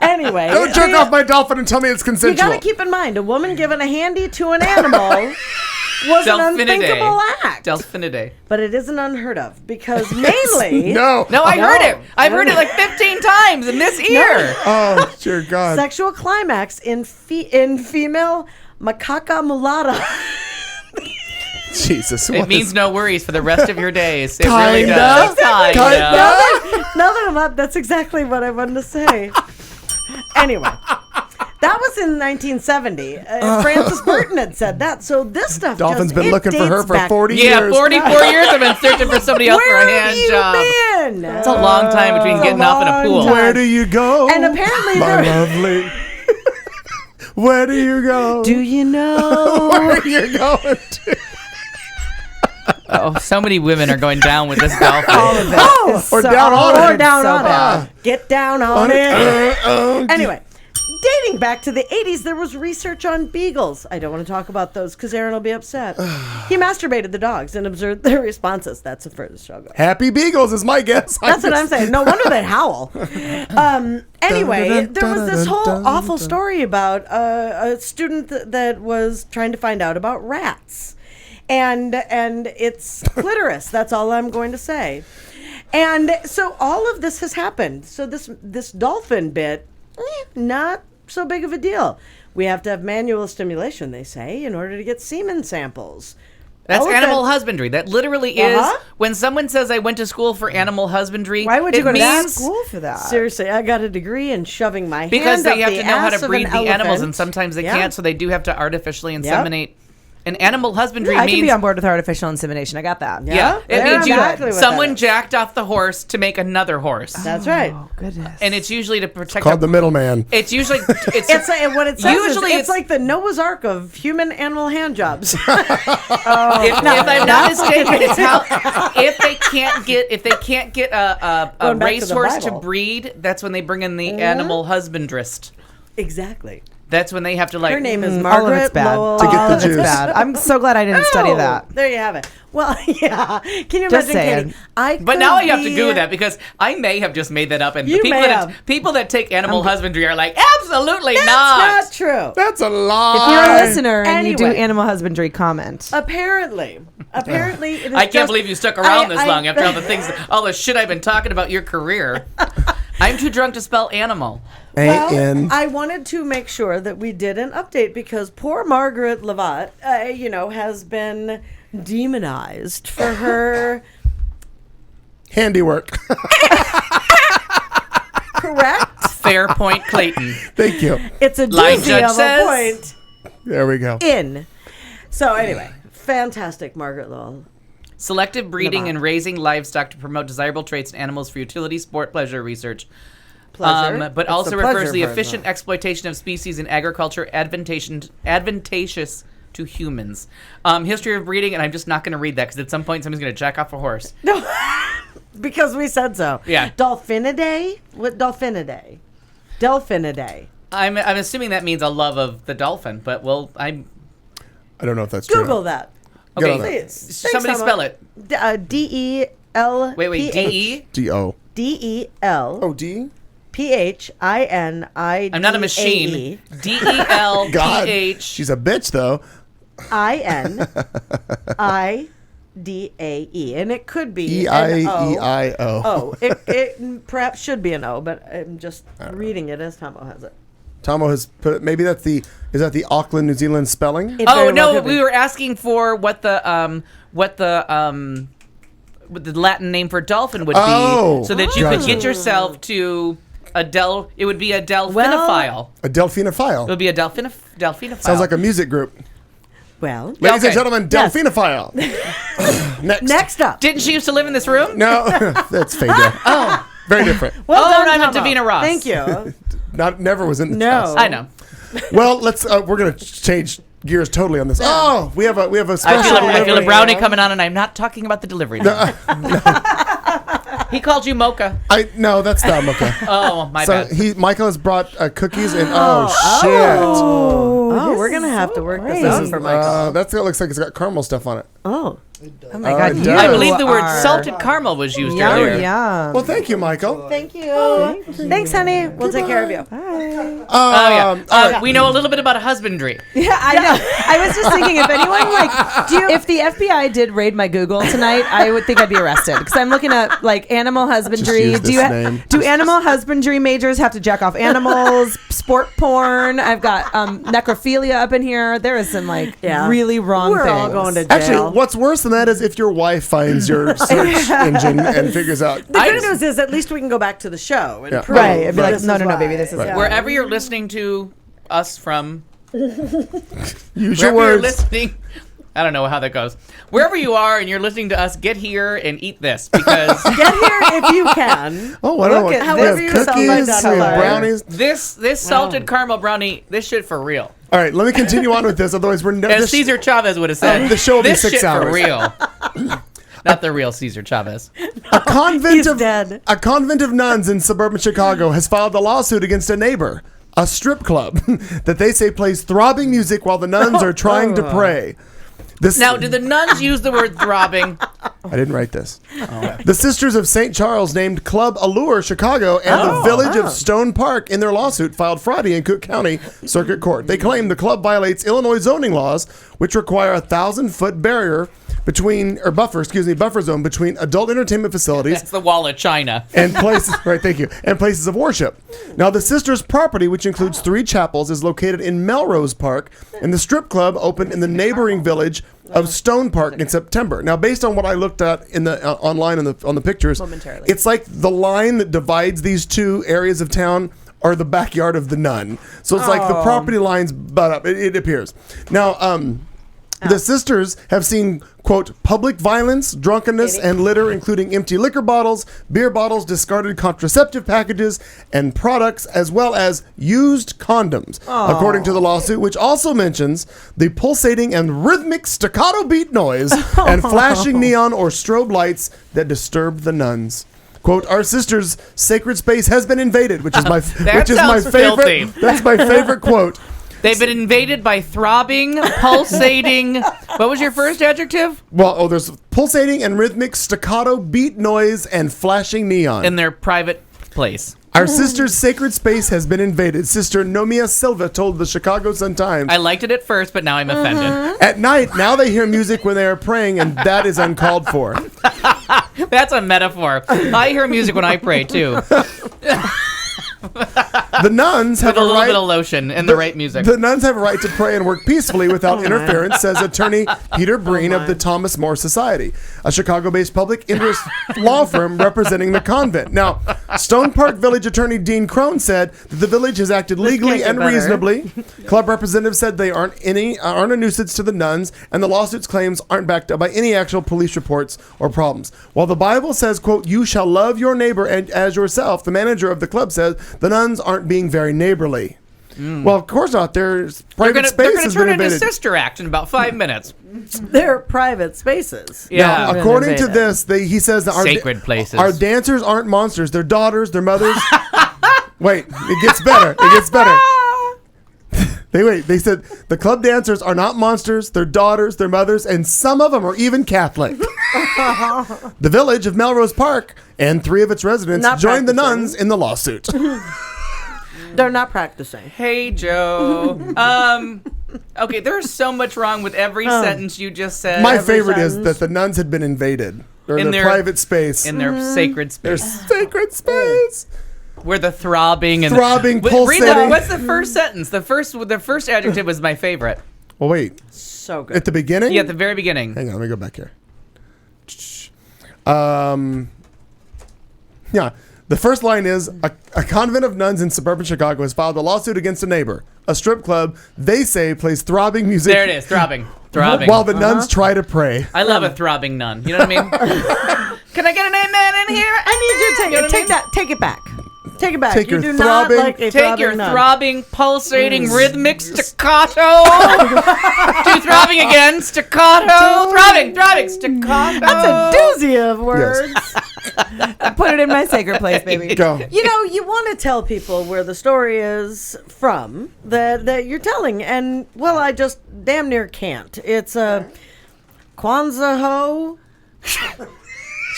Anyway. Don't jerk off my dolphin and tell me it's You consensual. gotta keep in mind, a woman giving a handy to an animal was an unthinkable act. Delphinidae. But it isn't unheard of because mainly No. No, I No. heard it. I've heard it like 15 times in this ear. Oh, dear God. sexual climax in female macaca mulata. Jesus. It what means is- no worries for the rest of your days. It Kinda. really does. Kinda. Now that I'm up, that's exactly what I wanted to say. Anyway, that was in 1970. Francis Burton had said that. So this stuff Dolphin's just, been it looking for her dates for back. 40 Yeah, years. 44 years I've been searching for somebody else for Where a have hand you job. been? It's a long time between getting off in a pool. long Where do you go? And apparently my there- lovely. Where do you go? Do you know? Where are you going to? Oh, so many women are going down with this dolphin. Oh, Or down on or it. down So on bad. it. Get down on it. Anyway, dating back to the 80s, there was research on beagles. I don't want to talk about those because Aaron will be upset. He masturbated the dogs and observed their responses. That's the furthest I'll go. Happy Beagles is my guess. That's what I'm saying. No wonder they howl. Anyway, there was this whole awful story about a student that was trying to find out about rats. And its clitoris. That's all I'm going to say. And so all of this has happened. So this dolphin bit, not so big of a deal. We have to have manual stimulation, they say, in order to get semen samples. That's Elephant- animal husbandry. That literally is Uh-huh. when someone says I went to school for animal husbandry. Why would you it go to that means- school for that? Seriously, I got a degree in shoving my Because hand up they have the to know how ass to of breed an the animals, elephant. and sometimes they Yeah. can't, so they do have to artificially inseminate. And animal husbandry I means can be on board with artificial insemination. I got that. yeah, it Yeah, means exactly what that someone is. jacked off the horse to make another horse, That's right. Oh, goodness. and it's usually to protect. Called the middleman. It's usually it's What it says Usually is it's- it's like the Noah's Ark of human-animal hand jobs. if I'm not mistaken, it's how if they can't get a Going back to the racehorse to Bible. breed, that's when they bring in the animal husbandrist. Exactly. That's when they have to like. Her name is all of Margaret it's bad. Lowell. To get the All of it's juice. bad. I'm so glad I didn't study that. There you have it. Well, yeah. Can you Just imagine, saying. Katie? I But could now I have to be- Google that because I may have just made that up, and the You people may that have. people that take animal husbandry are like, absolutely That's not. not true. That's a If lie. you're a listener and you do Anyway. animal husbandry, comment. Apparently, it is I can't just- believe you stuck around this I- long after all the things, all the shit I've been talking about your career. I'm too drunk to spell animal. A-N. I wanted to make sure that we did an update because poor Margaret Lovat, has been demonized for her Handiwork. correct. Fair point, Clayton. Thank you. It's a Line doozy judge of a says- point There we go. in. So anyway, fantastic, Margaret Lowell. Selective breeding Lovat. and raising livestock to promote desirable traits in animals for utility, sport, pleasure, research. Pleasure. But It's also the refers pleasure to the part, efficient though. exploitation of species in agriculture advantageous to humans. History of breeding, and I'm just not going to read that because at some point somebody's going to jack off a horse. No, because we said so. Yeah. Dolphinidae? What Dolphinidae? Delphinidae. I'm assuming that means a love of the dolphin, but I don't know if that's true. Google that. Good okay. on that. Please. Somebody Thanks, spell Emma. it. D-E-L. Wait, D-E? D-O. D-E-L. Oh, D? P-H-I-N-I-D-A-E. I'm not a machine. D-E-L-P-H. She's a bitch, though. I-N-I-D-A-E. And it could be E-I-E-I-O. Oh, it perhaps should be an O, but I'm just reading it as Tomo has it. Tomo has put it, maybe that's is that the Auckland, New Zealand spelling? It Oh very well no, could be. we were asking for what the Latin name for dolphin would Oh. be, so that you could Gotcha. get yourself to it would be a delphinophile. A delphinophile. It would be a delphinophile. Sounds like a music group. Well, Ladies okay. and gentlemen, Yes. delphinophile. next up. Didn't she used to live in this room? No, that's Fada. Oh, Very different. Well Oh, done, and I meant Tomo. Davina Ross. Thank you. Never was in this No. house. I know. Well, let's. We're gonna change gears totally on this. Oh, we have a I special. feel a delivery. brownie coming on, and I'm not talking about the delivery. He called you Mocha. No, that's not Mocha. Oh, my So bad. Michael has brought cookies and shit. Oh, we're going to have to work this out for Michael. That looks like it's got caramel stuff on it. Oh. Oh my God, it you does. I believe the word are salted caramel was used yum, earlier. yum. Well, thank you, Michael. Thank you. Thanks, honey. We'll take care of you. Oh yeah. all right. We know a little bit about husbandry. Yeah, I know. I was just thinking if anyone if the FBI did raid my Google tonight, I would think I'd be arrested because I'm looking at like animal husbandry. use this name. Do animal husbandry majors have to jack off animals? Sport porn. I've got necrophilia up in here. There is some really wrong We're things. all going to jail. Actually, what's worse than that is if your wife finds your search engine and figures out. The good news is at least we can go back to the show and Yeah. prove Right, it'd be like, this no, is no, no, why. baby, this is Yeah. Wherever you're listening to us from, Use your wherever you're words. listening, I don't know how that goes. Wherever you are and you're listening to us, get here and eat this because Get here if you can. Oh, I don't know. Look at We have however you sell my cookies, we dollar. have brownies. this salted caramel brownie, this shit for real. All right, let me continue on with this. Otherwise, we're As Cesar Chavez would have said, the show will be this 6 shit hours. for real. Not the real Cesar Chavez. A convent He's of dead. a convent of nuns in suburban Chicago has filed a lawsuit against a neighbor, a strip club that they say plays throbbing music while the nuns are trying to pray. This, Now, do the nuns use the word throbbing? I didn't write this. The Sisters of St. Charles named Club Allure Chicago and the Village of Stone Park in their lawsuit filed Friday in Cook County Circuit Court. They claim the club violates Illinois zoning laws, which require a 1,000-foot barrier buffer zone between adult entertainment facilities That's the wall of China. and places and places of worship. Now, the sisters' property, which includes 3 chapels, is located in Melrose Park, and the strip club opened in the neighboring village of Stone Park in September. Now, based on what I looked at in the online on the pictures, it's like the line that divides these two areas of town are the backyard of the nun. So it's like the property lines butt up. It appears. Now, the sisters have seen, quote, public violence, drunkenness, and litter, including empty liquor bottles, beer bottles, discarded contraceptive packages, and products, as well as used condoms, according to the lawsuit, which also mentions the pulsating and rhythmic staccato beat noise and flashing neon or strobe lights that disturb the nuns. Quote, our sister's sacred space has been invaded, which is my sounds favorite. filthy. That's my favorite quote. They've been invaded by throbbing, pulsating. What was your first adjective? Well, there's pulsating and rhythmic staccato beat noise and flashing neon. In their private place. Our sister's sacred space has been invaded. Sister Nomia Silva told the Chicago Sun-Times. I liked it at first, but now I'm offended. At night, now they hear music when they are praying, and that is uncalled for. That's a metaphor. I hear music when I pray, too. The nuns have With a little right, bit of lotion and the right music. The nuns have a right to pray and work peacefully without interference, says attorney Peter Breen of the Thomas More Society, a Chicago-based public interest law firm representing the convent. Now, Stone Park Village attorney Dean Crone said that the village has acted legally and reasonably. Club representatives said they aren't a nuisance to the nuns, and the lawsuit's claims aren't backed up by any actual police reports or problems. While the Bible says, quote, "You shall love your neighbor and as yourself," the manager of the club says the nuns aren't being very neighborly. Well, of course not. Their private space They're going has to been turn into invaded. Sister Act in about 5 minutes. They're private spaces. Yeah. Now, according to this, he says that Sacred places. Our dancers aren't monsters. They're daughters, their mothers. Wait, it gets better. It gets better. They said the club dancers are not monsters. They're daughters, their mothers, and some of them are even Catholic. The village of Melrose Park and 3 of its residents joined the nuns in the lawsuit. They're not practicing. Hey, Joe. Okay, there's so much wrong with every sentence you just said. My favorite is that the nuns had been invaded. Or In their private space. In their sacred Their space. sacred space. Where the throbbing and pulsating. What's the first sentence? The first adjective was my favorite. Well, wait. So good. At the beginning? Yeah, at the very beginning. Hang on, let me go back here. Yeah. The first line is, a convent of nuns in suburban Chicago has filed a lawsuit against a neighbor. A strip club, they say, plays throbbing music. There it is, throbbing. Throbbing. While the nuns try to pray. I love a throbbing nun. You know what I mean? Can I get an amen in here? I need you to take it back. Take it back. Take you your do throbbing- not like a Take your nun. throbbing, pulsating, rhythmic staccato. Do throbbing again. Staccato. Throbbing, staccato. That's a doozy of words. Put it in my sacred place, baby. Go. You know, you want to tell people where the story is from that you're telling, and well, I just damn near can't. It's a Kwanzaa ho.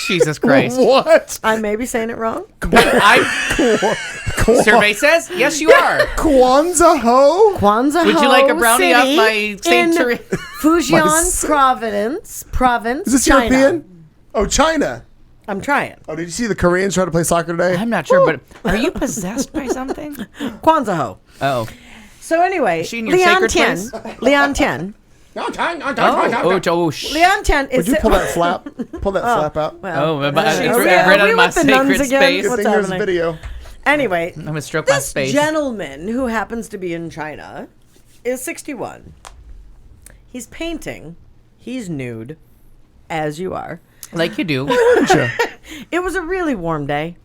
Jesus Christ. What? I may be saying it wrong. Survey says, yes, you are. Kwanzaa ho? Kwanzaa Would you ho like a brownie city off my St. in Therese? Fujian province, Is this China. European? Oh, China. I'm trying. Oh, did you see the Koreans try to play soccer today? I'm not sure, but are you possessed by something? Kwanzaa ho. Oh. So anyway, Is she in your Lian sacred Tian. place? Lian Tian. Oh, Lian Tian is. Would you pull that flap? Pull that flap out. Well, but are we- right are we on my with the nuns sacred again? space. Good What's thing there's a happening? video. Anyway, I'm going to stroke my this space. gentleman who happens to be in China is 61. He's painting. He's nude, as you are. Like you do. It was a really warm day.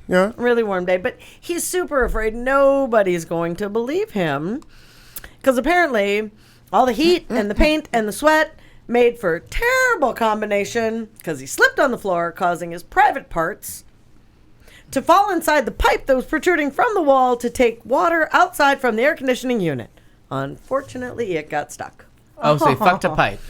Yeah. Really warm day. But he's super afraid nobody's going to believe him. Because apparently all the heat and the paint and the sweat made for a terrible combination because he slipped on the floor, causing his private parts to fall inside the pipe that was protruding from the wall to take water outside from the air conditioning unit. Unfortunately, it got stuck. Oh, so he fucked a pipe.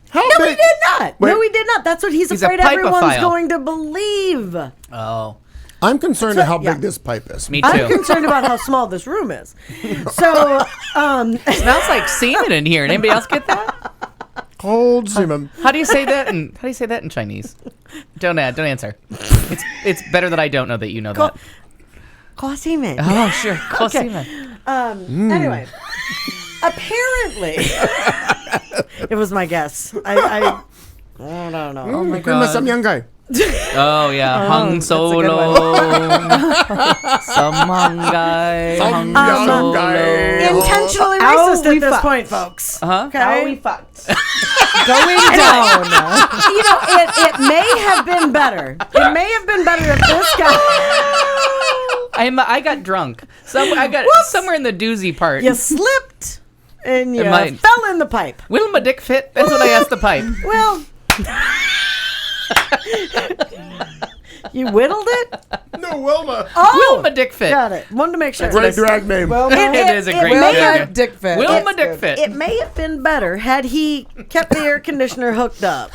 How No, big? he did not. Wait. No, he did not. That's what he's a afraid everyone's pipeophile. going to believe. Oh. I'm concerned at how yeah. big this pipe is. Me too. I'm concerned about how small this room is. So, Smells like semen in here. Anybody else get that? Cold semen. How do you say that in Chinese? Don't answer. It's better that I don't know that you know that. Cosimen. Oh, sure. Close Okay. semen. Anyway, apparently, it was my guess. I don't know. Oh my goodness, some young guy. Oh yeah, hung that's a good solo. Some hung guy. Some hung young guy. Intentionally Ow, racist we at this fucked. point, folks. Huh? Okay. we fucked. Going down. You know, it may have been better. It may have been better if this guy. I got drunk. I got somewhere in the doozy part. You slipped and you might. fell in the pipe. Will my dick fit? That's what I asked the pipe. Well, You whittled it? No, Wilma. Oh, Wilma Dickfit. got it. Wanted to make sure. Great drag name. It is a great may drag. have- Dickfit. Wilma Dickfit. It may have been better had he kept the air conditioner hooked up.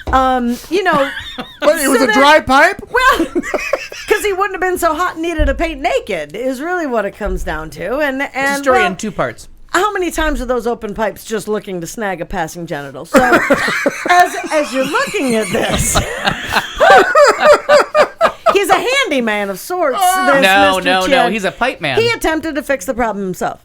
You know, But it was so a that- dry pipe? well, because he wouldn't have been so hot and needed to paint naked is really what it comes down to. And It's a story well, in 2 parts. how many times are those open pipes just looking to snag a passing genital? So as you're looking at this, he's a handyman of sorts. this No, Mr. no, Chan. he's a pipe man. He attempted to fix the problem himself.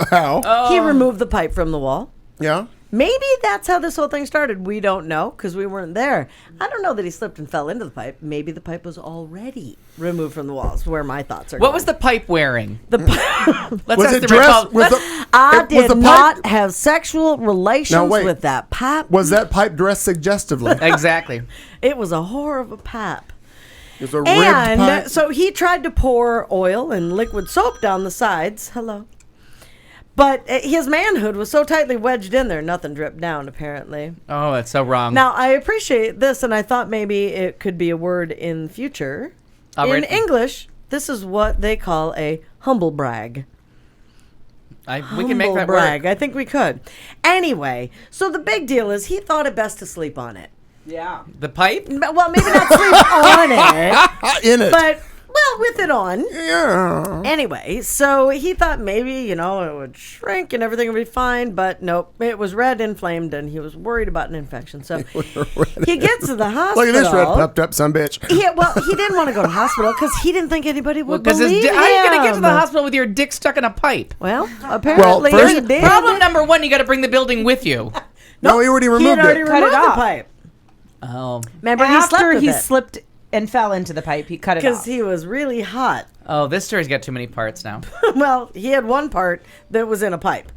How? He removed the pipe from the wall. Yeah. Maybe that's how this whole thing started. We don't know because we weren't there. I don't know that he slipped and fell into the pipe. Maybe the pipe was already removed from the walls. Where my thoughts are. What going. was the pipe wearing? the pipe? Let's Was ask it the dressed? Red Was Let's- the, I it- was did the pipe- not have sexual relations Now, wait. with that pipe. Was that pipe dressed suggestively? Exactly. It was a whore of a pipe. It was a ribbed And pipe. so he tried to pour oil and liquid soap down the sides. Hello. But his manhood was so tightly wedged in there, nothing dripped down, apparently. Oh, that's so wrong. Now, I appreciate this, and I thought maybe it could be a word in the future. All In right. English, this is what they call a humble brag. We can make Humble that brag. work. I think we could. Anyway, so the big deal is he thought it best to sleep on it. Yeah. The pipe? Well, maybe not sleep on it, In it. but, well, with it on. yeah. Anyway, so he thought maybe, it would shrink and everything would be fine, but nope. It was red, inflamed, and he was worried about an infection. So he gets to the hospital. Look at this red puffed up son bitch. Yeah, well, he didn't want to go to the hospital because he didn't think anybody would Because believe him. how are you going to get to the hospital with your dick stuck in a pipe? Well, apparently first- he did. Problem number 1, you got to bring the building with you. No, he already He removed had already it. Cut removed it the off. pipe. Oh. Remember, After he he slept slipped and fell into the pipe, he cut it because off. he was really hot. Oh, this story's got too many parts now. Well, he had one part that was in a pipe.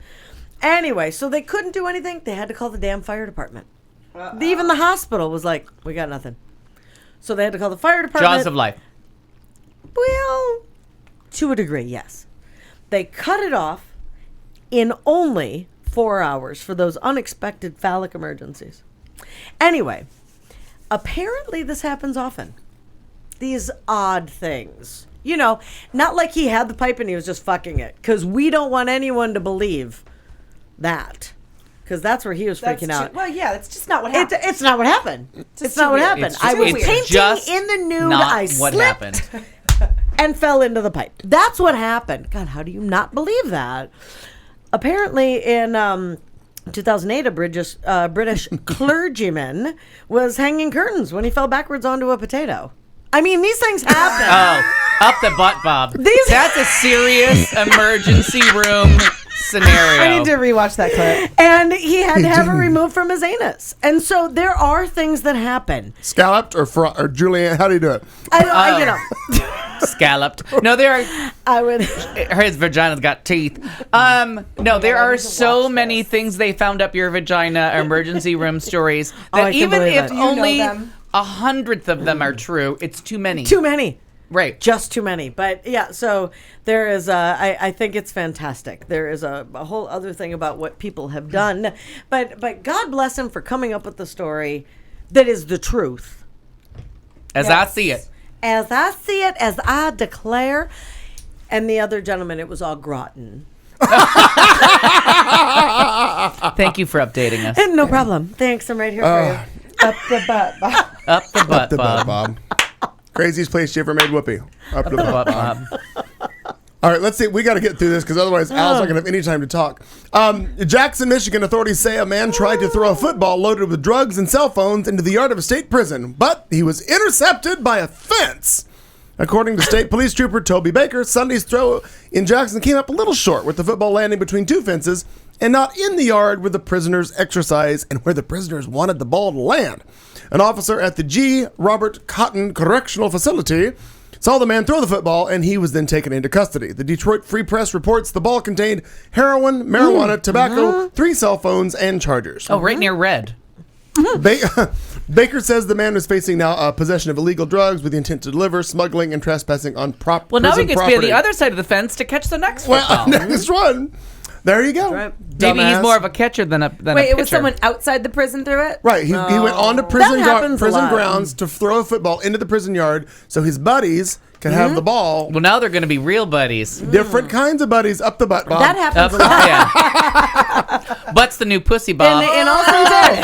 Anyway, so they couldn't do anything. They had to call the damn fire department. Even the hospital was like, we got nothing. So they had to call the fire department. Jaws of life. Well, to a degree, yes. They cut it off in only 4 hours for those unexpected phallic emergencies. Anyway, apparently this happens often. These odd things. Not like he had the pipe and he was just fucking it. Because we don't want anyone to believe that. Because that's where he was freaking out. Well, yeah, that's just not what happened. It's not what happened. It's not what weird. happened. It's I just- was it's painting just in the nude. not I what slipped happened. and fell into the pipe. That's what happened. God, how do you not believe that? Apparently, in 2008, a British clergyman was hanging curtains when he fell backwards onto a potato. I mean, these things happen. Oh, up the butt, Bob. These- That's a serious emergency room scenario. I need to rewatch that clip. And he had to have it removed from his anus. And so there are things that happen. Scalloped or Julianne? How do you do it? Scalloped. No, I would. his vagina's got teeth. No, there are so many things they found up your vagina, emergency room stories, I that can even believe if it. only them. 100th of them are true, it's too many. Too many. Right. Just too many. But yeah, so there is I think it's fantastic. There is a whole other thing about what people have done. But God bless him for coming up with the story that is the truth. As I see it. As I see it, as I declare. And the other gentleman, it was all gratin. Thank you for updating us. And no problem. Thanks. I'm right here for you. Up the butt, Bob. Up the butt, The butt, Bob. Bob. Craziest place you ever made whoopee. Up the Butt, butt, Bob. Bob. All right, let's see. We got to get through this because otherwise Al's not going to have any time to talk. Jackson, Michigan authorities say a man tried to throw a football loaded with drugs and cell phones into the yard of a state prison, but he was intercepted by a fence. According to State Police Trooper Toby Baker, Sunday's throw in Jackson came up a little short, with the football landing between two fences and not in the yard where the prisoners exercise and where the prisoners wanted the ball to land. An officer at the G. Robert Cotton Correctional Facility saw the man throw the football, and he was then taken into custody. The Detroit Free Press reports the ball contained heroin, marijuana, tobacco, 3 cell phones, and chargers. Oh, right near red. Baker says the man was facing now possession of illegal drugs with the intent to deliver, smuggling, and trespassing on Well, now he prison gets to be on property. the other side of the fence to catch the next Well, football. next one. There you go. Right. Maybe he's Dumbass. more of a catcher than a pitcher. Wait, it was someone outside the prison threw it? Right, he went on to prison happens a lot. grounds to throw a football into the prison yard so his buddies can have the ball. Well, now they're going to be real buddies. Different kinds of buddies up the butt, Bob. That happens a lot. Yeah. Butt's the new pussy, Bob. In all sincerity.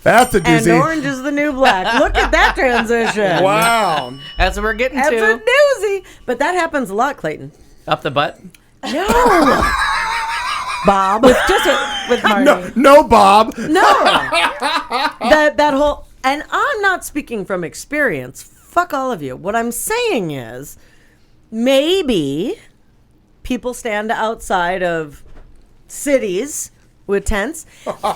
That's a And doozy. orange is the new black. Look at that transition. Wow. That's what we're getting That's to. a doozy. But that happens a lot, Clayton. Up the butt. No. Bob. With Marty. No, Bob. No. that whole, and I'm not speaking from experience. Fuck all of you. What I'm saying is maybe people stand outside of cities with tents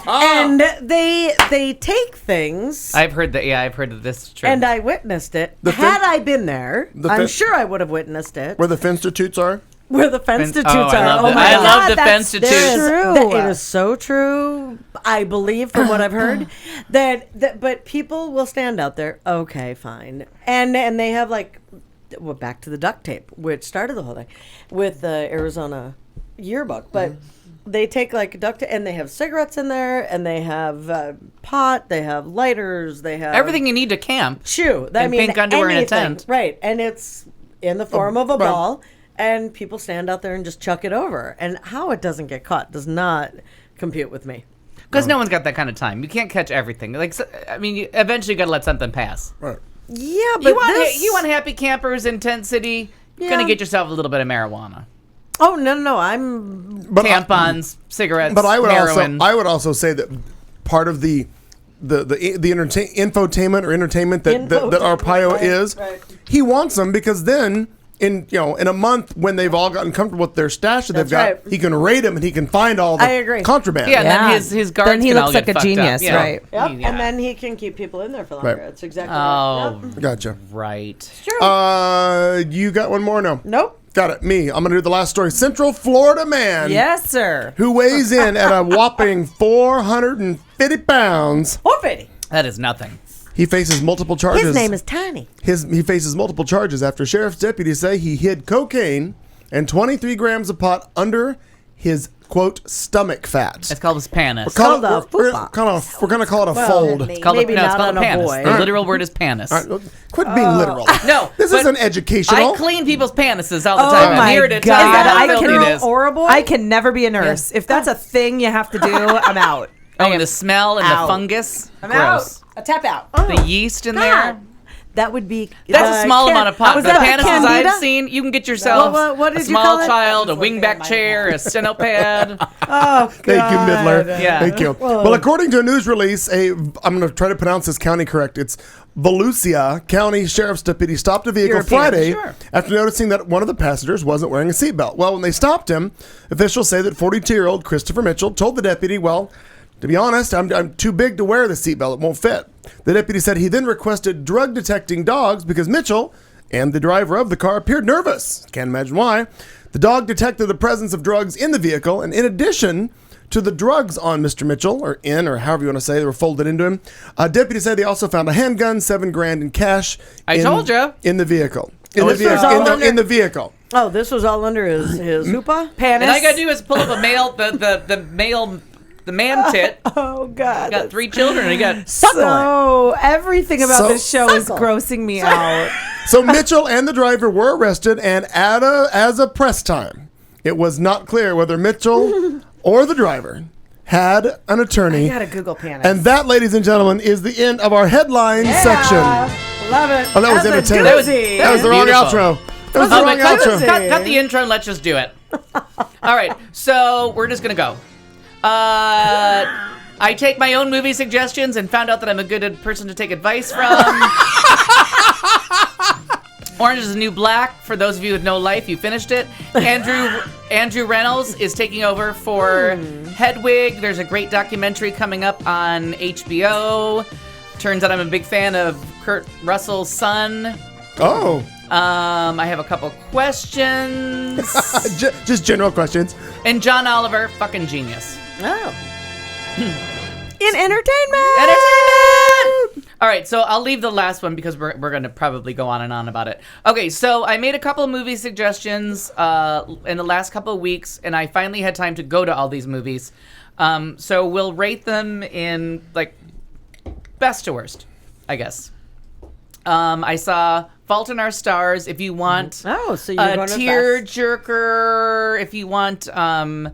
and they take things. I've heard that. Yeah, I've heard that this is true. And I witnessed it. Had I been there, I'm sure I would have witnessed it. Where the Finstitutes are? Where the Fenstitutes I are. love Oh that. my I God, love the that's Fenstitutes. true. It is so true. I believe from what I've heard that but people will stand out there. Okay, fine. And they have well, back to the duct tape, which started the whole thing with the Arizona yearbook. But they take duct tape and they have cigarettes in there and they have pot, they have lighters, they have everything you need to camp. shoe. I And mean, pink underwear in a anything. tent. Right. And it's in the form of a ball. And people stand out there and just chuck it over. And how it doesn't get caught does not compute with me. Because no one's got that kind of time. You can't catch everything. Eventually you got to let something pass. Right. Yeah, but You want happy campers in Tent City? You're Yeah. going to get yourself a little bit of marijuana. Oh, no. I'm... Tampons, cigarettes, But I heroin. would also say that part of the infotainment or entertainment that Arpaio is, he wants them because then in a month when they've all gotten comfortable with their stash that they've got, right. he can rate them and he can find all I agree. the contraband. Yeah, and then his guards Then he can all looks get like a fucked up. genius, Yeah. right? Yep. Yeah. And then he can keep people in there for longer. Right. That's exactly Oh, right. Yep. Gotcha. right. True. You got one more? No. Nope. Got it. Me. I'm gonna do the last story. Central Florida man. Yes, sir. Who weighs in at a whopping 450 pounds. 450. That is nothing. He faces multiple charges. His name is Tiny. He faces multiple charges after sheriff's deputies say he hid cocaine and 23 grams of pot under his, quote, stomach fat. It's called his panis. We're called a going foot to call it a fold. It's called Maybe it's not called on a a panis. boy. The literal word is panis. All right, quit being literal. No, This but isn't educational. I clean people's penises all the Oh time. my I'm here to God. tell you Is that how a filthy girl it is. Or a boy? I can never be a nurse. If that's a thing you have to do, I'm out. Oh, and the smell and out. the fungus. I'm Gross. out. A tap out. The yeast in there. That would be... That's a small amount of pot. Was The that penises Candida? I've seen, you can get yourself What a did you call small it? child, a wingback chair, a steno pad. Oh, God. Thank you, Midler. Yeah. Thank you. Well, according to a news release, I'm going to try to pronounce this county correct. It's Volusia County Sheriff's deputy stopped a vehicle European, Friday sure. after noticing that one of the passengers wasn't wearing a seatbelt. Well, when they stopped him, officials say that 42-year-old Christopher Mitchell told the deputy, well, to be honest, I'm too big to wear the seatbelt. It won't fit. The deputy said he then requested drug detecting dogs because Mitchell and the driver of the car appeared nervous. Can't imagine why. The dog detected the presence of drugs in the vehicle, and in addition to the drugs on Mr. Mitchell, or however you want to say, they were folded into him. Deputies said they also found a handgun, $7,000 in cash. Told you. In the vehicle. was all under- In the vehicle. Oh, this was all under his hoopah? Panis. And all you gotta do is pull up the man tit. Oh, God. Got 3 children and he got So everything about So- this show is grossing me out. So Mitchell and the driver were arrested, and as of press time, it was not clear whether Mitchell or the driver had an attorney. I gotta Google panis. And that, ladies and gentlemen, is the end of our headline section. Love it. Oh, that was That's a entertaining. doozy. That was the wrong Beautiful. outro. That was the Oh, wrong but outro. cut the intro and let's just do it. All right, so we're just gonna go. I take my own movie suggestions and found out that I'm a good person to take advice from. Orange is the New Black. For those of you with no life, you finished it. Andrew Reynolds is taking over for Hedwig. There's a great documentary coming up on HBO. Turns out I'm a big fan of Kurt Russell's son. Oh. I have a couple questions. Just general questions. And John Oliver, fucking genius. Oh. in entertainment. Entertainment! All right, so I'll leave the last one because we're going to probably go on and on about it. Okay, so I made a couple of movie suggestions in the last couple of weeks, and I finally had time to go to all these movies. So we'll rate them in, like, best to worst, I guess. I saw Fault in Our Stars. If you want so you're a going to tearjerker, if you want, a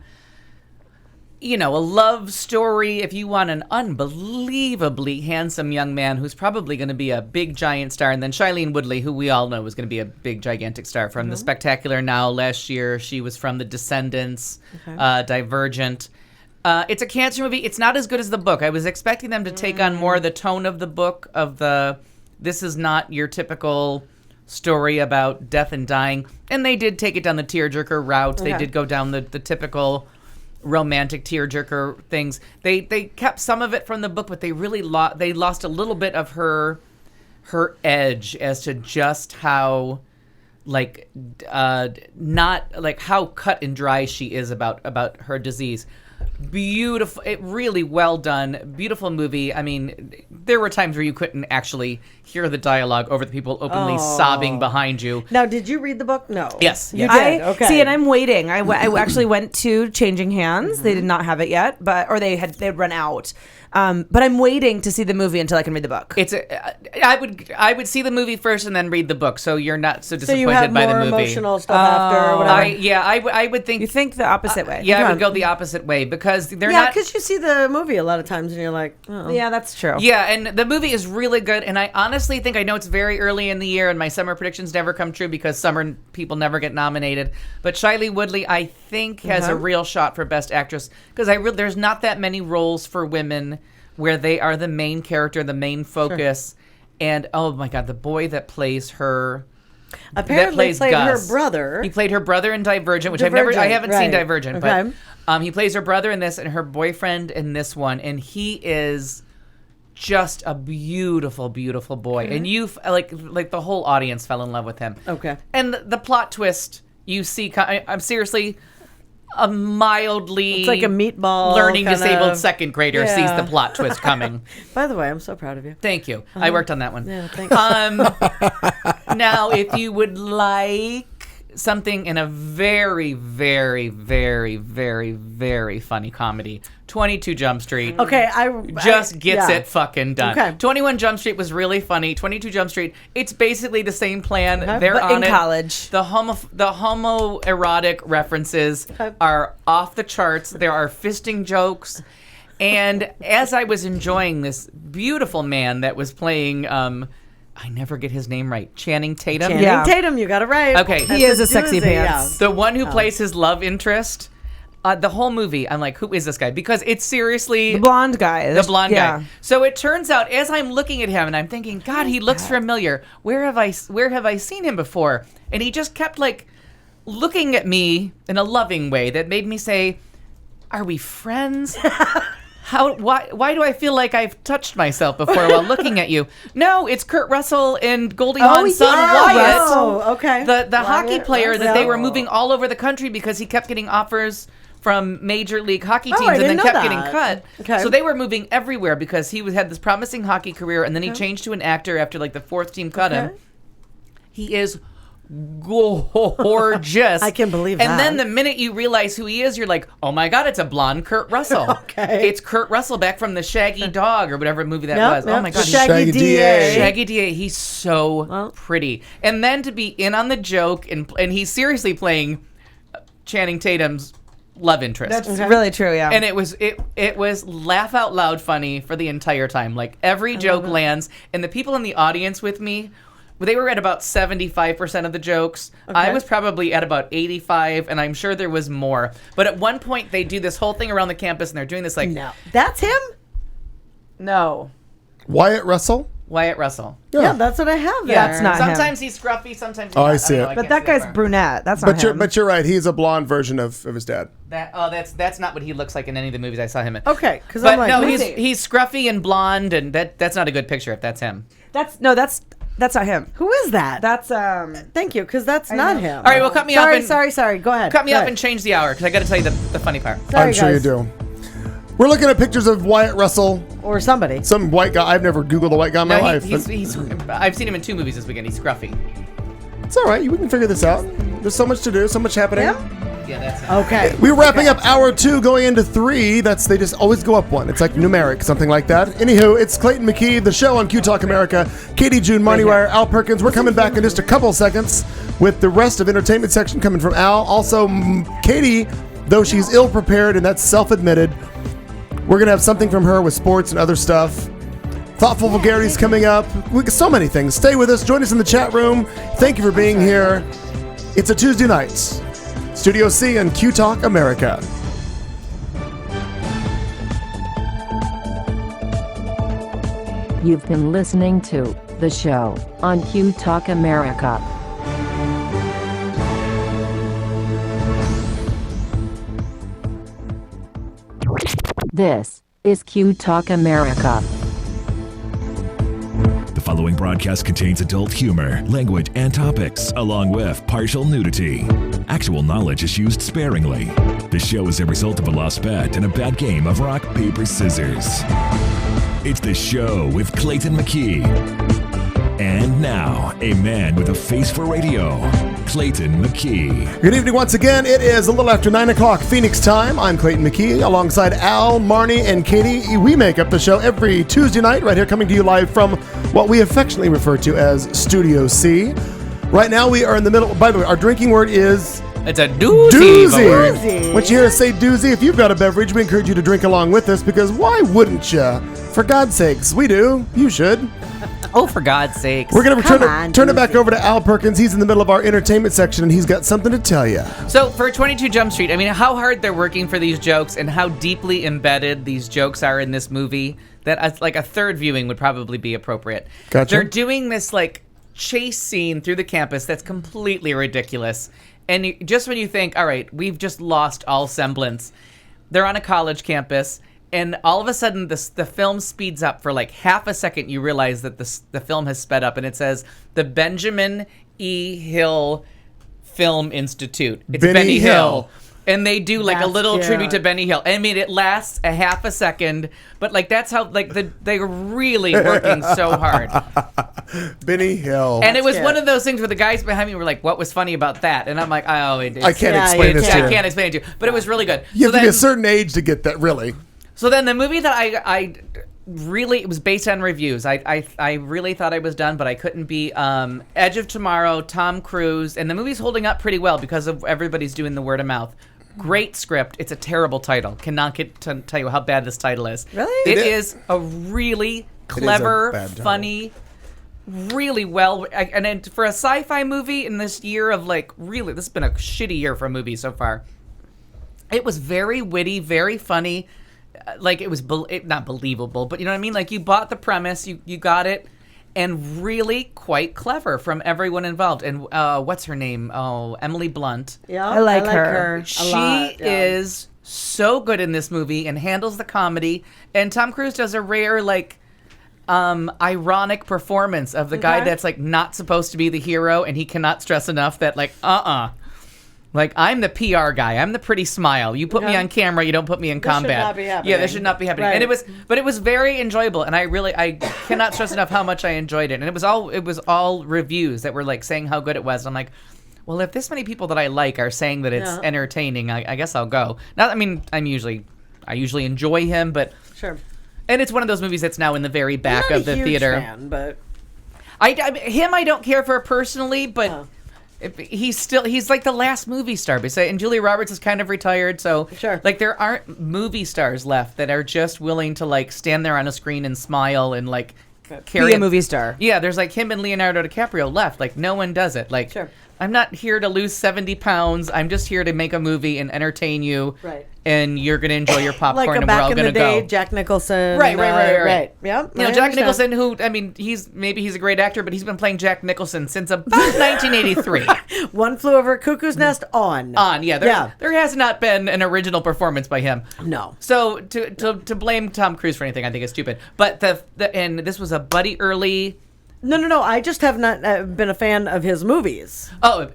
love story, if you want an unbelievably handsome young man who's probably going to be a big, giant star, and then Shailene Woodley, who we all know is going to be a big, gigantic star from The Spectacular Now last year. She was from The Descendants, Divergent. It's a cancer movie. It's not as good as the book. I was expecting them to take on more of the tone of the book, this is not your typical story about death and dying. And they did take it down the tearjerker route. They did go down the typical romantic tearjerker things. They kept some of it from the book, but they really lost a little bit of her edge as to just how not like how cut and dry she is about her disease. Beautiful, really well done, beautiful movie. I mean, there were times where you couldn't actually hear the dialogue over the people openly sobbing behind you. Now, did you read the book? No. Yes. You did. Okay. See, and I'm waiting. I actually went to Changing Hands. They did not have it yet, they'd run out. But I'm waiting to see the movie until I can read the book. I would see the movie first and then read the book, so you're not so disappointed you have by the more movie. Emotional stuff after, or whatever. I would think. You think the opposite way? Yeah, I would go the opposite way because they're not. Yeah, because you see the movie a lot of times and you're like, oh. Yeah, that's true. Yeah, and the movie is really good, and I honestly think, I know it's very early in the year and my summer predictions never come true because summer people never get nominated, but Shailene Woodley, I think, has a real shot for Best Actress because there's not that many roles for women where they are the main character, the main focus, and oh my God, the boy that plays her... Apparently played Gus. Her brother. He played her brother in Divergent, which I haven't seen Divergent, but he plays her brother in this and her boyfriend in this one, and he is just a beautiful, beautiful boy. And you, like the whole audience fell in love with him. Okay. And the plot twist, you see, I'm seriously... a mildly it's like a meatball learning disabled second grader sees the plot twist coming. By the way, I'm so proud of you. Thank you. I worked on that one. Yeah, thanks. Now, if you would like something in a very, very, very, very, very funny comedy, 22 Jump Street. Okay, just gets it fucking done. Okay. 21 Jump Street was really funny. 22 Jump Street, it's basically the same plan. They're but on in college. The homoerotic references are off the charts. There are fisting jokes. And as I was enjoying this beautiful man that was playing, I never get his name right, Channing Tatum. Channing Tatum, you got it right. Okay. He is a sexy pants. The one who plays his love interest. The whole movie, I'm like, who is this guy? Because it's seriously... The blonde guy. The blonde guy. So it turns out, as I'm looking at him, and I'm thinking, God, he looks familiar. Where have I seen him before? And he just kept, looking at me in a loving way that made me say, are we friends? Why do I feel like I've touched myself before while looking at you? No, it's Kurt Russell and Goldie Hawn's son, Wyatt. Oh, okay. The hockey player that they were moving all over the country because he kept getting offers from major league hockey teams and then kept getting cut. Okay. So they were moving everywhere because he had this promising hockey career, and then he changed to an actor after the fourth team cut him. He is gorgeous. I can believe that. And then the minute you realize who he is, you're like, oh my God, it's a blonde Kurt Russell. Okay. It's Kurt Russell back from the Shaggy Dog or whatever movie that was. Oh my God. Shaggy DA. Shaggy DA. He's so pretty. And then to be in on the joke, and he's seriously playing Channing Tatum's love interest. That's really true, yeah. And it was laugh out loud funny for the entire time. Every joke lands, and the people in the audience with me, they were at about 75% of the jokes. Okay. I was probably at about 85, and I'm sure there was more. But at one point, they do this whole thing around the campus, and they're doing this No. That's him? No. Wyatt Russell? Wyatt Russell. Yeah, that's what I have there. That's not Sometimes him. he's scruffy, sometimes he's not. I see it. But that guy's brunette. That's not him. But you're right. He's a blonde version of his dad. That's not what he looks like in any of the movies I saw him in. Okay, because I'm like, no, he's scruffy and blonde, and that's not a good picture if that's him. That's not him. Who is that? That's Thank you, because that's not him. All right, well, cut me off. Sorry. Go ahead. Cut me off and change the hour because I got to tell you the funny part. I'm sure you do. We're looking at pictures of Wyatt Russell, Or somebody. some white guy. I've never Googled a white guy in my No, life. I've seen him in 2 movies this weekend. He's scruffy. It's all right. We can figure this out. There's so much to do, so much happening. Yeah, that's it. Okay. We're wrapping up hour 2, going into 3. They just always go up one. It's like numeric, something like that. Anywho, it's Clayton McKee, the show on Q Talk America. Katie June, Monty Wire, Al Perkins. We're coming back in just a couple seconds with the rest of entertainment section coming from Al. Also, Katie, though she's ill prepared, and that's self-admitted, we're gonna have something from her with sports and other stuff. Thoughtful vulgarities coming up. We got so many things. Stay with us. Join us in the chat room. Thank you for being here. It's a Tuesday night. Studio C and Q Talk America. You've been listening to the show on Q Talk America. This is Q Talk America. The following broadcast contains adult humor, language, and topics, along with partial nudity. Actual knowledge is used sparingly. The show is a result of a lost bet and a bad game of rock, paper, scissors. It's the show with Clayton McKee. And now, a man with a face for radio, Clayton McKee. Good evening once again. It is a little after 9 o'clock Phoenix time. I'm Clayton McKee alongside Al, Marnie, and Katie. We make up the show every Tuesday night right here, coming to you live from what we affectionately refer to as Studio C. Right now we are in the middle. By the way, our drinking word is It's a doozy. doozy. When you hear us say doozy, if you've got a beverage, we encourage you to drink along with us, because why wouldn't you? For God's sakes, we do. You should. Oh, for God's sakes. We're going to turn it back doozy. over to Al Perkins. He's in the middle of our entertainment section, and he's got something to tell you. So for 22 Jump Street, I mean, how hard they're working for these jokes and how deeply embedded these jokes are in this movie that like a third viewing would probably be appropriate. Gotcha. They're doing this like chase scene through the campus that's completely ridiculous. And just when you think, all right, we've just lost all semblance, they're on a college campus. And all of a sudden, the film speeds up for like half a second. You realize that the film has sped up, and it says the Benjamin E. Hill Film Institute. It's Benny Hill. And they do like a little tribute to Benny Hill. I mean, it lasts a half a second, but like that's how like they're really working so hard. Benny Hill. And it was one of those things where the guys behind me were like, "What was funny about that?" And I'm like, "Oh, I can't explain this to you. I can't explain it to you." But it was really good. You have to be a certain age to get that, really. So then the movie that I really, it was based on reviews. I really thought I was done, but I couldn't be. Edge of Tomorrow, Tom Cruise, and the movie's holding up pretty well because of everybody's doing the word of mouth. Great script. It's a terrible title. Cannot get to tell you how bad this title is. Really? It is a really clever, funny, really well, and then for a sci-fi movie in this year of like really, this has been a shitty year for movies so far. It was very witty, very funny. Like it was not believable, but you know what I mean? Like you bought the premise, you got it, and really quite clever from everyone involved. And what's her name? Oh, Emily Blunt. Yeah, I like her. She is so good in this movie and handles the comedy. And Tom Cruise does a rare like ironic performance of the guy that's like not supposed to be the hero, and he cannot stress enough that like like, I'm the PR guy. I'm the pretty smile. You put me on camera, you don't put me in combat. Should not be happening. Yeah, this should not be happening. Right. And it was very enjoyable, and I cannot stress enough how much I enjoyed it. And it was all reviews that were like saying how good it was. I'm like, well, if this many people that I like are saying that it's entertaining, I guess I'll go. Now, I mean, I usually enjoy him, but Sure. And it's one of those movies that's now in the very back of the I'm not a huge theater. fan, but I don't care for personally, but. He's like the last movie star, and Julia Roberts is kind of retired, so like there aren't movie stars left that are just willing to like stand there on a screen and smile and like carry be a movie star. Yeah, there's like him and Leonardo DiCaprio left. Like no one does it. Like I'm not here to lose 70 pounds. I'm just here to make a movie and entertain you. Right. And you're gonna enjoy your popcorn, like and back we're all in gonna the day, go. Jack Nicholson. Right. Yep. You know, Jack Nicholson, who I mean, he's a great actor, but he's been playing Jack Nicholson since about 1983. One Flew Over a Cuckoo's Nest on. There has not been an original performance by him. No. So to blame Tom Cruise for anything, I think is stupid. But and this was a Buddy Early. No. I just have not been a fan of his movies. Oh,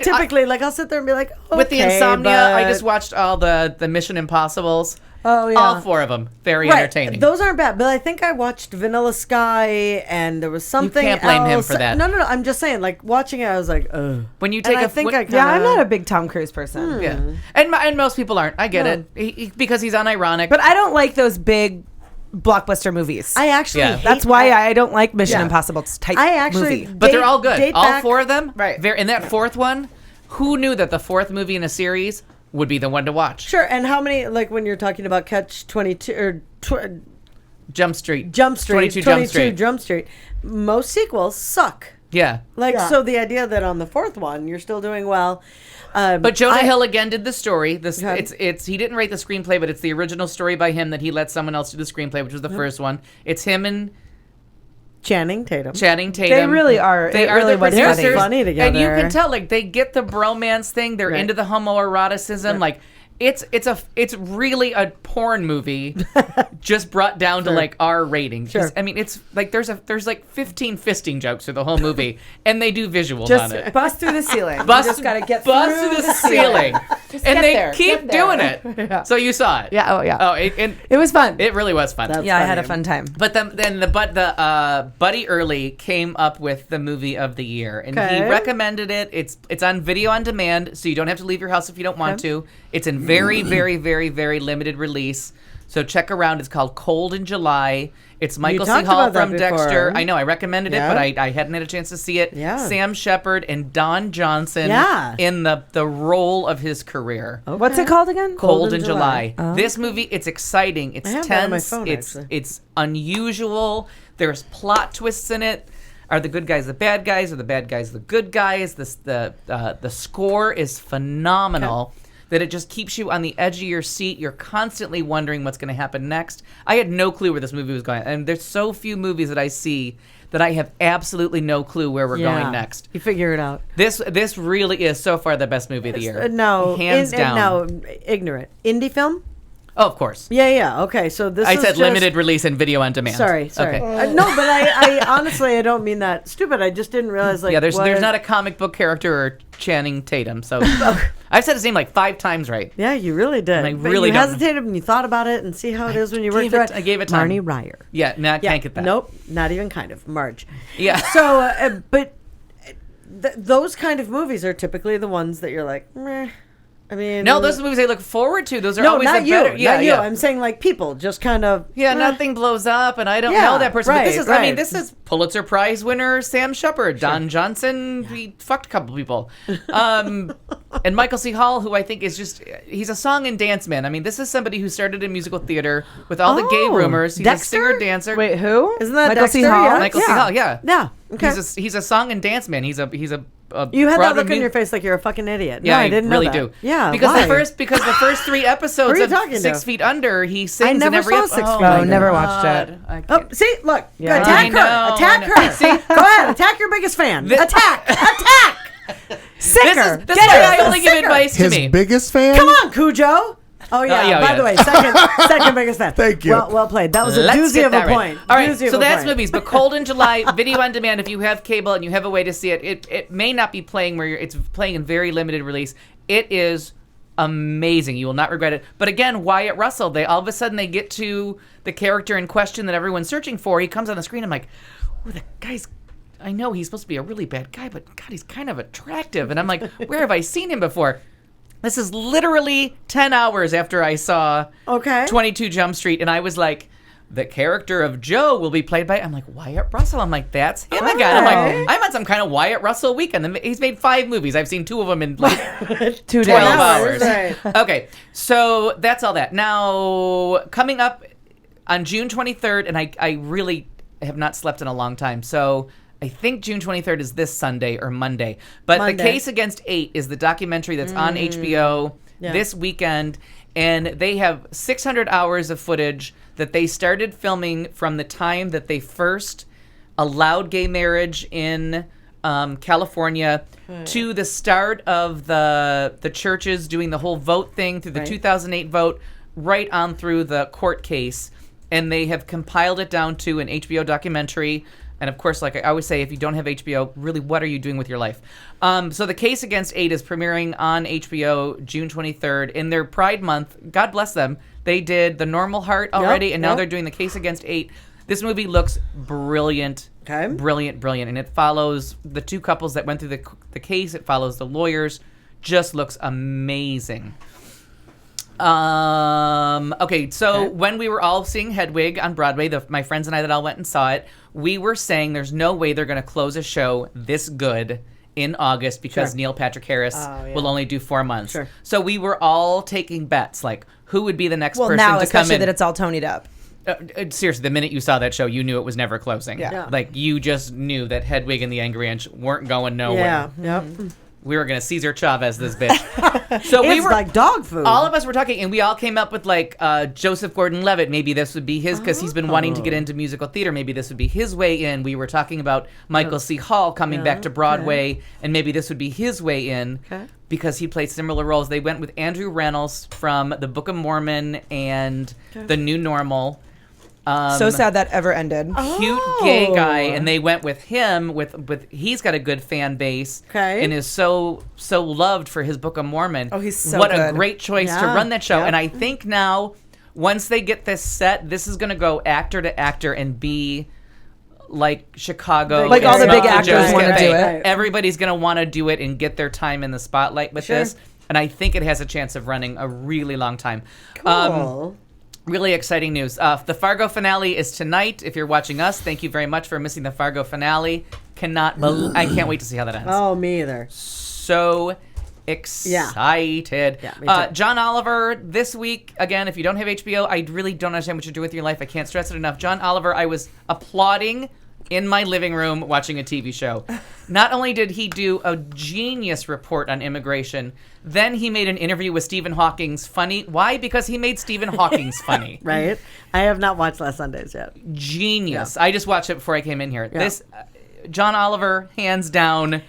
typically, I'll sit there and be like, okay, with the insomnia, but... I just watched all the Mission Impossibles. Oh, yeah. All 4 of them, very entertaining. Those aren't bad, but I think I watched Vanilla Sky, and there was something. You can't blame him else. for that. No. I'm just saying, like watching it, I was like, ugh. When you take And I think I kinda, Yeah, I'm not a big Tom Cruise person. Yeah, and most people aren't. I get it because he's unironic. But I don't like those big blockbuster movies. I actually. Yeah. hate That's why that. I don't like Mission Yeah. Impossible type I actually. movie. But they're all good. date All back- 4 of them. Right. In that 4th one, who knew that the 4th movie in a series would be the one to watch? Sure, and how many, like when you're talking about Catch 22 or Jump Street. 22 Jump Street. Jump Street, most sequels suck. Yeah. Like, so the idea that on the 4th one you're still doing well. But Jonah Hill again did the story. Okay. It's he didn't write the screenplay, but it's the original story by him that he let someone else do the screenplay, which was the first one. It's him and Channing Tatum. They really are. They It are really the was producers, funny together. and you can tell like they get the bromance thing. They're Right. into the homoeroticism. Like it's really a porn movie, just brought down to like R rating. Sure. I mean, it's like there's like 15 fisting jokes through the whole movie, and they do visuals Just on it. bust through the ceiling. You Bust, just gotta get bust through the ceiling, Just and get they there. keep Get there. doing it. So you saw it. Yeah. Oh, yeah. Oh, it It was fun. it really was fun. That's Yeah, I had a funny. fun time. But then Buddy Early came up with the movie of the year, and he Okay. recommended it. It's on video on demand, so you don't have to leave your house if you don't want to. It's in very, very, very, very limited release. So check around. It's called Cold in July. It's Michael C. talked Hall about that from Dexter. before. I know I recommended Yeah. it, but I hadn't had a chance to see it. Yeah. Sam Shepard and Don Johnson Yeah. in the role of his career. What's it called again? Cold in July. Oh. This movie, it's exciting. It's I have that on my tense. phone, it's actually. it's unusual. There's plot twists in it. Are the good guys the bad guys? Are the bad guys the good guys? The score is phenomenal. That it just keeps you on the edge of your seat. You're constantly wondering what's going to happen next. I had no clue where this movie was going, and there's so few movies that I see that I have absolutely no clue where we're going next. You figure it out. This really is so far the best movie of the year. No, hands down. No, ignorant indie film. Oh, of course. Yeah. Okay, so this. I is said just, limited release and video on demand. Sorry. Okay. No, but I honestly I don't mean that stupid. I just didn't realize like Yeah, there's what- not a comic book character or Channing Tatum, so I've said his name like 5 times right. Yeah, you really did. And I But really you don't- hesitated and you thought about it and see how it is when you work gave through it- it. I gave it time. Marnie Ryer. Yeah, no, I can't get that. Nope, not even kind of Marge. Yeah. So, but those kind of movies are typically the ones that you're like, meh. I mean, No, those are the movies I look forward to. Those are no, always not the you, better. Yeah, not you. yeah. I'm saying like people just kind of Yeah, nothing blows up, and I don't Yeah, know that person. But this right, is, I mean, right. this is Pulitzer Prize winner Sam Shepard, Don Johnson. He fucked a couple people, and Michael C. Hall, who I think is he's a song and dance man. I mean, this is somebody who started in musical theater with all the gay Oh, rumors. He's Dexter? a singer dancer. Wait, who? Isn't that Michael C. Dexter? Hall? Yeah. Michael C. Hall, yeah, Yeah. Okay. He's a song and dance man. He's a You had that Broadway look on mu- your face like you're a fucking idiot. Yeah, no, I I didn't really know that. do. Yeah, because why? the first 3 episodes Who are you of talking 6 to? Feet Under, he sings I never in every saw episode. 6 Feet Oh, Under. never watched it. I Oh, can't- see, look, Yeah. attack I know, her, attack I know. her. See, go ahead, attack your biggest fan. Attack. Sicker. This is Get why her. I only give Sicker. advice to His me. biggest fan? Come on, Cujo. Oh yeah. yeah, By yeah. the way, second biggest fan. Thank you. Well played. That was a Let's doozy get of a that right. point. All right, Doozy of so a that's point. movies. But Cold in July, video on demand. If you have cable and you have a way to see it, it may not be playing where it's playing in very limited release. It is amazing. You will not regret it. But again, Wyatt Russell. They all of a sudden they get to the character in question that everyone's searching for. He comes on the screen. I'm like, oh, the guy's. I know he's supposed to be a really bad guy, but God, he's kind of attractive. And I'm like, where have I seen him before? This is literally 10 hours after I saw 22 Jump Street, and I was like, the character of Joe will be played by, I'm like, Wyatt Russell. I'm like, that's him again. I'm like, I'm on some kind of Wyatt Russell weekend. He's made 5 movies. I've seen 2 of them in like 2 12 days. hours. Right. Okay, so that's all that. Now, coming up on June 23rd, and I really have not slept in a long time, so I think June 23rd is this Sunday or Monday. But Monday. The Case Against 8 is the documentary that's on HBO this weekend, and they have 600 hours of footage that they started filming from the time that they first allowed gay marriage in California to the start of the churches doing the whole vote thing through the 2008 vote, right on through the court case. and they have compiled it down to an HBO documentary. And of course, like I always say, if you don't have HBO, really, what are you doing with your life? So The Case Against 8 is premiering on HBO June 23rd. In their Pride Month, God bless them, they did The Normal Heart already, and now they're doing The Case Against 8. This movie looks brilliant. Okay. Brilliant. And it follows the two couples that went through the case. It follows the lawyers. Just looks amazing. Okay, so when we were all seeing Hedwig on Broadway, my friends and I that all went and saw it, we were saying there's no way they're going to close a show this good in August because Neil Patrick Harris will only do 4 months. Sure. So we were all taking bets, like who would be the next person to come in. Well, now especially that it's all Tonied up. Seriously, the minute you saw that show, you knew it was never closing. Yeah. Like, you just knew that Hedwig and the Angry Inch weren't going nowhere. Yeah, yep. We were going to Cesar Chavez this bitch. So we were like dog food. All of us were talking, and we all came up with like Joseph Gordon-Levitt. Maybe this would be his, because he's been wanting to get into musical theater. Maybe this would be his way in. We were talking about Michael C. Hall coming back to Broadway, and maybe this would be his way in because he played similar roles. They went with Andrew Reynolds from The Book of Mormon and The New Normal. So sad that ever ended. Cute gay guy, and they went with him. With he's got a good fan base, and is so loved for his Book of Mormon. Oh, he's so what good. A great choice to run that show. And I think now, once they get this set, this is going to go actor to actor and be like Chicago. Like all the big actors want to do it. Everybody's going to want to do it and get their time in the spotlight with this. And I think it has a chance of running a really long time. Cool. Really exciting news. The Fargo finale is tonight. If you're watching us, thank you very much for missing the Fargo finale. I can't wait to see how that ends. Oh, me either. So excited. Yeah, me too. John Oliver this week, again, if you don't have HBO, I really don't understand what you do with your life. I can't stress it enough. John Oliver, I was applauding in my living room watching a TV show. Not only did he do a genius report on immigration, then he made an interview with Stephen Hawking's funny. Why? Because he made Stephen Hawking's funny. Right. I have not watched Last Sundays yet. Genius. Yeah. I just watched it before I came in here. Yeah. This John Oliver, hands down,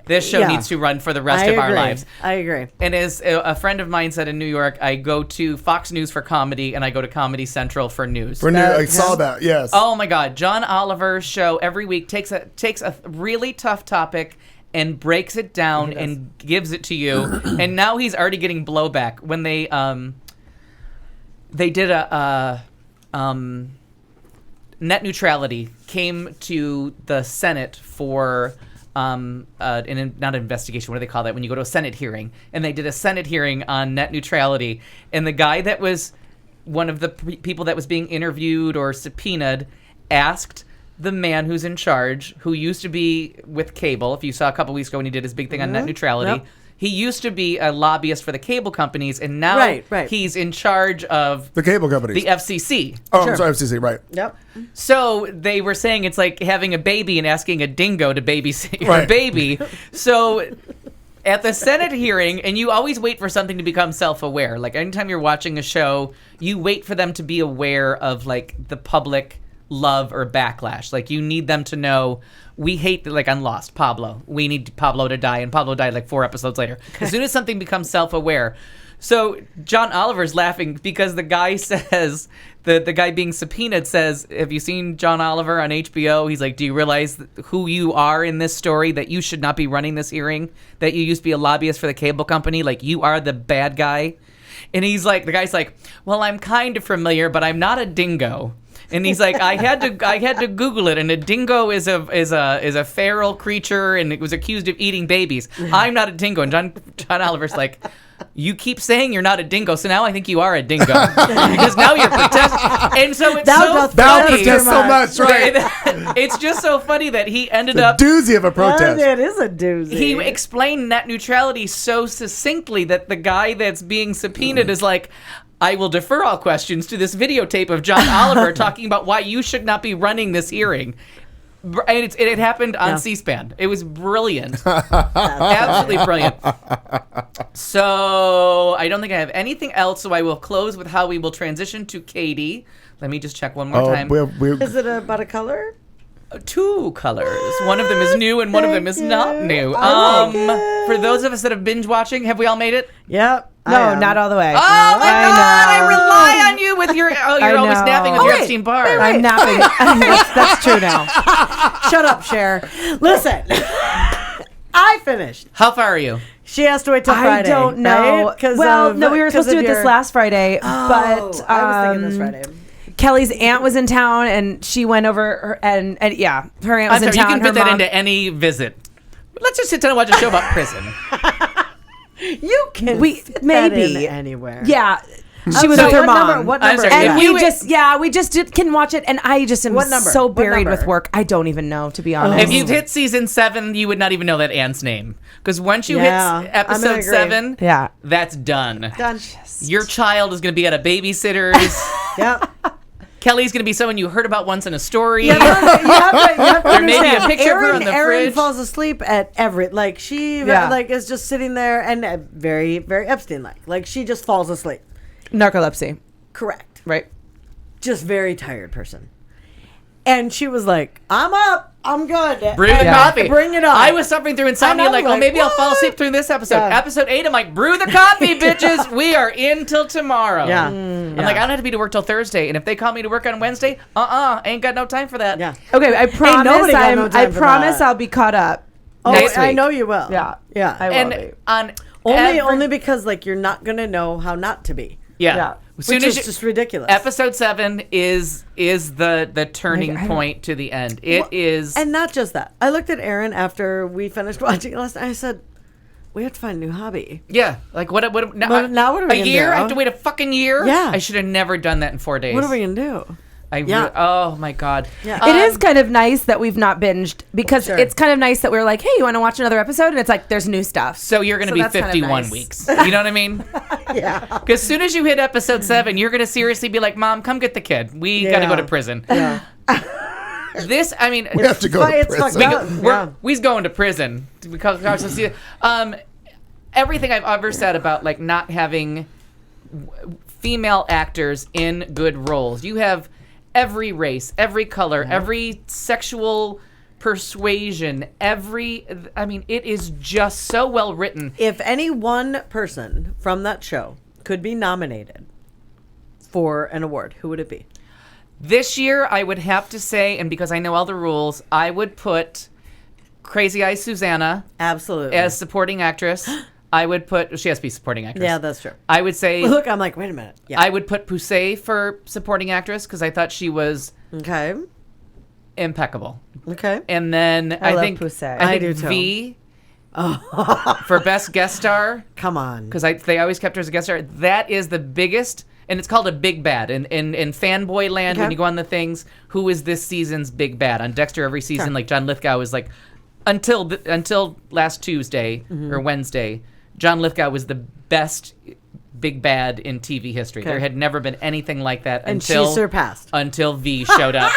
this show needs to run for the rest of our lives. I agree. And as a friend of mine said in New York, I go to Fox News for comedy, and I go to Comedy Central for news. I saw that, yes. Oh, my God. John Oliver's show every week takes a really tough topic and breaks it down and gives it to you. And now he's already getting blowback. When they did a net neutrality came to the Senate for not an investigation. What do they call that when you go to a Senate hearing? And they did a Senate hearing on net neutrality, and the guy that was one of the people that was being interviewed or subpoenaed asked the man who's in charge, who used to be with cable. If you saw a couple weeks ago when he did his big thing on net neutrality, he used to be a lobbyist for the cable companies, and now he's in charge of the cable companies, the FCC. Oh, I'm sorry, FCC, right? Yep. So they were saying it's like having a baby and asking a dingo to babysit your baby. So at the Senate hearing, and you always wait for something to become self-aware. Like anytime you're watching a show, you wait for them to be aware of like the public love or backlash. Like you need them to know, we hate, like on Lost, Pablo. We need Pablo to die, and Pablo died like 4 episodes later. As soon as something becomes self-aware. So John Oliver's laughing because the guy says, the guy being subpoenaed says, have you seen John Oliver on HBO? He's like, do you realize who you are in this story, that you should not be running this hearing, that you used to be a lobbyist for the cable company, like you are the bad guy? And he's like, the guy's like, well, I'm kind of familiar, but I'm not a dingo. And he's like, I had to Google it, and a dingo is a feral creature, and it was accused of eating babies. I'm not a dingo. And John Oliver's like, you keep saying you're not a dingo, so now I think you are a dingo because now you're protesting. And so it's so funny. So much, right? It's just so funny that he ended up doozy of a protest. It is a doozy. He explained net neutrality so succinctly that the guy that's being subpoenaed is like, I will defer all questions to this videotape of John Oliver talking about why you should not be running this hearing. And it happened on C-SPAN. It was brilliant. Absolutely brilliant. So I don't think I have anything else, so I will close with how we will transition to Katie. Let me just check one more time. Is it about a color? 2 colors. One of them is new and one of them is not new. For those of us that have binge watching, have we all made it? Yep. No, not all the way. Oh my God! I rely on you with your. Oh, you're always know. napping with Oh, your wait, Epstein Barr. I'm napping. That's true now. Shut up, Cher. Listen, I finished. How far are you? She has to wait till Friday. I don't know. Right? 'Cause No, we were supposed to do it this last Friday, Oh, but I was thinking this Friday. Kelly's aunt was in town, and she went over, and yeah, her aunt was I'm sorry, in town. you can her fit that mom- into any visit. Let's just sit down and watch a show about prison. You can fit that maybe in anywhere. Yeah. She was with her mom. What I'm number? sorry, And yeah. we just can watch it, and I just am What number? so What buried number? with work. I don't even know, to be honest. If you hit season 7, you would not even know that Anne's name. Because once you Yeah, hit I'm gonna episode agree. 7, Yeah. that's done. Done. Your child is going to be at a babysitter's. Yep. Kelly's going to be someone you heard about once in a story. You have to Or maybe a understand, picture of her on the Erin fridge. falls asleep at she is just sitting there and very, very Epstein-like. Like she just falls asleep. Narcolepsy. Correct. Right. Just very tired person. And she was like, I'm up. I'm good. Brew the coffee. Bring it on. I was suffering through insomnia. I know, Like, like, maybe I'll fall what? asleep through this episode. Yeah. Episode 8, I'm like, brew the coffee, bitches. We are in till tomorrow. Yeah. I'm like, I don't have to be to work till Thursday. And if they call me to work on Wednesday, ain't got no time for that. Yeah. Okay, I promise. nobody got no time I for promise that. I'll be caught up. Oh, Next I week. know you will. Yeah. Yeah. I will And be. on Only because like you're not gonna know how not to be. Yeah. As soon Which as is just ridiculous. Episode 7 is the turning Like, I don't- point to the end. It is. And not just that. I looked at Erin after we finished watching it last night. I said, we have to find a new hobby. Yeah. Like, what now, now what are we a gonna year? do? I have to wait a fucking year? Yeah. I should have never done that in 4 days. What are we gonna do? Yeah. Oh, my God. Yeah. It is kind of nice that we've not binged because Sure. it's kind of nice that we're like, hey, you want to watch another episode? And it's like, there's new stuff. So you're going to So be that's kind of 51 nice. weeks. You know what I mean? Yeah. Because as soon as you hit episode 7, you're going to seriously be like, Mom, come get the kid. We got to go to prison. Yeah. This, I mean, We have to go to It's fucked prison. up. we're going to prison because everything I've ever said about like not having female actors in good roles. You have every race, every color, every sexual persuasion, it is just so well written. If any one person from that show could be nominated for an award, who would it be? This year, I would have to say, and because I know all the rules, I would put Crazy Eyes Susanna Absolutely. as supporting actress. I would put, she has to be supporting actress. Yeah, that's true. I would say, Look, I'm like, wait a minute. Yeah. I would put Poussey for supporting actress because I thought she was Okay. impeccable. Okay. And then I love think Poussey. I I think do too. V for best guest star Come on. because they always kept her as a guest star. That is the biggest, and it's called a big bad in fanboy land. When Okay. you go on the things, who is this season's big bad on Dexter? Every season, like John Lithgow is like until last Tuesday or Wednesday, John Lithgow was the best big bad in TV history. Okay. There had never been anything like that And she until surpassed. until V showed up.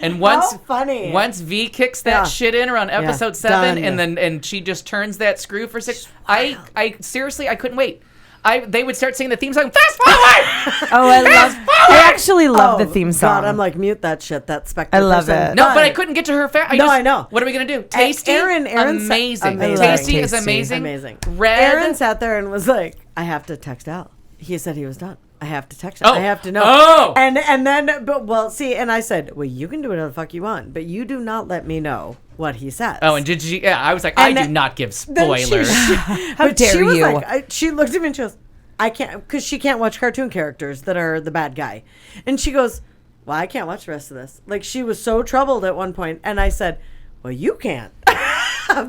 And once How funny. once V kicks that Yeah. shit in around episode 7 done. and she just turns that screw for 6, I seriously I couldn't wait. They would start singing the theme song. Fast forward! Oh, I actually love the theme song. God, I'm like, mute that shit. That Spectre I love person. it. No, but I couldn't get to her fast. I know. What are we gonna do? Tasty, Aaron's amazing. amazing. Tasty is Tasty. amazing. Amazing. Red. Aaron sat there and was like, I have to text Al. He said he was done. I have to text him. Oh. I have to know. Oh. And then, and I said, well, you can do whatever the fuck you want, but you do not let me know what he says. Oh, and did she? Yeah, I was like, And I do not give then spoilers. How But she dare was you? like, she looked at me and she goes, I can't, because she can't watch cartoon characters that are the bad guy. And she goes, well, I can't watch the rest of this. Like, she was so troubled at one point, and I said, well, you can't.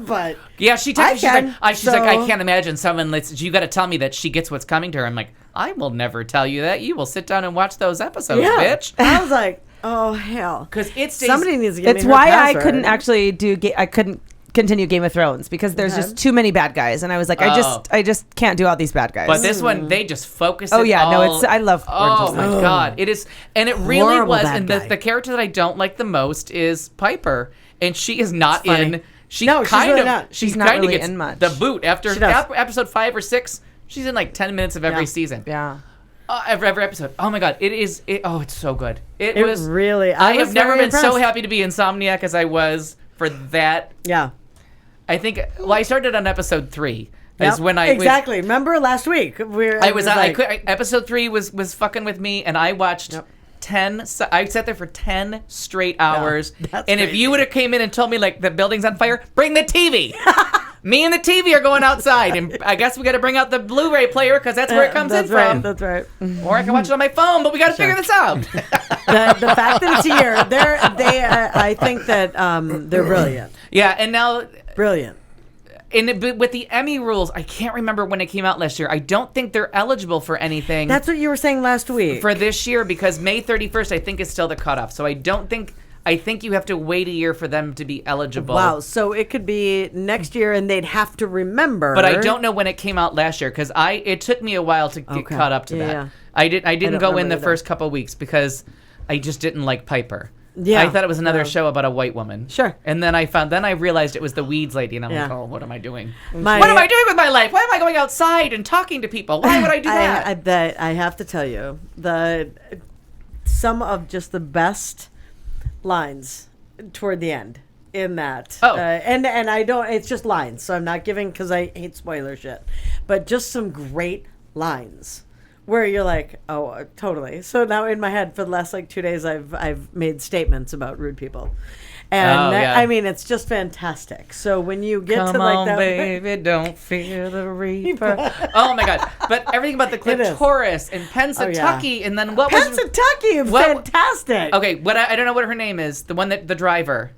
But Yeah, she I texted. She's like, can, she's like, I so- can't imagine someone. You got to tell me that she gets what's coming to her. I'm like, I will never tell you that. You will sit down and watch those episodes, yeah, bitch. I was like, oh hell, Because it stays. somebody needs to get me It's her why password. I couldn't actually I couldn't continue Game of Thrones because there's Okay. just too many bad guys, and I was like, I just can't do all these bad guys. But this one, they just focus. Oh, it yeah, no, all- it's- I love Orange Oh is my the New god, it is, and it really Horrible was. bad And guy. the character that I don't like the most is Piper, and she is not funny. in. She No, she's kind really of. not. She's She's not kind of really gets in much. the boot after She does. episode 5 or 6. She's in like 10 minutes of every Yeah. season. yeah. Every episode. Oh my god, it is. It's so good. It It was really. I was have never very been so impressed. happy to be Insomniac as I was for that. Yeah. I think. Well, I started on episode 3. Is when I exactly. Remember last week? Episode 3 was fucking with me, and I watched 10. I sat there for 10 straight hours. That's and if crazy. you would have came in and told me like the building's on fire, bring the TV. Me and the TV are going outside, and I guess we got to bring out the Blu-ray player because that's where it comes in from. That's right. Or I can watch it on my phone, but we got to figure this out. The fact that it's here, I think that they're brilliant. Yeah, and now Brilliant. but with the Emmy rules, I can't remember when it came out last year. I don't think they're eligible for anything. That's what you were saying last week. For this year, because May 31st, I think, is still the cutoff. So I think you have to wait a year for them to be eligible. Wow, so it could be next year, and they'd have to remember. But I don't know when it came out last year because it took me a while to get caught up to that. Yeah. I didn't go in the either. first couple weeks because I just didn't like Piper. Yeah. I thought it was another show about a white woman. Sure. And then I realized it was the Weeds lady, and I'm like, oh, what am I doing? My- What am I doing with my life? Why am I going outside and talking to people? Why would I do that? I have to tell you, some of just the best lines toward the end in that. Oh. And I don't, it's just lines, so I'm not giving, because I hate spoiler shit, but just some great lines where you're like, oh, totally. So now in my head for the last 2 days, I've made statements about rude people. And I mean, it's just fantastic. So when you get Come to on, that, baby, don't fear the reaper. Oh my God! But everything about the clitoris and Pennsatucky, and then what was Pennsatucky, fantastic. Okay, I don't know what her name is. The one that the driver.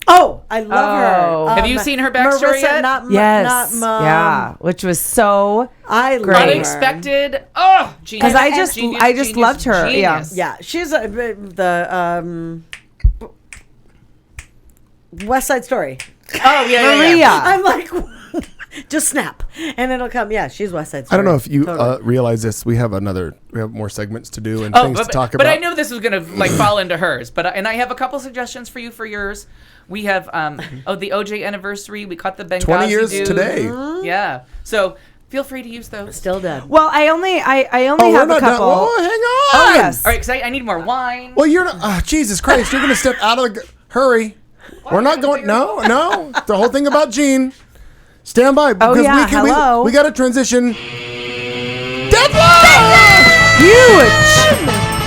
Oh, I love her. Have you seen her backstory Marissa, yet? Yes. Not yeah, which was so I love great. Unexpected. Oh, genius. Because I just loved her. Genius. Yeah, she's the West Side Story. Oh yeah, Maria. yeah. I'm like, just snap, and it'll come. Yeah, she's West Side Story. I don't know if you Totally. realize this. We have more segments to do and Oh, things to talk but about. I knew this was gonna fall into hers. But I have a couple suggestions for you for yours. We have the OJ anniversary. We caught the Benghazi 20 years dude. today. Yeah. So feel free to use those. Still dead. Well, I only Oh, have we're a not done. couple. Whoa, hang on. Oh yes. All right, because I need more wine. Well, you're not. Jesus Christ! You're gonna step out of the. Hurry. We're not going. No. The whole thing about Gene. Stand by because hello. we got to transition. Deathwatch! Huge.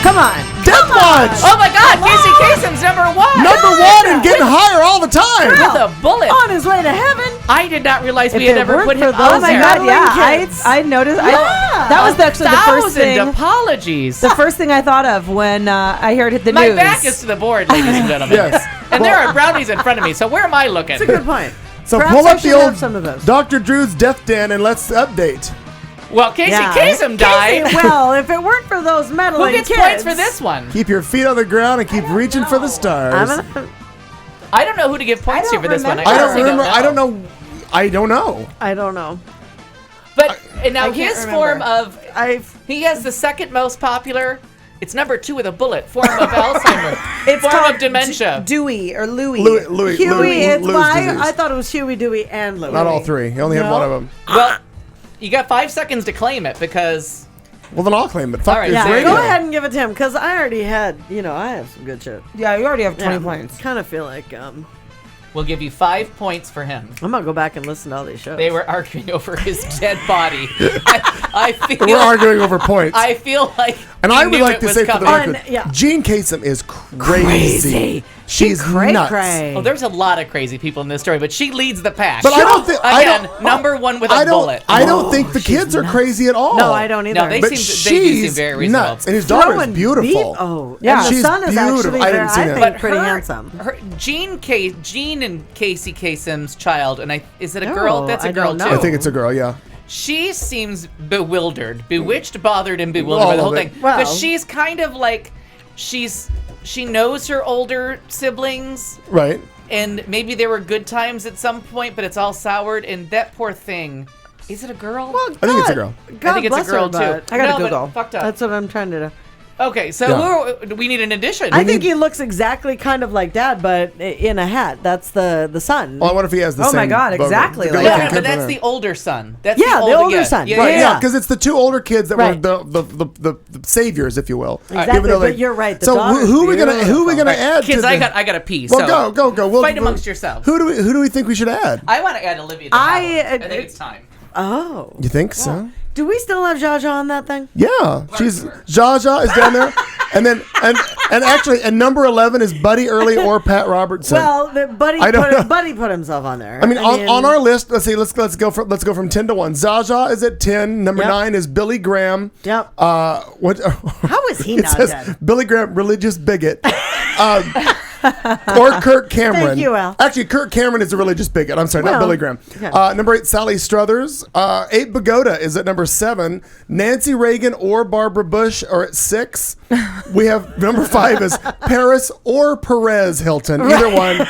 Come on. Deathwatch! Oh my God, Casey Kasem's #1. #1 and getting higher all the time. With a bullet. On his way to heaven. I did not realize we If had it ever weren't put for him those on Oh my there. God! Yeah, kids. I noticed. That was actually the first 1,000 thing. apologies. The first thing I thought of when I heard the My news. back is to the board, ladies and gentlemen. Yes. And there are brownies in front of me, so where am I looking? That's a good point. So Perhaps pull I up the should have old some of those. Dr. Drew's death den and let's update. Well, Casey Kasem died. Casey, well, if it weren't for those Who meddling gets kids, points for this one? Keep your feet on the ground and keep reaching for the stars. I don't know who to give points to for this one. I don't honestly remember. I don't know. I don't know. But and now I can't his remember. form of he has the second most popular. It's #2 with a bullet. Form of Alzheimer's. It's form called of dementia. Dewey or Louis. Louis. Huey, it's Louis why disease. I thought it was Huey, Dewey, and Louie. Not all three. You only have one of them. Well, you got 5 seconds to claim it because. Well, then I'll claim it. Fuck All right, this Yeah, radio. go ahead and give it to him because I already had. I have some good shit. Yeah, you already have 20 Yeah, points. Kind of feel like We'll give you 5 points for him. I'm gonna go back and listen to all these shows. They were arguing over his dead body. I feel. We're arguing over points. I feel like. And he I would knew like it to was say for the coming. record, Jean Kasem is crazy. She's cray nuts. cray. Oh, there's a lot of crazy people in this story, but she leads the pack. But I don't think again #1 with a bullet. I don't think the kids are crazy at all. No, I don't either. No, they But do she's seem very reasonable. nuts, and his daughter is Throwing beautiful. beef- Oh, Yeah. and the She's son is beautiful. actually I very, didn't see I that. think, But pretty her- handsome. Gene and Casey Kasem's child, and is it a girl? No, That's a I girl don't too. know. I think it's a girl. Yeah. She seems bewildered, bewitched, bothered, and bewildered by the All whole of it. thing. Well- but she's kind of like she knows her older siblings, Right. and maybe there were good times at some point, but it's all soured. And that poor thing. Is it a girl? Well, I think it's a girl. God I think it's a bless girl her, too. but I gotta No, but Google. Fucked up. That's what I'm trying to do. Okay, so Yeah. we need an addition. I think he looks exactly kind of like Dad, but in a hat. That's the son. Well, I wonder if he has the Oh same. my God, bogo. exactly The like good-looking that. kid but that's from the there. older son. That's Yeah, the older son. Yeah, Right, yeah, yeah, because it's the two older kids that Right. were the saviors, if you will. Exactly, Even though but you're right, the So daughter's who are we gonna beautiful. add? Kids, to I the, got a pee. Well, so go. We'll fight amongst yourselves. Who do we think we should add? I want to add Olivia. I think it's time. Oh. You think so? Do we still have Zsa Zsa on that thing? Yeah, she's Zsa Zsa is down there, and then and actually, and number 11 is Buddy Early or Pat Robertson. Well, Buddy put himself on there. I mean, on our list, let's see, let's go from 10 to 1. Zsa Zsa is at 10. Number 9 is Billy Graham. Yep. What? How is he it not says dead? Billy Graham, religious bigot. Or Kirk Cameron. Thank you, Al. Actually, Kirk Cameron is a religious bigot. I'm sorry, not Billy Graham. Okay. Number 8, Sally Struthers. 8, Pagoda is at number 7. Nancy Reagan or Barbara Bush are at 6. We have number 5 is Paris or Perez Hilton. Either one.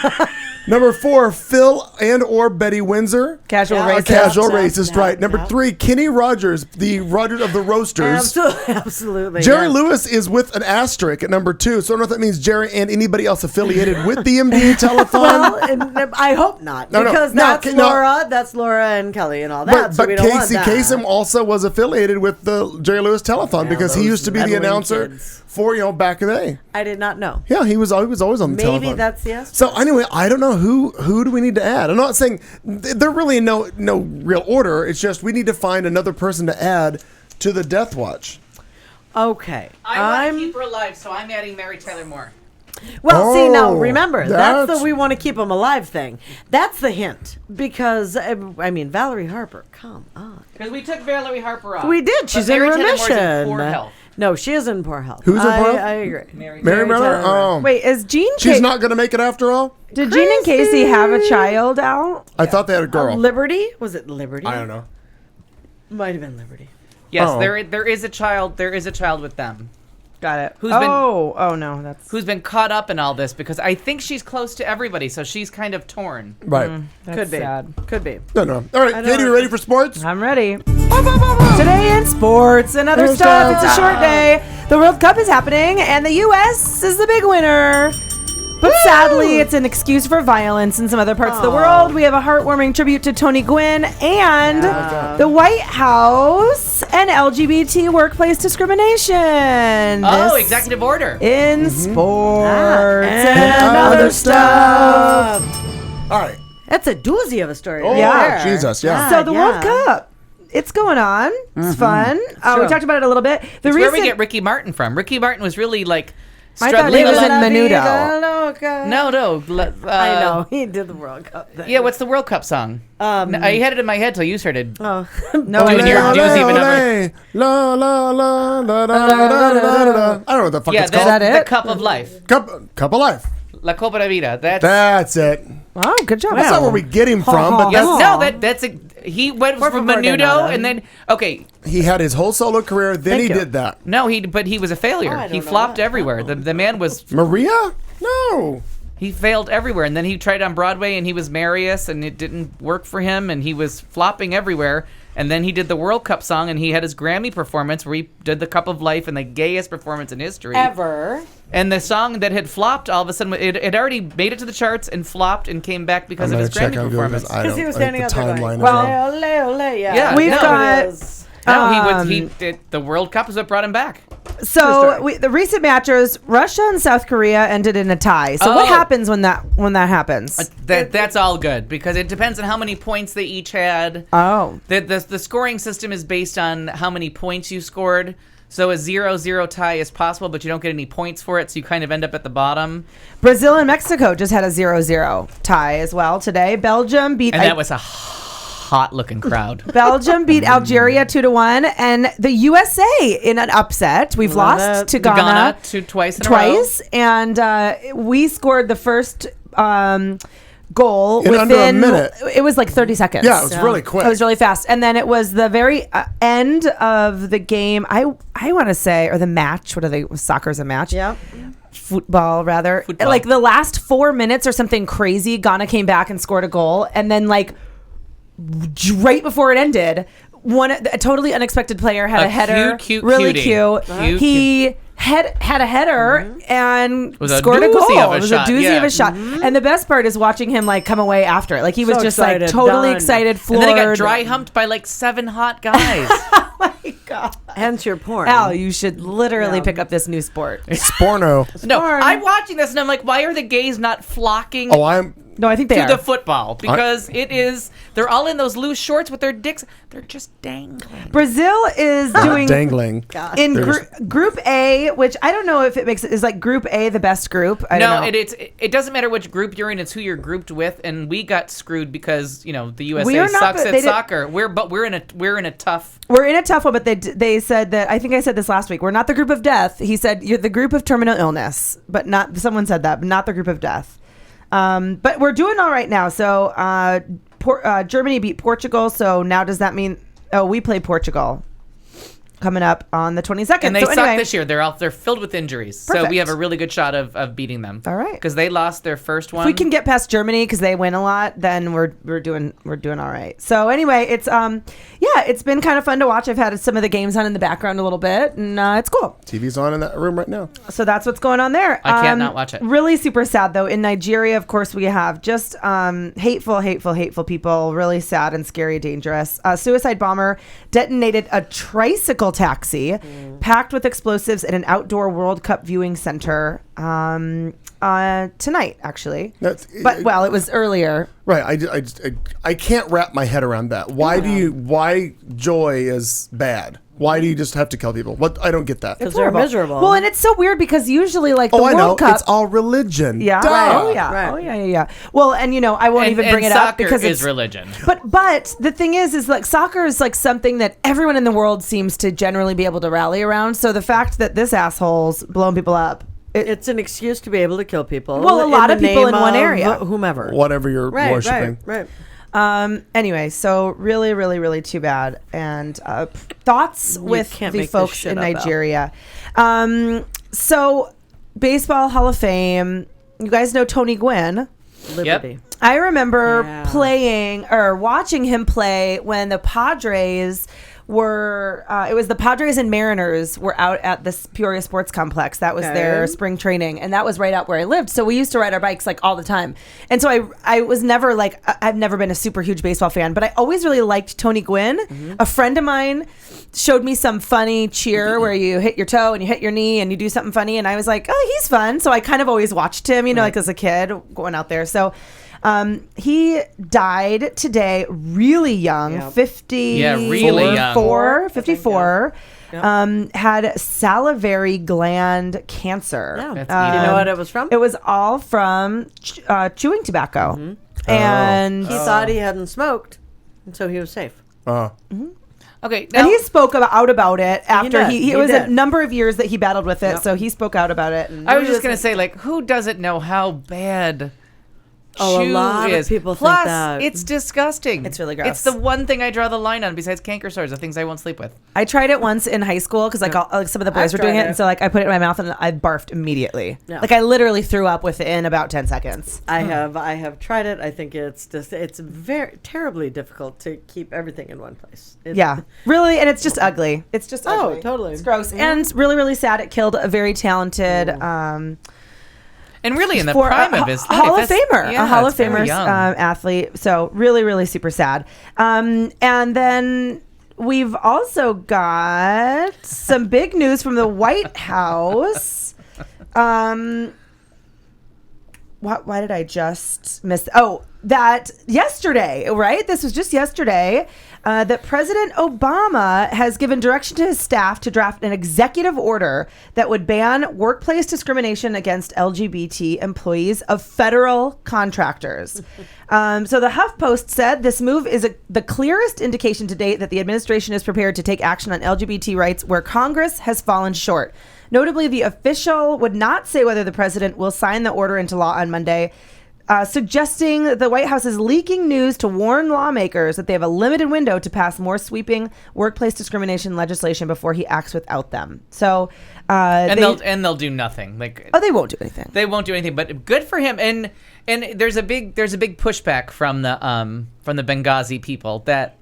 Number 4, Phil and or Betty Windsor. Casual racist. Casual racist, right. Number 3, Kenny Rogers, the Rogers of the Roasters. Absolutely. Jerry Lewis is with an asterisk at number 2, so I don't know if that means Jerry and anybody else affiliated with the MD telethon. Well, and I hope not, because that's Laura and Kelly and all that. But we don't want Casey that. Kasem also was affiliated with the Jerry Lewis telethon because he used to be the announcer for back in the day. I did not know. Yeah, he was always on the telethon. Maybe that's the asterisk. So anyway, I don't know who do we need to add. I'm not saying there really no real order. It's just we need to find another person to add to the Death Watch. Okay. I want to keep her alive, so I'm adding Mary Tyler Moore. Well, see, now remember, that's that's the we want to keep them alive thing. That's the hint. Because, I mean, Valerie Harper, come on. Because we took Valerie Harper off. We did. She's But in Mary Tyler Moore's remission. in poor health. No, she is in poor health. Who's in poor health? I agree. Mary Miller? Oh. Wait, is Jean? She's not going to make it after all? Did Jean and Casey have a child out? I thought they had a girl. Liberty? Was it Liberty? I don't know. Might have been Liberty. Yes, Oh. there is a child. There is a child with them. Got it. Who's who's been caught up in all this, because I think she's close to everybody, so she's kind of torn. Right. Could be. sad. Could be. No. All right, Katie, you ready for sports? I'm ready. Today in sports and other stuff, it's a short day. The World Cup is happening, and the U.S. is the big winner. But sadly, it's an excuse for violence in some other parts of the world. We have a heartwarming tribute to Tony Gwynn and the White House and LGBT workplace discrimination. Oh, This executive order. in sports and other stuff. All right. That's a doozy of a story. Oh, Yeah. Jesus, yeah. So the World Cup, it's going on. It's fun. We talked about it a little bit. It's where we get Ricky Martin from. Ricky Martin was really like I thought he was in Menudo. No. I know. He did the World Cup thing. Yeah, what's the World Cup song? I had it in my head till you started. Oh. No, Doing your dues even ever. La la la la la la la la. I don't know what the fuck Yeah, it's called. that's the Cup of Life. Cup of Life. La Copa de Vida. That's it. Oh, good job. That's not where we get him from, but Yes, that's, no, that's he went from favor, Menudo, Donata. and then he had his whole solo career. Then he did that. no, but he was a failure. I don't He know flopped that. everywhere. The man was Maria? No. he failed everywhere, and then he tried on Broadway, and he was Marius, and it didn't work for him, and he was flopping everywhere. And then he did the World Cup song, and he had his Grammy performance where he did the Cup of Life and the gayest performance in history Ever. And the song that had flopped, all of a sudden, it already made it to the charts and flopped and came back because of his Grammy performance. Because he was standing out there going, Well, ole, ole, yeah. Yeah, We've no, got- it is. No, he did the World Cup is what brought him back. So the recent matches, Russia and South Korea ended in a tie. So what Oh. happens when that happens? That's all good because it depends on how many points they each had. Oh. The scoring system is based on how many points you scored. So a 0-0 tie is possible, but you don't get any points for it, so you kind of end up at the bottom. Brazil and Mexico just had a 0-0 tie as well today. Belgium beat And that was a hot-looking crowd. Belgium beat Algeria 2-1, and the USA in an upset. We've lost to Ghana twice in a row. and we scored the first goal In within under a minute. It was like 30 seconds. Yeah, it was really quick. It was really fast, and then it was the very end of the game. I want to say, or the match. What are they? Soccer's a match. Yeah. Football, rather. Football. Like the last 4 minutes or something crazy. Ghana came back and scored a goal, and then like right before it ended, a totally unexpected player had a header, cute really cutie. cute. He had a header and Was a scored a goal. doozy of a It was shot, a doozy yeah. of a shot. And the best part is watching him like come away after it. Like he was So just excited, like totally done. excited, And floored. then he got dry humped by like 7 hot guys. Oh my Hence your porn. Al, you should literally pick up this new sport. Sporno. No, I'm watching this and I'm like, why are the gays not flocking Oh, I'm. No, I think they to are. the football? Because they're all in those loose shorts with their dicks. They're just dangling. Brazil is doing Dangling. in Group A, which I don't know if it makes it is like Group A the best group. I don't know. It doesn't matter which group you're in; it's who you're grouped with. And we got screwed because the We USA are not, sucks but at they did- soccer. We're in a tough. We're in a tough one, but they said that I think I said this last week. We're not the group of death. He said you're the group of terminal illness, but not. Someone said that, but not the group of death. But we're doing all right now. So Germany beat Portugal. So now does that mean? Oh, we play Portugal coming up on the 22nd. And they so suck anyway, this year. They're filled with injuries. So Perfect. we have a really good shot of beating them. All right. Because they lost their first one. If we can get past Germany because they win a lot, then we're doing all right. So anyway, it's it's been kind of fun to watch. I've had some of the games on in the background a little bit, and it's cool. TV's on in that room right now. So that's what's going on there. I can't not watch it. Really super sad though. In Nigeria, of course, we have just hateful people. Really sad and scary, dangerous. A suicide bomber detonated a tricycle taxi packed with explosives at an outdoor World Cup viewing center tonight, actually. It was earlier. Right. I can't wrap my head around that. Why joy is bad? Why do you just have to kill people? What? I don't get that. Because they're miserable. Well, and it's so weird because usually like the I know. World Cup. It's all religion. Yeah. Duh. Right. Oh yeah. Right. Oh yeah. Well, and I won't even bring it up because soccer it's is religion. But the thing is like soccer is like something that everyone in the world seems to generally be able to rally around. So the fact that this asshole's blowing people up, it's an excuse to be able to kill people. Well, a lot of the people in name one of area. whomever. Whatever you're worshiping. Right. Anyway, so really, really, really too bad. And thoughts with can't the make this folks shit in up, Al. Nigeria. So baseball Hall of Fame. You guys know Tony Gwynn. Liberty. I remember playing or watching him play when the Padres were it was the Padres and Mariners were out at this Peoria Sports Complex. That was their spring training, and that was right out where I lived. So we used to ride our bikes like all the time. And so I was never like, I've never been a super huge baseball fan, but I always really liked Tony Gwynn. Mm-hmm. A friend of mine showed me some funny cheer where you hit your toe and you hit your knee and you do something funny, and I was like, oh, he's fun. So I kind of always watched him, like as a kid going out there. So he died today really young, 54. Had salivary gland cancer. Yeah. Do you know what it was from? It was all from chewing tobacco. Mm-hmm. And he thought he hadn't smoked, and so he was safe. Okay. And he spoke out about it after He it was did. a number of years that he battled with it. So he spoke out about it. And I was just going to say, like, who doesn't know how bad a chew lot is? of people Plus, think that. it's disgusting. It's really gross. It's the one thing I draw the line on besides canker sores, the things I won't sleep with. I tried it once in high school because like some of the boys I've were doing tried it, and so like I put it in my mouth and I barfed immediately. Yeah. Like I literally threw up within about 10 seconds. I have tried it. I think it's very terribly difficult to keep everything in one place. Yeah, really, and it's just ugly. It's just ugly. Totally. It's gross and really, really sad. It killed a very talented. And really, in the prime of his life, Hall of Famer, yeah, a Hall of it's very Famers young. athlete. So really, really super sad. And then we've also got some big news from the White House. Why did I just miss? That yesterday, right? This was just yesterday that President Obama has given direction to his staff to draft an executive order that would ban workplace discrimination against LGBT employees of federal contractors. So the HuffPost said this move is the clearest indication to date that the administration is prepared to take action on LGBT rights where Congress has fallen short. Notably, the official would not say whether the president will sign the order into law on Monday, suggesting the White House is leaking news to warn lawmakers that they have a limited window to pass more sweeping workplace discrimination legislation before he acts without them. So, they'll do nothing. Like, they won't do anything. They won't do anything. But good for him. And there's a big pushback from the Benghazi people that,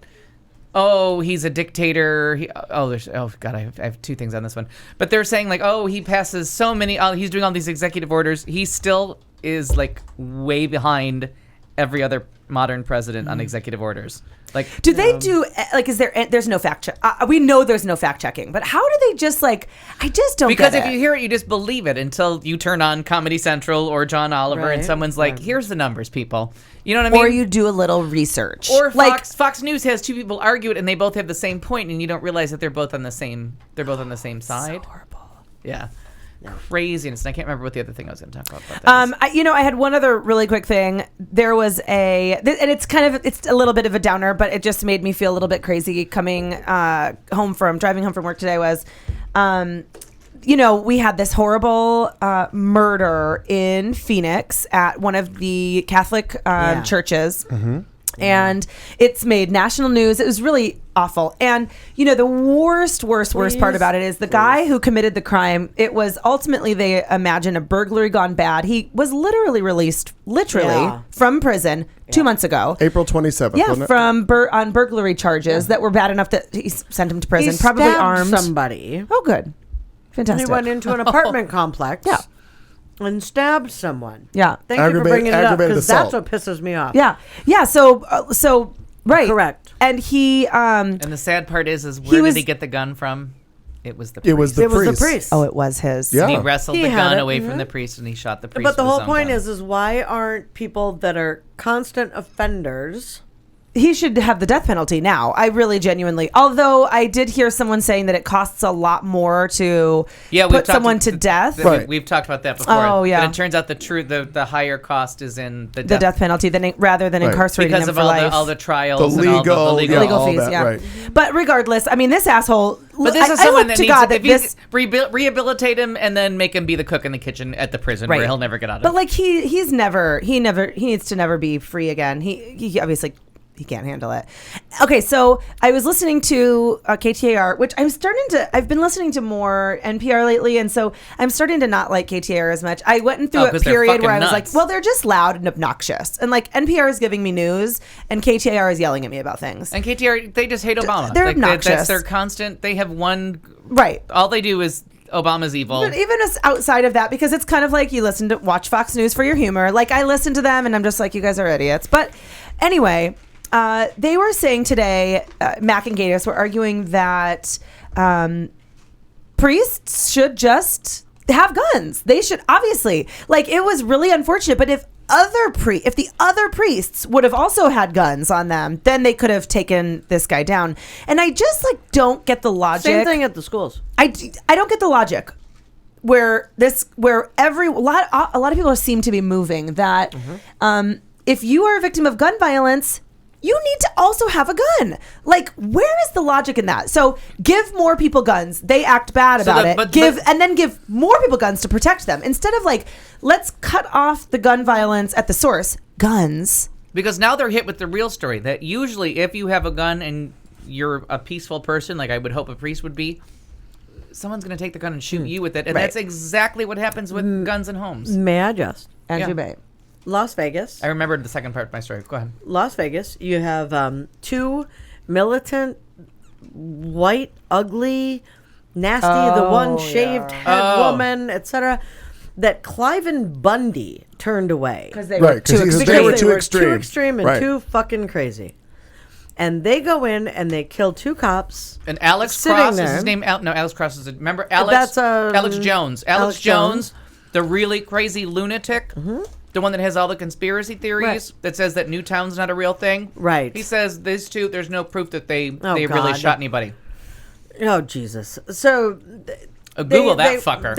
he's a dictator. God, I have two things on this one. But they're saying like, he passes so many. He's doing all these executive orders. He still is like way behind every other modern president on executive orders. Like, do they do like? Is there's no fact check? We know there's no fact checking, but how do they just like? I just don't because get if it. you hear it, you just believe it until you turn on Comedy Central or John Oliver, and someone's like, "Here's the numbers, people." You know what I mean? Or you do a little research. Or like Fox News has two people argue it, and they both have the same point, and you don't realize that they're both on the same. They're both on the same side. So horrible. Yeah. Craziness. And I can't remember what the other thing I was going to talk about. I had one other really quick thing. There was and it's a little bit of a downer, but it just made me feel a little bit crazy coming driving home from work today was, we had this horrible murder in Phoenix at one of the Catholic churches. Mm-hmm. And it's made national news. It was really awful. And, the worst part about it is the guy who committed the crime, it was ultimately, they imagine, a burglary gone bad. He was literally released, from prison 2 months ago. April 27th, Yeah, from on burglary charges that were bad enough that he sent him to prison, probably armed. Somebody. Oh, good. Fantastic. He went into an apartment complex. Yeah. And stabbed someone. Yeah. Thank you for bringing it up, because that's what pisses me off. Yeah. Yeah. So right. Correct. And he. And the sad part is where did he get the gun from? It was the priest. It was the priest. Oh, it was his. Yeah. And he wrestled the gun away from the priest, and he shot the priest. But the with whole his own point gun. is why aren't people that are constant offenders? He should have the death penalty now. I really genuinely, although I did hear someone saying that it costs a lot more to put someone to death. Right. We've talked about that before. Oh, yeah. But it turns out the higher cost is in the death penalty rather than incarcerating because them of for life. all the trials the and all the legal fees. That, yeah. right. But regardless, I mean, this asshole. But this is someone that needs to rehabilitate him and then make him be the cook in the kitchen at the prison where he'll never get out of. But like he needs to never be free again. He obviously. He can't handle it. Okay, so I was listening to KTAR, which I've been listening to more NPR lately, and so I'm starting to not like KTAR as much. I went through a period where I was like, well, they're just loud and obnoxious. And like NPR is giving me news, and KTAR is yelling at me about things. And KTAR, they just hate Obama. They're obnoxious. That's their constant, they have one... Right. All they do is... Obama's evil. But even outside of that, because it's kind of like you watch Fox News for your humor. Like I listen to them, and I'm just like, you guys are idiots. But anyway... they were saying today, Mac and Gatos were arguing that priests should just have guns. They should, obviously. Like, it was really unfortunate, but if the other priests would have also had guns on them, then they could have taken this guy down. And I just, don't get the logic. Same thing at the schools. I don't get the logic. Where a lot of people seem to be moving that if you are a victim of gun violence, you need to also have a gun. Like, where is the logic in that? So give more people guns. They act bad about it. And then give more people guns to protect them. Instead of let's cut off the gun violence at the source. Guns. Because now they're hit with the real story that usually if you have a gun and you're a peaceful person, like I would hope a priest would be, someone's going to take the gun and shoot you with it. And that's exactly what happens with guns in homes. May I just? Andrew Bay. Las Vegas. I remembered the second part of my story. Go ahead. Las Vegas. You have two militant, white, ugly, nasty, the one shaved head woman, etc. that Cliven Bundy turned away. Because they were too extreme. Too extreme and too fucking crazy. And they go in and they kill two cops. And Alex Cross is his name. No, Alex Cross is remember Alex. That's Alex Jones. Alex Jones, the really crazy lunatic. Mm-hmm. The one that has all the conspiracy theories that says that Newtown's not a real thing. Right. He says these two, there's no proof that they really shot anybody. Oh, Jesus. So Google that fucker.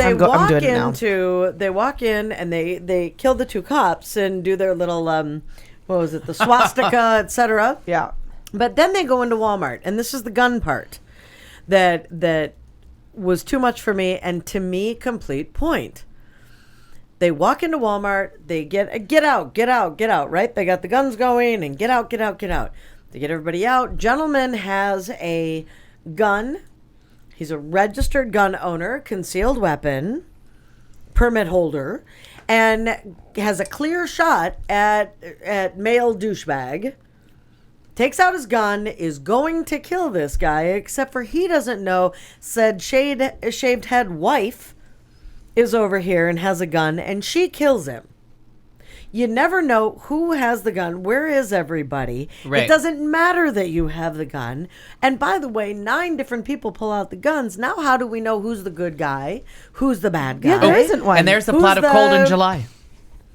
They walk in and they kill the two cops and do their little, the swastika, etc. Yeah. But then they go into Walmart, and this is the gun part that was too much for me, and to me, complete point. They walk into Walmart, they get out, right? They got the guns going and get out. They get everybody out. Gentleman has a gun. He's a registered gun owner, concealed weapon, permit holder, and has a clear shot at male douchebag. Takes out his gun, is going to kill this guy, except for he doesn't know said shaved head wife is over here and has a gun, and she kills him. You never know who has the gun. Where is everybody? Right. It doesn't matter that you have the gun. And by the way, 9 different people pull out the guns. Now how do we know who's the good guy? Who's the bad guy? Yeah, there isn't one. And there's the Who's plot of Cold in July.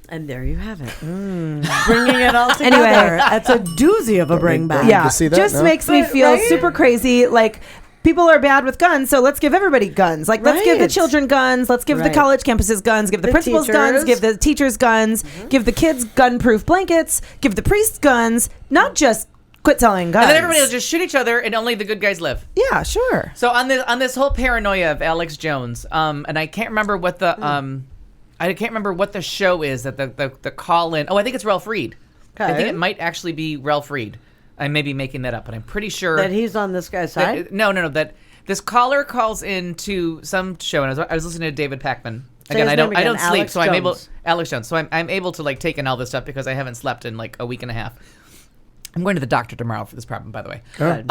And there you have it. Bringing it all together. Anyway. That's a doozy of a bring back. Yeah, to see that just now. makes me But, feel right? super crazy. Like, people are bad with guns, so let's give everybody guns. Like, let's give the Right. children guns. Let's give the Right. college campuses guns. Give the, The principals guns. teachers. Give the teachers guns. Give the kids gun-proof blankets. Give the priests guns. Not just quit selling guns. And then everybody will just shoot each other, and only the good guys live. Yeah, sure. So on this whole paranoia of Alex Jones, and I can't remember what the I can't remember what the show is that the call in. Oh, I think it's Ralph Reed. I think Okay. it might actually be Ralph Reed. I may be making that up, but I'm pretty sure That he's on this guy's side? No. That this caller calls into some show, and I was listening to David Packman. Say Again, his I name don't again, sleep, Alex so I'm able Jones. Alex Jones. So I'm able to like take in all this stuff because I haven't slept in like a week and a half. I'm going to the doctor tomorrow for this problem, by the way. Good.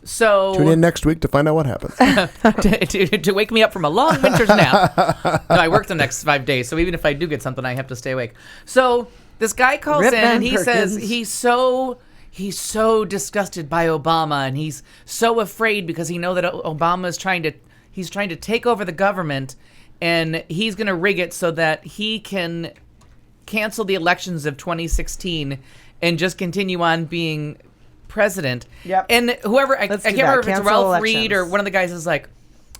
So Tune in next week to find out what happens. to wake me up from a long winter's nap. No, I work the next 5 days, so even if I do get something, I have to stay awake. So this guy calls Rip in Van and he says Perkins. he's so disgusted by Obama, and he's so afraid because he know that Obama is trying to take over the government, and he's going to rig it so that he can cancel the elections of 2016 and just continue on being president. Yep. And whoever I Let's can't do that. remember if it's Cancel Ralph Reed or elections. one of the guys is like,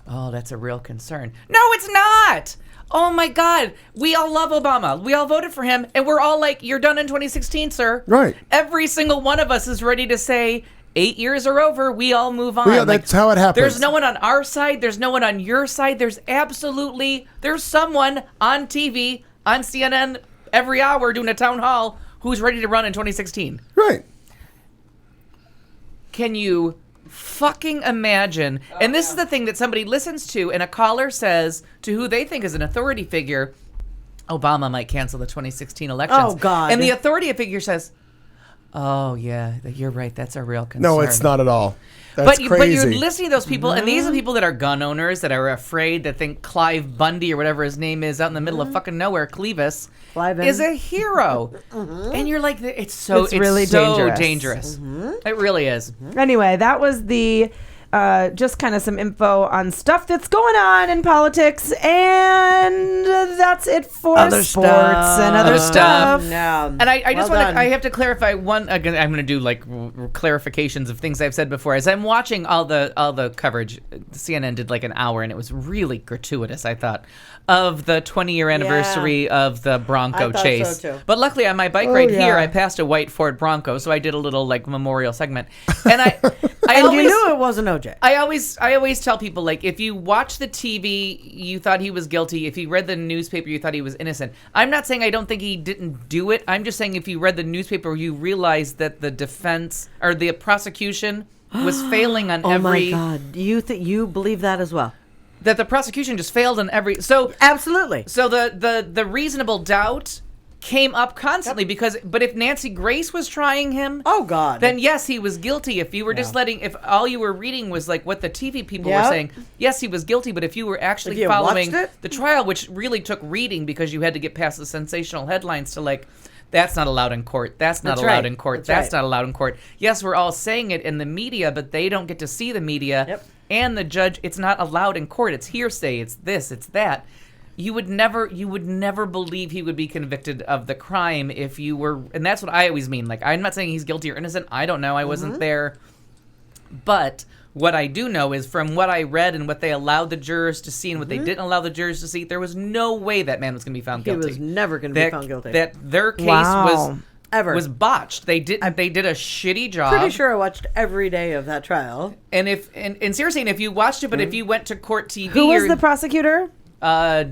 oh, that's a real concern. No, it's not. Oh my God. We all love Obama. We all voted for him. And we're all like, you're done in 2016, sir. Right. Every single one of us is ready to say 8 years are over. We all move on. Yeah, that's how it happens. There's no one on our side. There's no one on your side. There's someone on TV, on CNN every hour doing a town hall who's ready to run in 2016. Right. Can you fucking imagine? And this is the thing that somebody listens to, and a caller says to who they think is an authority figure, Obama might cancel the 2016 elections. Oh, God. And the authority figure says, oh, yeah, you're right. That's a real concern. No, it's not at all. That's But crazy. you're listening to those people, and these are people that are gun owners that are afraid, that think Clive Bundy or whatever his name is out in the middle of fucking nowhere, Clevis, Cliven. is a hero. And you're like, it's really so dangerous. It really is. Anyway, that was the just kind of some info on stuff that's going on in politics, and that's it for Other sports stuff. and other stuff. Yeah. And I just Well want to, done. I have to clarify one, again, I'm going to do like clarifications of things I've said before. As I'm watching all the coverage, CNN did like an hour, and it was really gratuitous, I thought, of the 20-year anniversary of the Bronco I thought chase. so, too. But luckily on my bike ride here, yeah. I passed a white Ford Bronco, so I did a little like memorial segment. And I And always, you knew it wasn't OJ. I always tell people, like, if you watch the TV, you thought he was guilty. If you read the newspaper, you thought he was innocent. I'm not saying I don't think he didn't do it. I'm just saying if you read the newspaper, you realize that the defense or the prosecution was failing on Oh every. my God! You believe that as well? That the prosecution just failed on every. So Absolutely. so the reasonable doubt came up constantly because. But if Nancy Grace was trying him. Oh God! Then yes, he was guilty. If you were just if all you were reading was like what the TV people were Yep. saying, yes, he was guilty. But if you were actually If you following watched it? the trial, which really took reading because you had to get past the sensational headlines to like, that's not allowed in court. That's not That's allowed right. in court. That's That's right. not allowed in court. Yes, we're all saying it in the media, but they don't get to see the media. Yep. And the judge, it's not allowed in court. It's hearsay. It's this. It's that. You would never believe he would be convicted of the crime if you were, and that's what I always mean. Like, I'm not saying he's guilty or innocent. I don't know. I wasn't there. But what I do know is from what I read and what they allowed the jurors to see and what they didn't allow the jurors to see, there was no way that man was going to be found he guilty. was never going to be found guilty. That their case Wow. Ever. was botched. They did a shitty job. Pretty sure I watched every day of that trial. And and seriously, and if you watched it, but if you went to court TV, Who was or- the prosecutor? I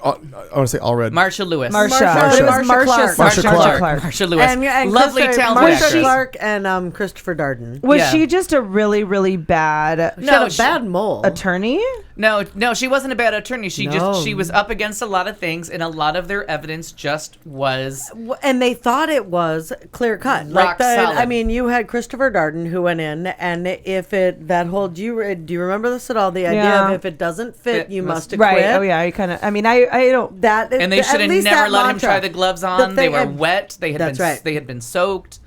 want to say Allred. Marsha Lewis. Marsha. It was Marsha Clark. Marsha Clark. Marsha Lewis. And Lovely, Christopher- talented Marsha actress. Clark and Christopher Darden. Was Yeah. she just a really, really bad She had a she- bad mole. attorney? No, she wasn't a bad attorney. She No. she was up against a lot of things, and a lot of their evidence just was And they thought it was clear cut. Rock solid. I mean, you had Christopher Darden who went in, and if it that whole do you remember this at all? The idea Yeah. of if it doesn't fit, It you must- must acquit. Right. Oh yeah. You kind of. I mean, I don't. That And they should have never let him try the gloves on. They were wet. They had That's been right. They had been soaked.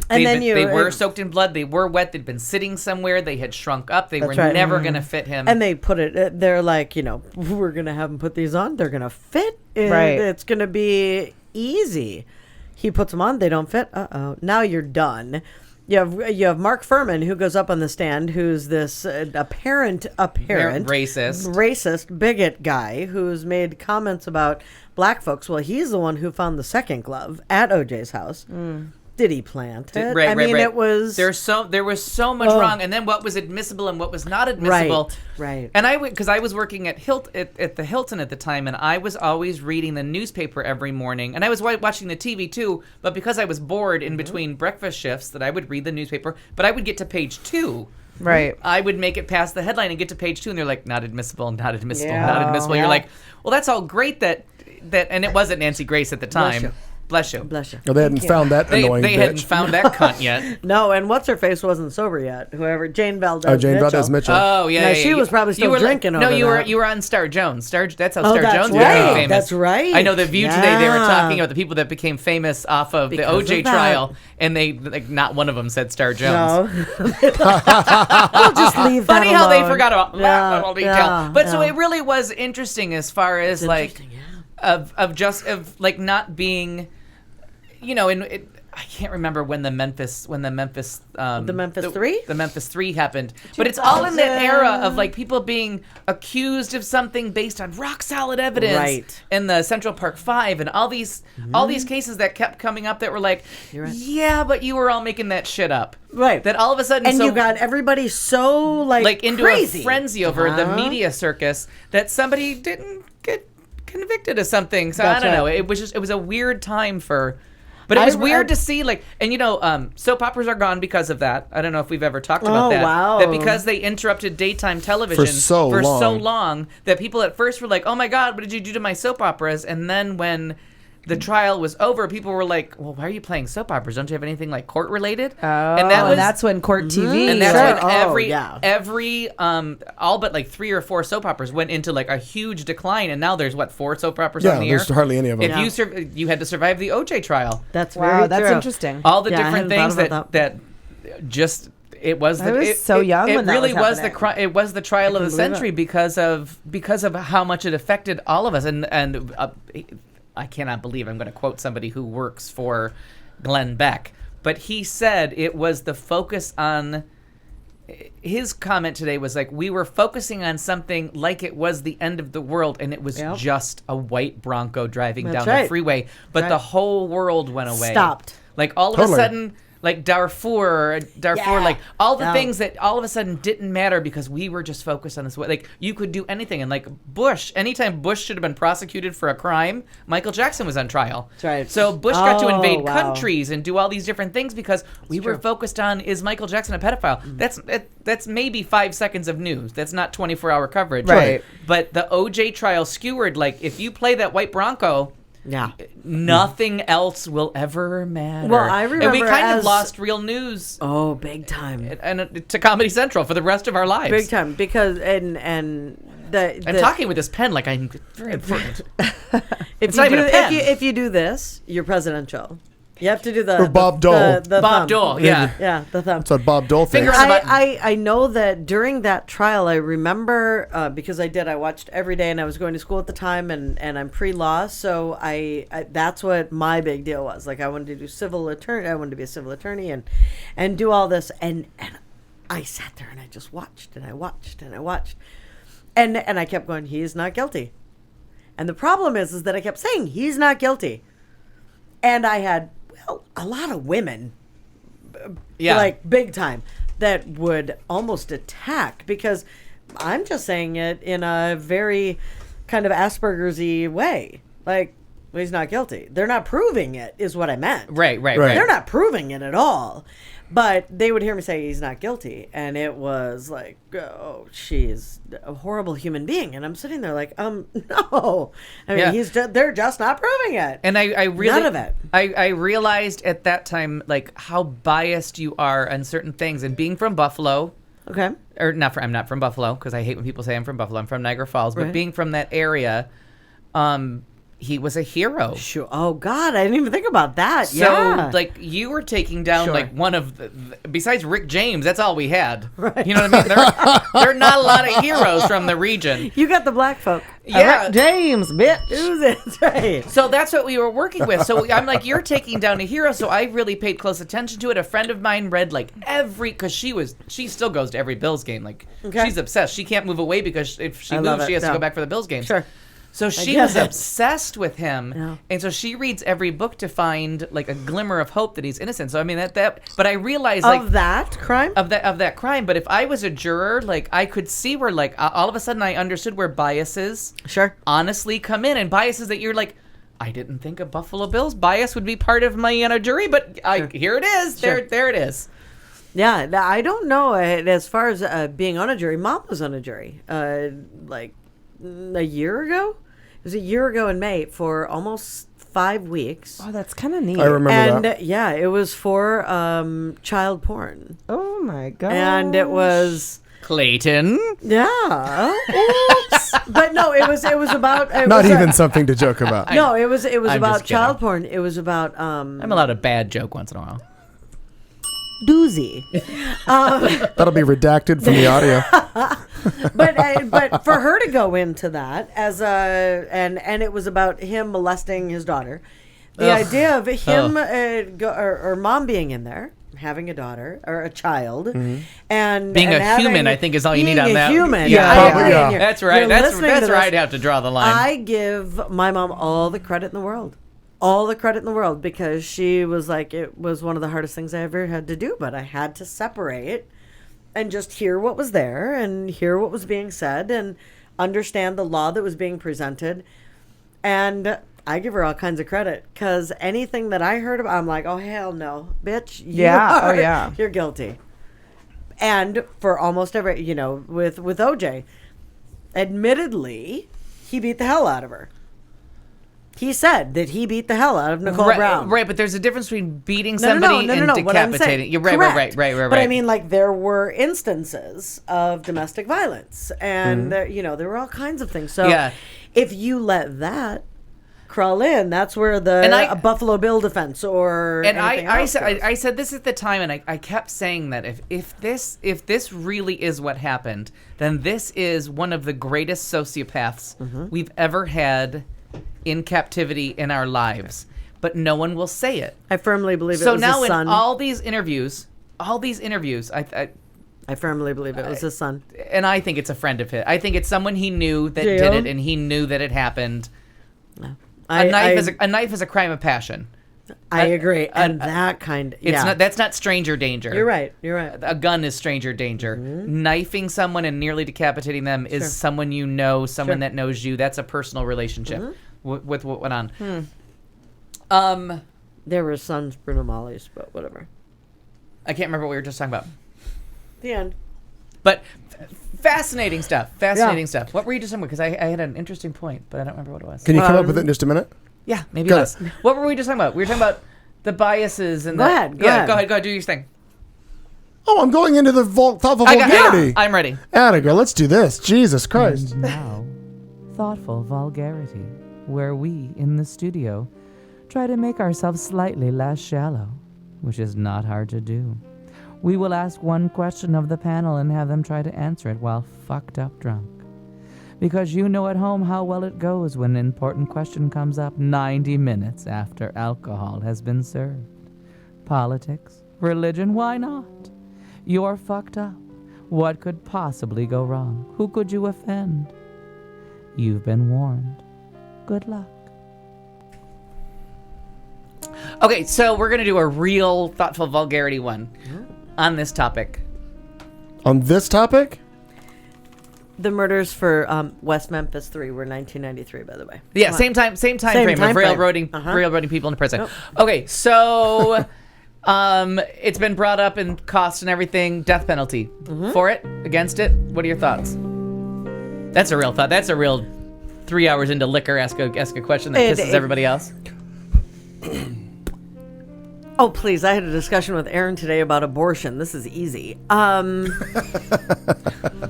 And then they were soaked in blood. They were wet. They'd been sitting somewhere. They had shrunk up. They were right. never going to fit him. And they put it. They're like, we're gonna have him put these on. They're gonna fit. Right. It's gonna be easy. He puts them on. They don't fit. Now you're done. You have Mark Furman, who goes up on the stand, who's this apparent racist bigot guy who's made comments about black folks. Well, he's the one who found the second glove at OJ's house. Did he plant it? Right. It was there was so much wrong, and then what was admissible and what was not admissible. Right. And because I was working at the Hilton at the time, and I was always reading the newspaper every morning, and I was watching the TV too. But because I was bored in between breakfast shifts, that I would read the newspaper. But I would get to page 2. Right. I would make it past the headline and get to page 2, and they're like, not admissible, not admissible, Yeah. not admissible. Yeah. You're like, well, that's all great that, and it wasn't Nancy Grace at the time. Bless you. Bless you. Well, they hadn't found that annoying They bitch. hadn't found that cunt yet. No, and what's her face wasn't sober yet. Whoever Jane Valdez. Jane Valdez Mitchell. Oh yeah, Now, yeah, she was probably still drinking. No, over you that. were on Star Jones. That's how Oh, Star that's Jones right. became famous. That's right. I know the View today. They were Yeah. talking about the people that became famous off of Because the OJ of that. trial, and they not one of them said Star Jones. No. We'll just leave that Funny how they alone. forgot about that little detail. yeah, But so yeah. it really was interesting as far as like of not being, I can't remember when the Memphis The Memphis 3? the Memphis 3 happened, but it's all in that era of like people being accused of something based on rock solid evidence, Right. in the Central Park 5 and all these cases that kept coming up that were like, You're right. yeah, but you were all making that shit up, Right. That all of a sudden, And you got everybody so like into crazy. a frenzy over the media circus that somebody didn't get convicted of something. So That's I don't know. right. It was a weird time for. But it was weird to see, like, and soap operas are gone because of that. I don't know if we've ever talked about that. Wow. That because they interrupted daytime television For so long, that people at first were like, "Oh my God, what did you do to my soap operas?" And then when the trial was over, people were like, "Well, why are you playing soap operas? Don't you have anything like court related?" And that's when Court TV. And that's Sure. when every all but like 3 or 4 soap operas went into like a huge decline, and now there's 4 soap operas on the air. There's hardly any of them. If you had to survive the OJ trial, That's Wow, very that's true. interesting. all the Yeah, I different hadn't things thought about that just it was. I was so young It when that really was it was the trial of the believe it. century because of how much it affected all of us, and I cannot believe I'm going to quote somebody who works for Glenn Beck, but he said it was the focus on. His comment today was like, we were focusing on something like it was the end of the world, and it was just a white Bronco driving That's down right. the freeway, but Right. the whole world went away. Stopped. Like all of a sudden, like Darfur, like all the Yeah. things that all of a sudden didn't matter because we were just focused on this. Like you could do anything, and like Bush, anytime Bush should have been prosecuted for a crime, Michael Jackson was on trial. That's right. So Bush got to Oh, invade wow. countries and do all these different things because we were focused on, is Michael Jackson a pedophile? That's maybe 5 seconds of news. That's not 24-hour coverage. Right. But the OJ trial skewered, like if you play that white Bronco, Yeah. nothing else will ever matter. Well, I and we remember kind of as- loeast real news Oh, big time. and to Comedy Central for the rest of our lives. Big time. Because and I'm talking with this pen like I'm very important. if not you even do a pen. if you do this, you're presidential. You have to do the Or Bob Dole. the Bob thumb. Dole, yeah. Yeah, the thumb. That's what Bob Dole Finger thinks. on the button. I know that during that trial, I remember because I watched every day, and I was going to school at the time, and I'm pre-law, so I that's what my big deal was. Like I wanted to do civil attorney. I wanted to be a civil attorney and do all this, and I sat there and I just watched and I watched and I watched, and I kept going, he is not guilty, and the problem is that I kept saying he's not guilty, and I had a lot of women. Yeah. Like big time, that would almost attack because I'm just saying it in a very kind of Asperger's-y way. Like, well, he's not guilty. They're not proving it, is what I meant. Right. They're not proving it at all. But they would hear me say he's not guilty, and it was like, oh, she's a horrible human being, and I'm sitting there like, no. I mean, Yeah. they're just not proving it. And I really None of it. I realized at that time like how biased you are on certain things, and being from Buffalo. Okay. Or I'm not from Buffalo because I hate when people say I'm from Buffalo. I'm from Niagara Falls, but Right. being from that area, he was a hero. Sure. Oh God, I didn't even think about that. So, Yeah. like, you were taking down Sure. like one of besides Rick James. That's all we had. Right. You know what I mean? There are not a lot of heroes from the region. You got the black folk. Yeah. James, bitch. Who's it? Right. So that's what we were working with. So I'm like, you're taking down a hero. So I really paid close attention to it. A friend of mine read like because she still goes to every Bills game. Like she's obsessed. She can't move away because if she moves, she has to go back for the Bills game. Sure. So she was obsessed with him, and so she reads every book to find like a glimmer of hope that he's innocent. So I mean that. But I realized of that crime. But if I was a juror, like I could see where like all of a sudden I understood where biases honestly come in, and biases that you're like, I didn't think a Buffalo Bills bias would be part of my jury, but here it is. There it is. Yeah, I don't know. As far as being on a jury, Mom was on a jury like a year ago. It was a year ago in May for almost 5 weeks. Oh, that's kind of neat. I remember that. And yeah, it was for child porn. Oh my god. And it was Clayton. Yeah. Oops. But no, it was about not even something to joke about. No, it was I'm about just kidding. child porn. It was about I'm allowed a bad joke once in a while. doozy. That'll be redacted from the audio. but for her to go into that as and it was about him molesting his daughter. The idea of him or Mom being in there, having a daughter or a child, and being and a human, I think is all you need on that. Human, Yeah. That's right. That's where I'd have to draw the line. I give my mom all the credit in the world. All the credit in the world, because she was like, it was one of the hardest things I ever had to do, but I had to separate and just hear what was there and hear what was being said and understand the law that was being presented. And I give her all kinds of credit, because anything that I heard about, I'm like, oh, hell no, bitch. You're guilty. And for almost every, with OJ, admittedly, he beat the hell out of her. He said that he beat the hell out of Nicole Brown. Right, but there's a difference between beating somebody and decapitating. You're right. But I mean, like, there were instances of domestic violence, and there were all kinds of things. So if you let that crawl in, that's where a Buffalo Bill defense or I said this at the time, and I kept saying that if this really is what happened, then this is one of the greatest sociopaths we've ever had in captivity in our lives, but no one will say it. I firmly believe it was so his now son. In all these interviews, I firmly believe it was his son, and I think it's a friend of his. I think it's someone he knew that did it, and he knew that it happened. No. A knife is a crime of passion. I agree, and that kind. That's not stranger danger. You're right. A gun is stranger danger. Knifing someone and nearly decapitating them is someone you know, someone that knows you. That's a personal relationship with what went on. There were sons, Bruno Molly's, but whatever. I can't remember what we were just talking about. The end. But fascinating stuff. Stuff. What were you just talking about? Because I had an interesting point, but I don't remember what it was. Can you come up with it in just a minute? Yeah, maybe it was. What were we just talking about? We were talking about the biases and Go ahead. Go ahead, do your thing. Oh, I'm going into the thoughtful vulgarity. I'm ready. Atta, let's do this. Jesus Christ. And now, thoughtful vulgarity, where we, in the studio, try to make ourselves slightly less shallow, which is not hard to do. We will ask one question of the panel and have them try to answer it while fucked up drunk. Because you know at home how well it goes when an important question comes up 90 minutes after alcohol has been served. Politics, religion, why not? You're fucked up. What could possibly go wrong? Who could you offend? You've been warned. Good luck. Okay, so we're going to do a real thoughtful vulgarity one on this topic. On this topic? The murders for West Memphis 3 were 1993, by the way. Yeah, same time frame of railroading people into prison. Okay, so it's been brought up in cost and everything. Death penalty. For it? Against it? What are your thoughts? That's a real thought. That's a real 3 hours into liquor, ask a question that pisses everybody else. Oh, please. I had a discussion with Aaron today about abortion. This is easy.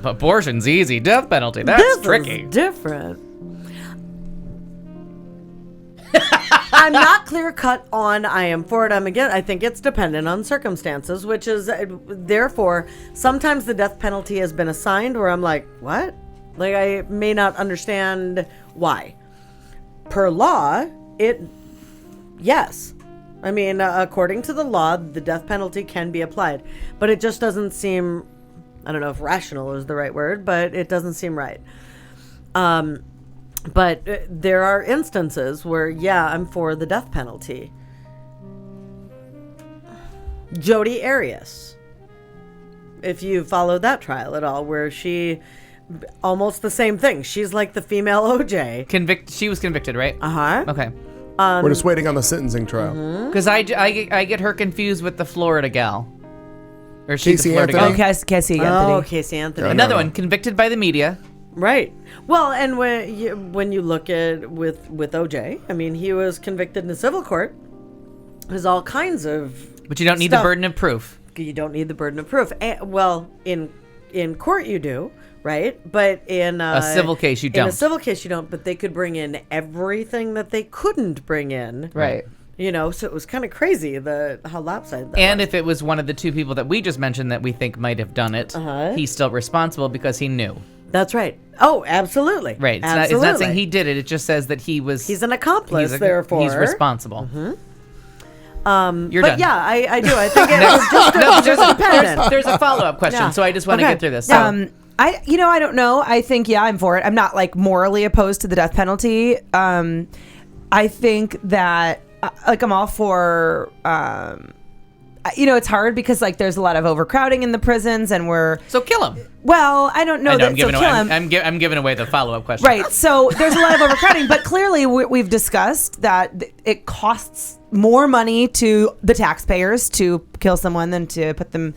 Abortion's easy. Death penalty. That's tricky. Is different. I'm not clear cut on I am for it, I'm against. I think it's dependent on circumstances, which is therefore sometimes the death penalty has been assigned where I'm like, what? Like I may not understand why. Per law, yes. I mean, according to the law, the death penalty can be applied, but it just doesn't seem, I don't know if rational is the right word, but it doesn't seem right. But there are instances where, yeah, I'm for the death penalty. Jodi Arias, if you followed that trial at all, where she, almost the same thing. She's like the female OJ. She was convicted, right? Uh-huh. Okay. We're just waiting on the sentencing trial. Because I get her confused with the Florida gal. Or she's Casey the Florida Anthony? gal. Oh, Casey Anthony. Oh, Casey Anthony. Yeah, Another no. one, convicted by the media. Right. Well, and when you look at with OJ, I mean, he was convicted in a civil court. There's all kinds of But you don't need stuff. the burden of proof. You don't need the burden of proof. Well, in court you do, right? But in A civil case you In don't. a civil case you don't. But they could bring in everything that they couldn't bring in. Right. You know, so it was kind of crazy how lopsided that And was. if it was one of the two people that we just mentioned that we think might have done it, Uh-huh. he's still responsible because he knew. That's right. Oh, absolutely. Right. It's not saying he did it. It just says that he was. He's an accomplice, therefore. He's responsible. You're You're but done. yeah, I do. I think it was just dependent. There's a follow-up question, Yeah. so I just want to Okay. get through this. I don't know. I think, yeah, I'm for it. I'm not like morally opposed to the death penalty. I think that I'm all for, it's hard because like there's a lot of overcrowding in the prisons and So kill him. well, I don't know I know, that I'm giving so away, kill him. I'm giving away the follow-up question. Right. So there's a lot of overcrowding, but clearly we've discussed that it costs more money to the taxpayers to kill someone than to put them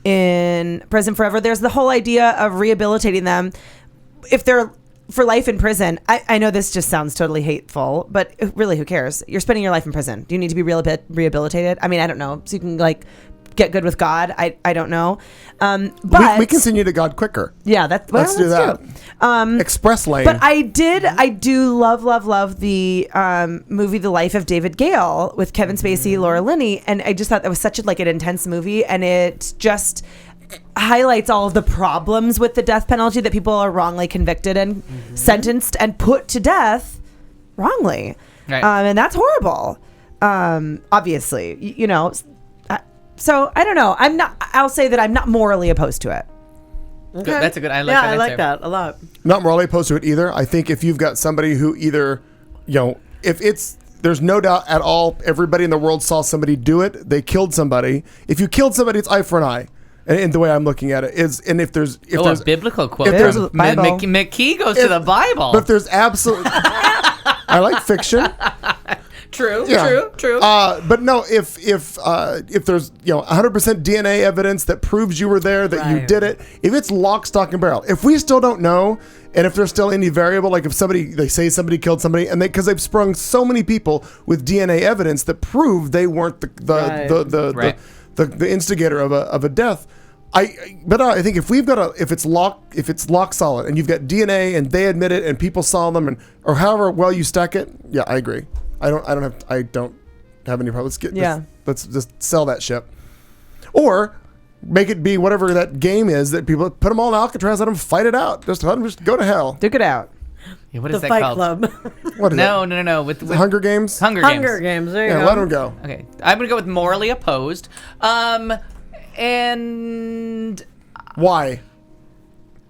in prison forever. There's the whole idea of rehabilitating them if they're for life in prison. I know this just sounds totally hateful, but really, who cares? You're spending your life in prison. Do you need to be rehabilitated? I mean, I don't know. So you can like get good with God. I don't know. But we can send you to God quicker. yeah, Let's do that. True. Express lane. But I do love the movie The Life of David Gale with Kevin Spacey, Laura Linney, and I just thought that was such an intense movie, and it just highlights all of the problems with the death penalty, that people are wrongly convicted and sentenced and put to death wrongly, Right. and that's horrible. Obviously, so I don't know. I'll say that I'm not morally opposed to it. Good. That's a good. I like Yeah, that I like answer. that a lot. Not morally opposed to it either. I think if you've got somebody who either, if there's no doubt at all, everybody in the world saw somebody do it. They killed somebody. If you killed somebody, it's eye for an eye. And the way I'm looking at it is, and if there's a biblical quote. if there's- Bible. McKee goes to the Bible. but if there's absolutely, I like fiction. True. Yeah. True. But no, if there's 100% DNA evidence that proves you were there, that you Right. did it, if it's lock, stock, and barrel, if we still don't know, and if there's still any variable, like if they say somebody killed somebody, and because they've sprung so many people with DNA evidence that prove they weren't Right. the instigator of a death. I think if it's lock solid, and you've got DNA and they admit it and people saw them, or however well you stack it, yeah, I agree. I don't have any problems. Let's just sell that ship, or make it be whatever that game is that people put them all in Alcatraz, let them fight it out. Just let them just go to hell. Duke it out. Yeah, what The is that Fight called? Club. What is No. it? The Hunger Games. Hunger Hunger Games. Games. There you Yeah, go. let them go. Okay, I'm gonna go with morally opposed. And Why?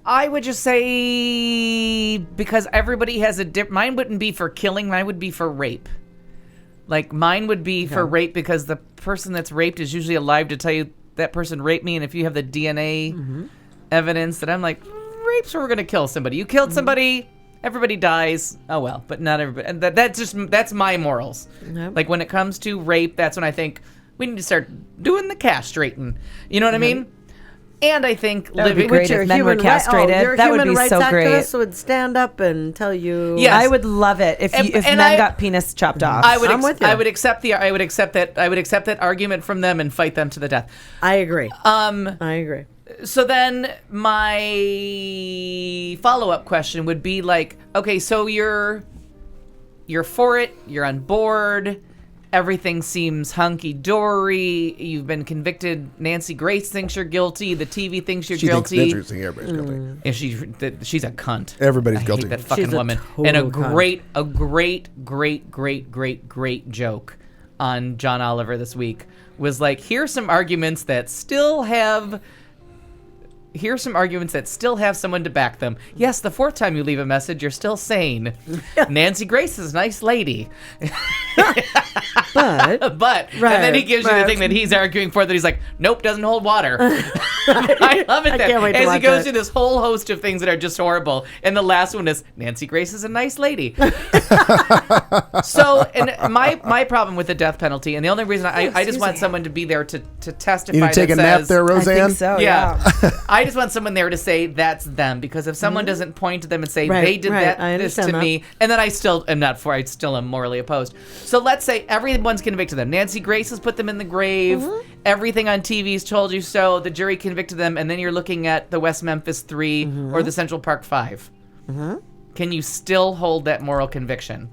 I would just say because everybody has a mine wouldn't be for killing, mine would be for rape. Like mine would be for rape because the person that's raped is usually alive to tell you that person raped me, and if you have the DNA evidence, that I'm like, rapes we're gonna kill somebody. You killed somebody, everybody dies. Oh well, but not everybody. And that's my morals. Yep. Like when it comes to rape, that's when I think we need to start doing the castrating. You know what I mean? And I think That would be living. great if men were castrated. your That would human be rights so great. activists would stand up and tell you. Yes. I would love it if And men I- got penis chopped off. I'm with you. I would accept that argument from them and fight them to the death. I agree. I agree. So then my follow-up question would be like, okay, so you're you're for it, you're on board, everything seems hunky-dory, you've been convicted, Nancy Grace thinks you're guilty, the TV thinks you're guilty. Thinks everybody's guilty. And she's a cunt. Everybody's I guilty. hate that fucking She's a woman. total And a cunt. great joke on John Oliver this week was like, here's some arguments that still have someone to back them. Yes, the fourth time you leave a message, you're still sane. Nancy Grace is a nice lady. But and then he gives you the thing that he's arguing for that he's like, nope, doesn't hold water. I love it I can't wait to as he watch goes it. through this whole host of things that are just horrible. And the last one is, Nancy Grace is a nice lady. So, and my problem with the death penalty, and the only reason I just want someone to be there to testify. You need to take a nap there, I Roseanne? think so. Yeah. I just want someone there to say that's them, because if someone doesn't point to them and say Right, they did right. I this to understand that. me, and then I still am not for, I still am morally opposed. So let's say everyone's convicted them. Nancy Grace has put them in the grave. Everything on TV's told you so. The jury convicted them, and then you're looking at the West Memphis 3 or the Central Park 5. Can you still hold that moral conviction?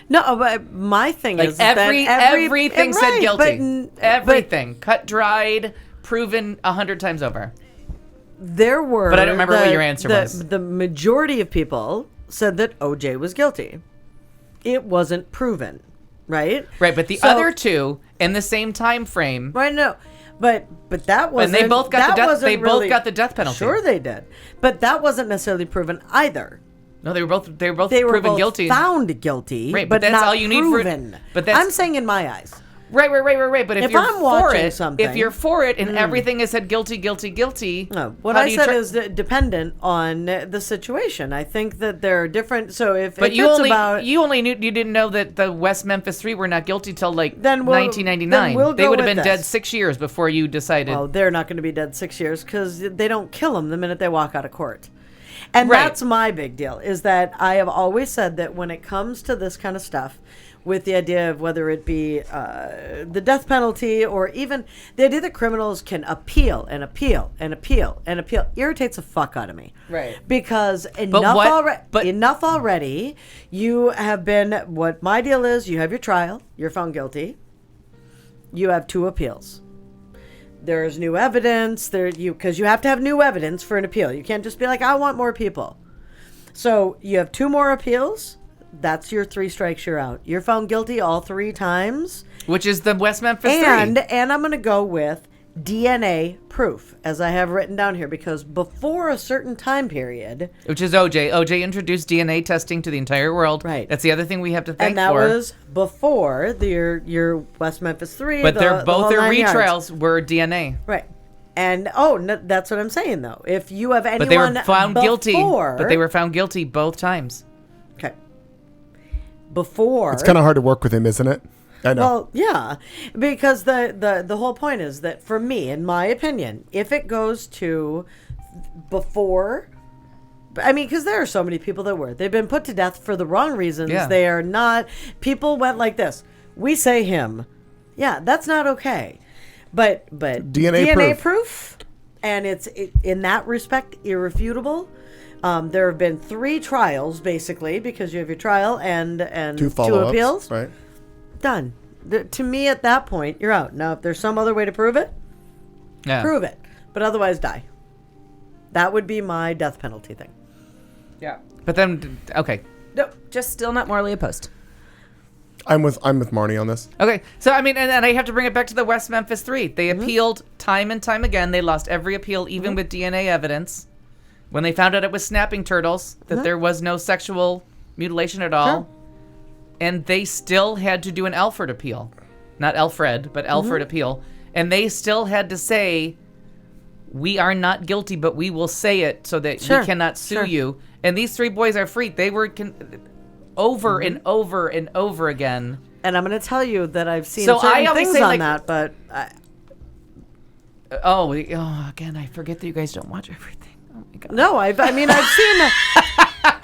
No, but my thing Like is that everything said right, guilty. but Everything cut, dried, proven 100 times over. there were. But I don't remember what your answer was. The majority of people said that OJ was guilty. It wasn't proven, right? Right, but the So- other two in the same time frame, Right, no, but that wasn't. and they both got that the death. wasn't They both really- got the death penalty. Sure, they did, but that wasn't necessarily proven either. No, they were both They were proven both guilty. found guilty, Right, but that's not all you need for it. proven. But that's- I'm saying in my eyes. Right. But if If you're I'm for watching it, something- if you're for it, and everything is said guilty. No, what how I do you said try- is that dependent on the situation. I think that there are different. So if But if you it's only about, you didn't know that the West Memphis 3 were not guilty till like Then we'll- 1999. then we'll They go would have with been dead this. 6 years before you decided. well, they're not going to be dead 6 years because they don't kill them the minute they walk out of court. And Right. that's my big deal, is that I have always said that when it comes to this kind of stuff, with the idea of whether it be the death penalty or even the idea that criminals can appeal and appeal and appeal and appeal, irritates the fuck out of me. Right. Because what- but- enough already. You have been, what my deal is, you have your trial, you're found guilty, you have 2 appeals. There's new evidence because you have to have new evidence for an appeal. You can't just be like, I want more people. So you have 2 more appeals. That's your 3 strikes. You're out. You're found guilty all 3 times. Which is the West Memphis 3. And I'm going to go with DNA proof, as I have written down here, because before a certain time period, Which is OJ. OJ introduced DNA testing to the entire world. Right. That's the other thing we have to thank and that for. was before your West Memphis 3. But the both whole their 9 yards. retrials were DNA. Right. And that's what I'm saying, though. If you have anyone But they were found guilty. before- But they were found guilty both times. Okay. Before. It's kind of hard to work with him, isn't it? I know. Well, yeah, because the whole point is that for me, in my opinion, if it goes to before, I mean, because there are so many people that they've been put to death for the wrong reasons. Yeah. They are not. People went like this. We say him. Yeah, that's not okay. But DNA proof, and it's in that respect irrefutable. There have been 3 trials basically, because you have your trial and 2 2 follow-ups, appeals. right? Done. To me, at that point, you're out. Now, if there's some other way to prove it, Yeah. prove it. But otherwise, die. That would be my death penalty thing. Yeah. But then, okay. Nope, just still not morally opposed. I'm with Marnie on this. Okay, so I mean, and I have to bring it back to the West Memphis 3. They appealed time and time again. They lost every appeal, even with DNA evidence. When they found out it was snapping turtles, that there was no sexual mutilation at all. Sure. And they still had to do an Alfred appeal. Not Alfred, but Alfred appeal. And they still had to say, we are not guilty, but we will say it so that we cannot sue you. And these 3 boys are free. They were over and over and over again. And I'm going to tell you that I've seen So I certain always things say, on like- that, but again, I forget that you guys don't watch everything. Oh my god. no, I've seen.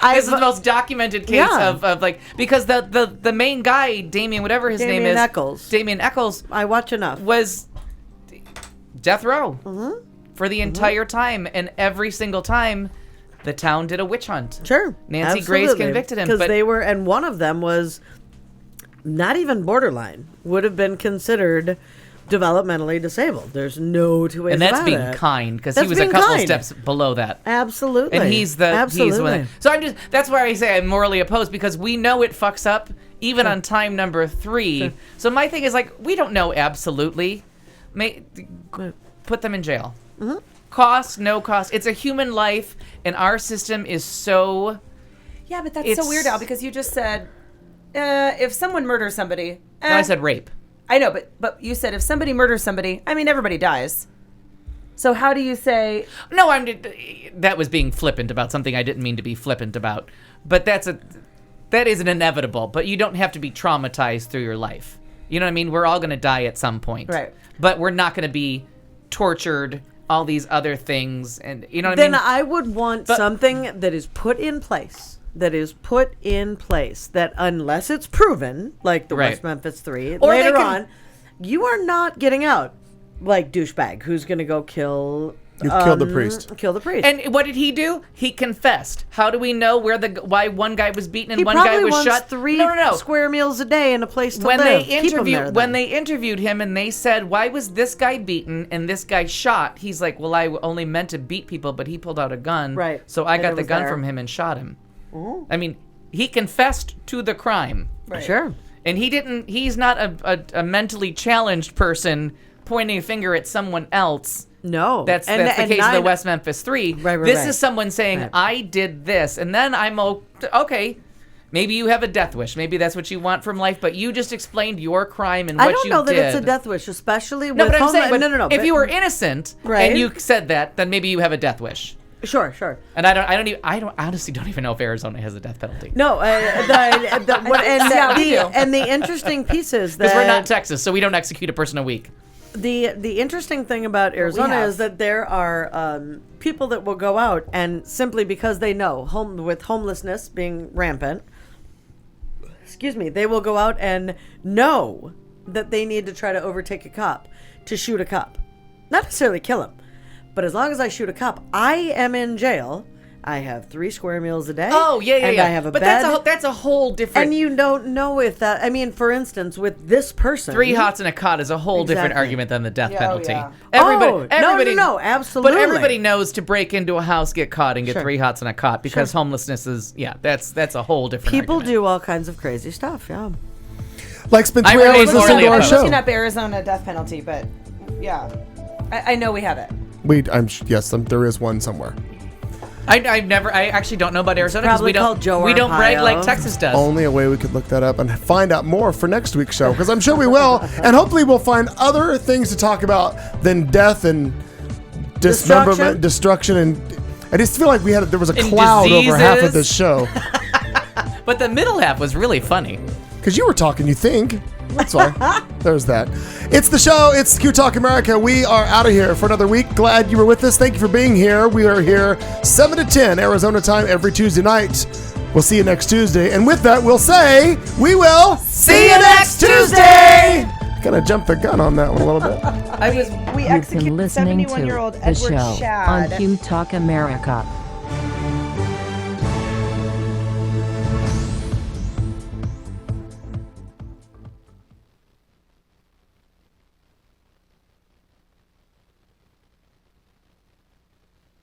This is the most documented case Yeah. of like, because the main guy, Damien, whatever his name Damien is, Eccles. Damien Eccles, I watch enough. was death row for the entire time, and every single time the town did a witch hunt. Sure. Nancy Grace convicted him. Because But they were, and one of them was not even borderline, would have been considered developmentally disabled. There's no two ways and that's about being it. kind, because he That's was a being couple kind. steps below that. Absolutely. And he's the Absolutely. So I'm just, that's why I say I'm morally opposed, because we know it fucks up even on time number 3. Sure. So my thing is, like, we don't know absolutely. Put them in jail. Mm-hmm. Cost, no cost. It's a human life, and our system is so. Yeah, but that's so weird, Al, because you just said if someone murders somebody. No, I said rape. I know, but you said if somebody murders somebody, I mean, everybody dies. So how do you say? No, that was being flippant about something I didn't mean to be flippant about. But that is an inevitable. But you don't have to be traumatized through your life. You know what I mean? We're all going to die at some point. Right. But we're not going to be tortured, all these other things, and you know what I mean? Then I would want something that is put in place. That unless it's proven, like the West Memphis 3, or later on, you are not getting out like douchebag who's going to go kill. Kill the priest. Kill the priest. And what did he do? He confessed. How do we know why one guy was beaten and he one guy probably was wants shot? 3 No. square meals a day and a place to When live. they interviewed him and they said, "Why was this guy beaten and this guy shot?" He's like, "Well, I only meant to beat people, but he pulled out a gun, right? So I And got it the was gun there. from him and shot him." Ooh. I mean, he confessed to the crime, Right. Sure. And he's not a mentally challenged person pointing a finger at someone else. No, that's the case of the West Memphis 3. Right, this is someone saying, Right. I did this, and then I'm okay. Maybe you have a death wish. Maybe that's what you want from life, but you just explained your crime and what you did. I don't know that it's a death wish, especially No, with but I'm saying, but no. if you were innocent Right. and you said that, then maybe you have a death wish. Sure. And I honestly don't even know if Arizona has a death penalty. No, and the interesting piece is that Because we're not Texas, so we don't execute a person a week. The interesting thing about Arizona is that there are people that will go out and simply because they know with homelessness being rampant, they will go out and know that they need to try to overtake a cop, to shoot a cop, not necessarily kill him, but as long as I shoot a cop, I am in jail. I have 3 square meals a day. Oh, yeah. And I have a but bed. that's a whole different. And you don't know if that. I mean, for instance, with this person, 3 hots and a cot is a whole different Exactly. argument than the death Yeah, penalty. yeah. Everybody, no, absolutely. But everybody knows to break into a house, get caught, and get Sure. 3 hots and a cot because homelessness is that's a whole different. People argument. do all kinds of crazy stuff. Yeah. Like spend I 3 remain hours listening morally to our opposed. show. Looking up Arizona death penalty, but yeah, I know we have it. There is one somewhere. I actually don't know about Arizona because Probably called Joe we don't brag Arpaio. like Texas does. Only a way we could look that up and find out more for next week's show, because I'm sure we will, and hopefully we'll find other things to talk about than death and dismemberment, destruction, and I just feel like there was a And cloud over half of diseases. this show. But the middle half was really funny. Because you were talking, you think. That's why. There's that. It's the show. It's Q Talk America. We are out of here for another week. Glad you were with us. Thank you for being here. We are here 7 to 10 Arizona time every Tuesday night. We'll see you next Tuesday. And with that, we'll say, we will See you next Tuesday! Kind of jumped the gun on that one a little bit. We You've been executed listening to 71-year-old the Edward show Shad. on Q Talk America.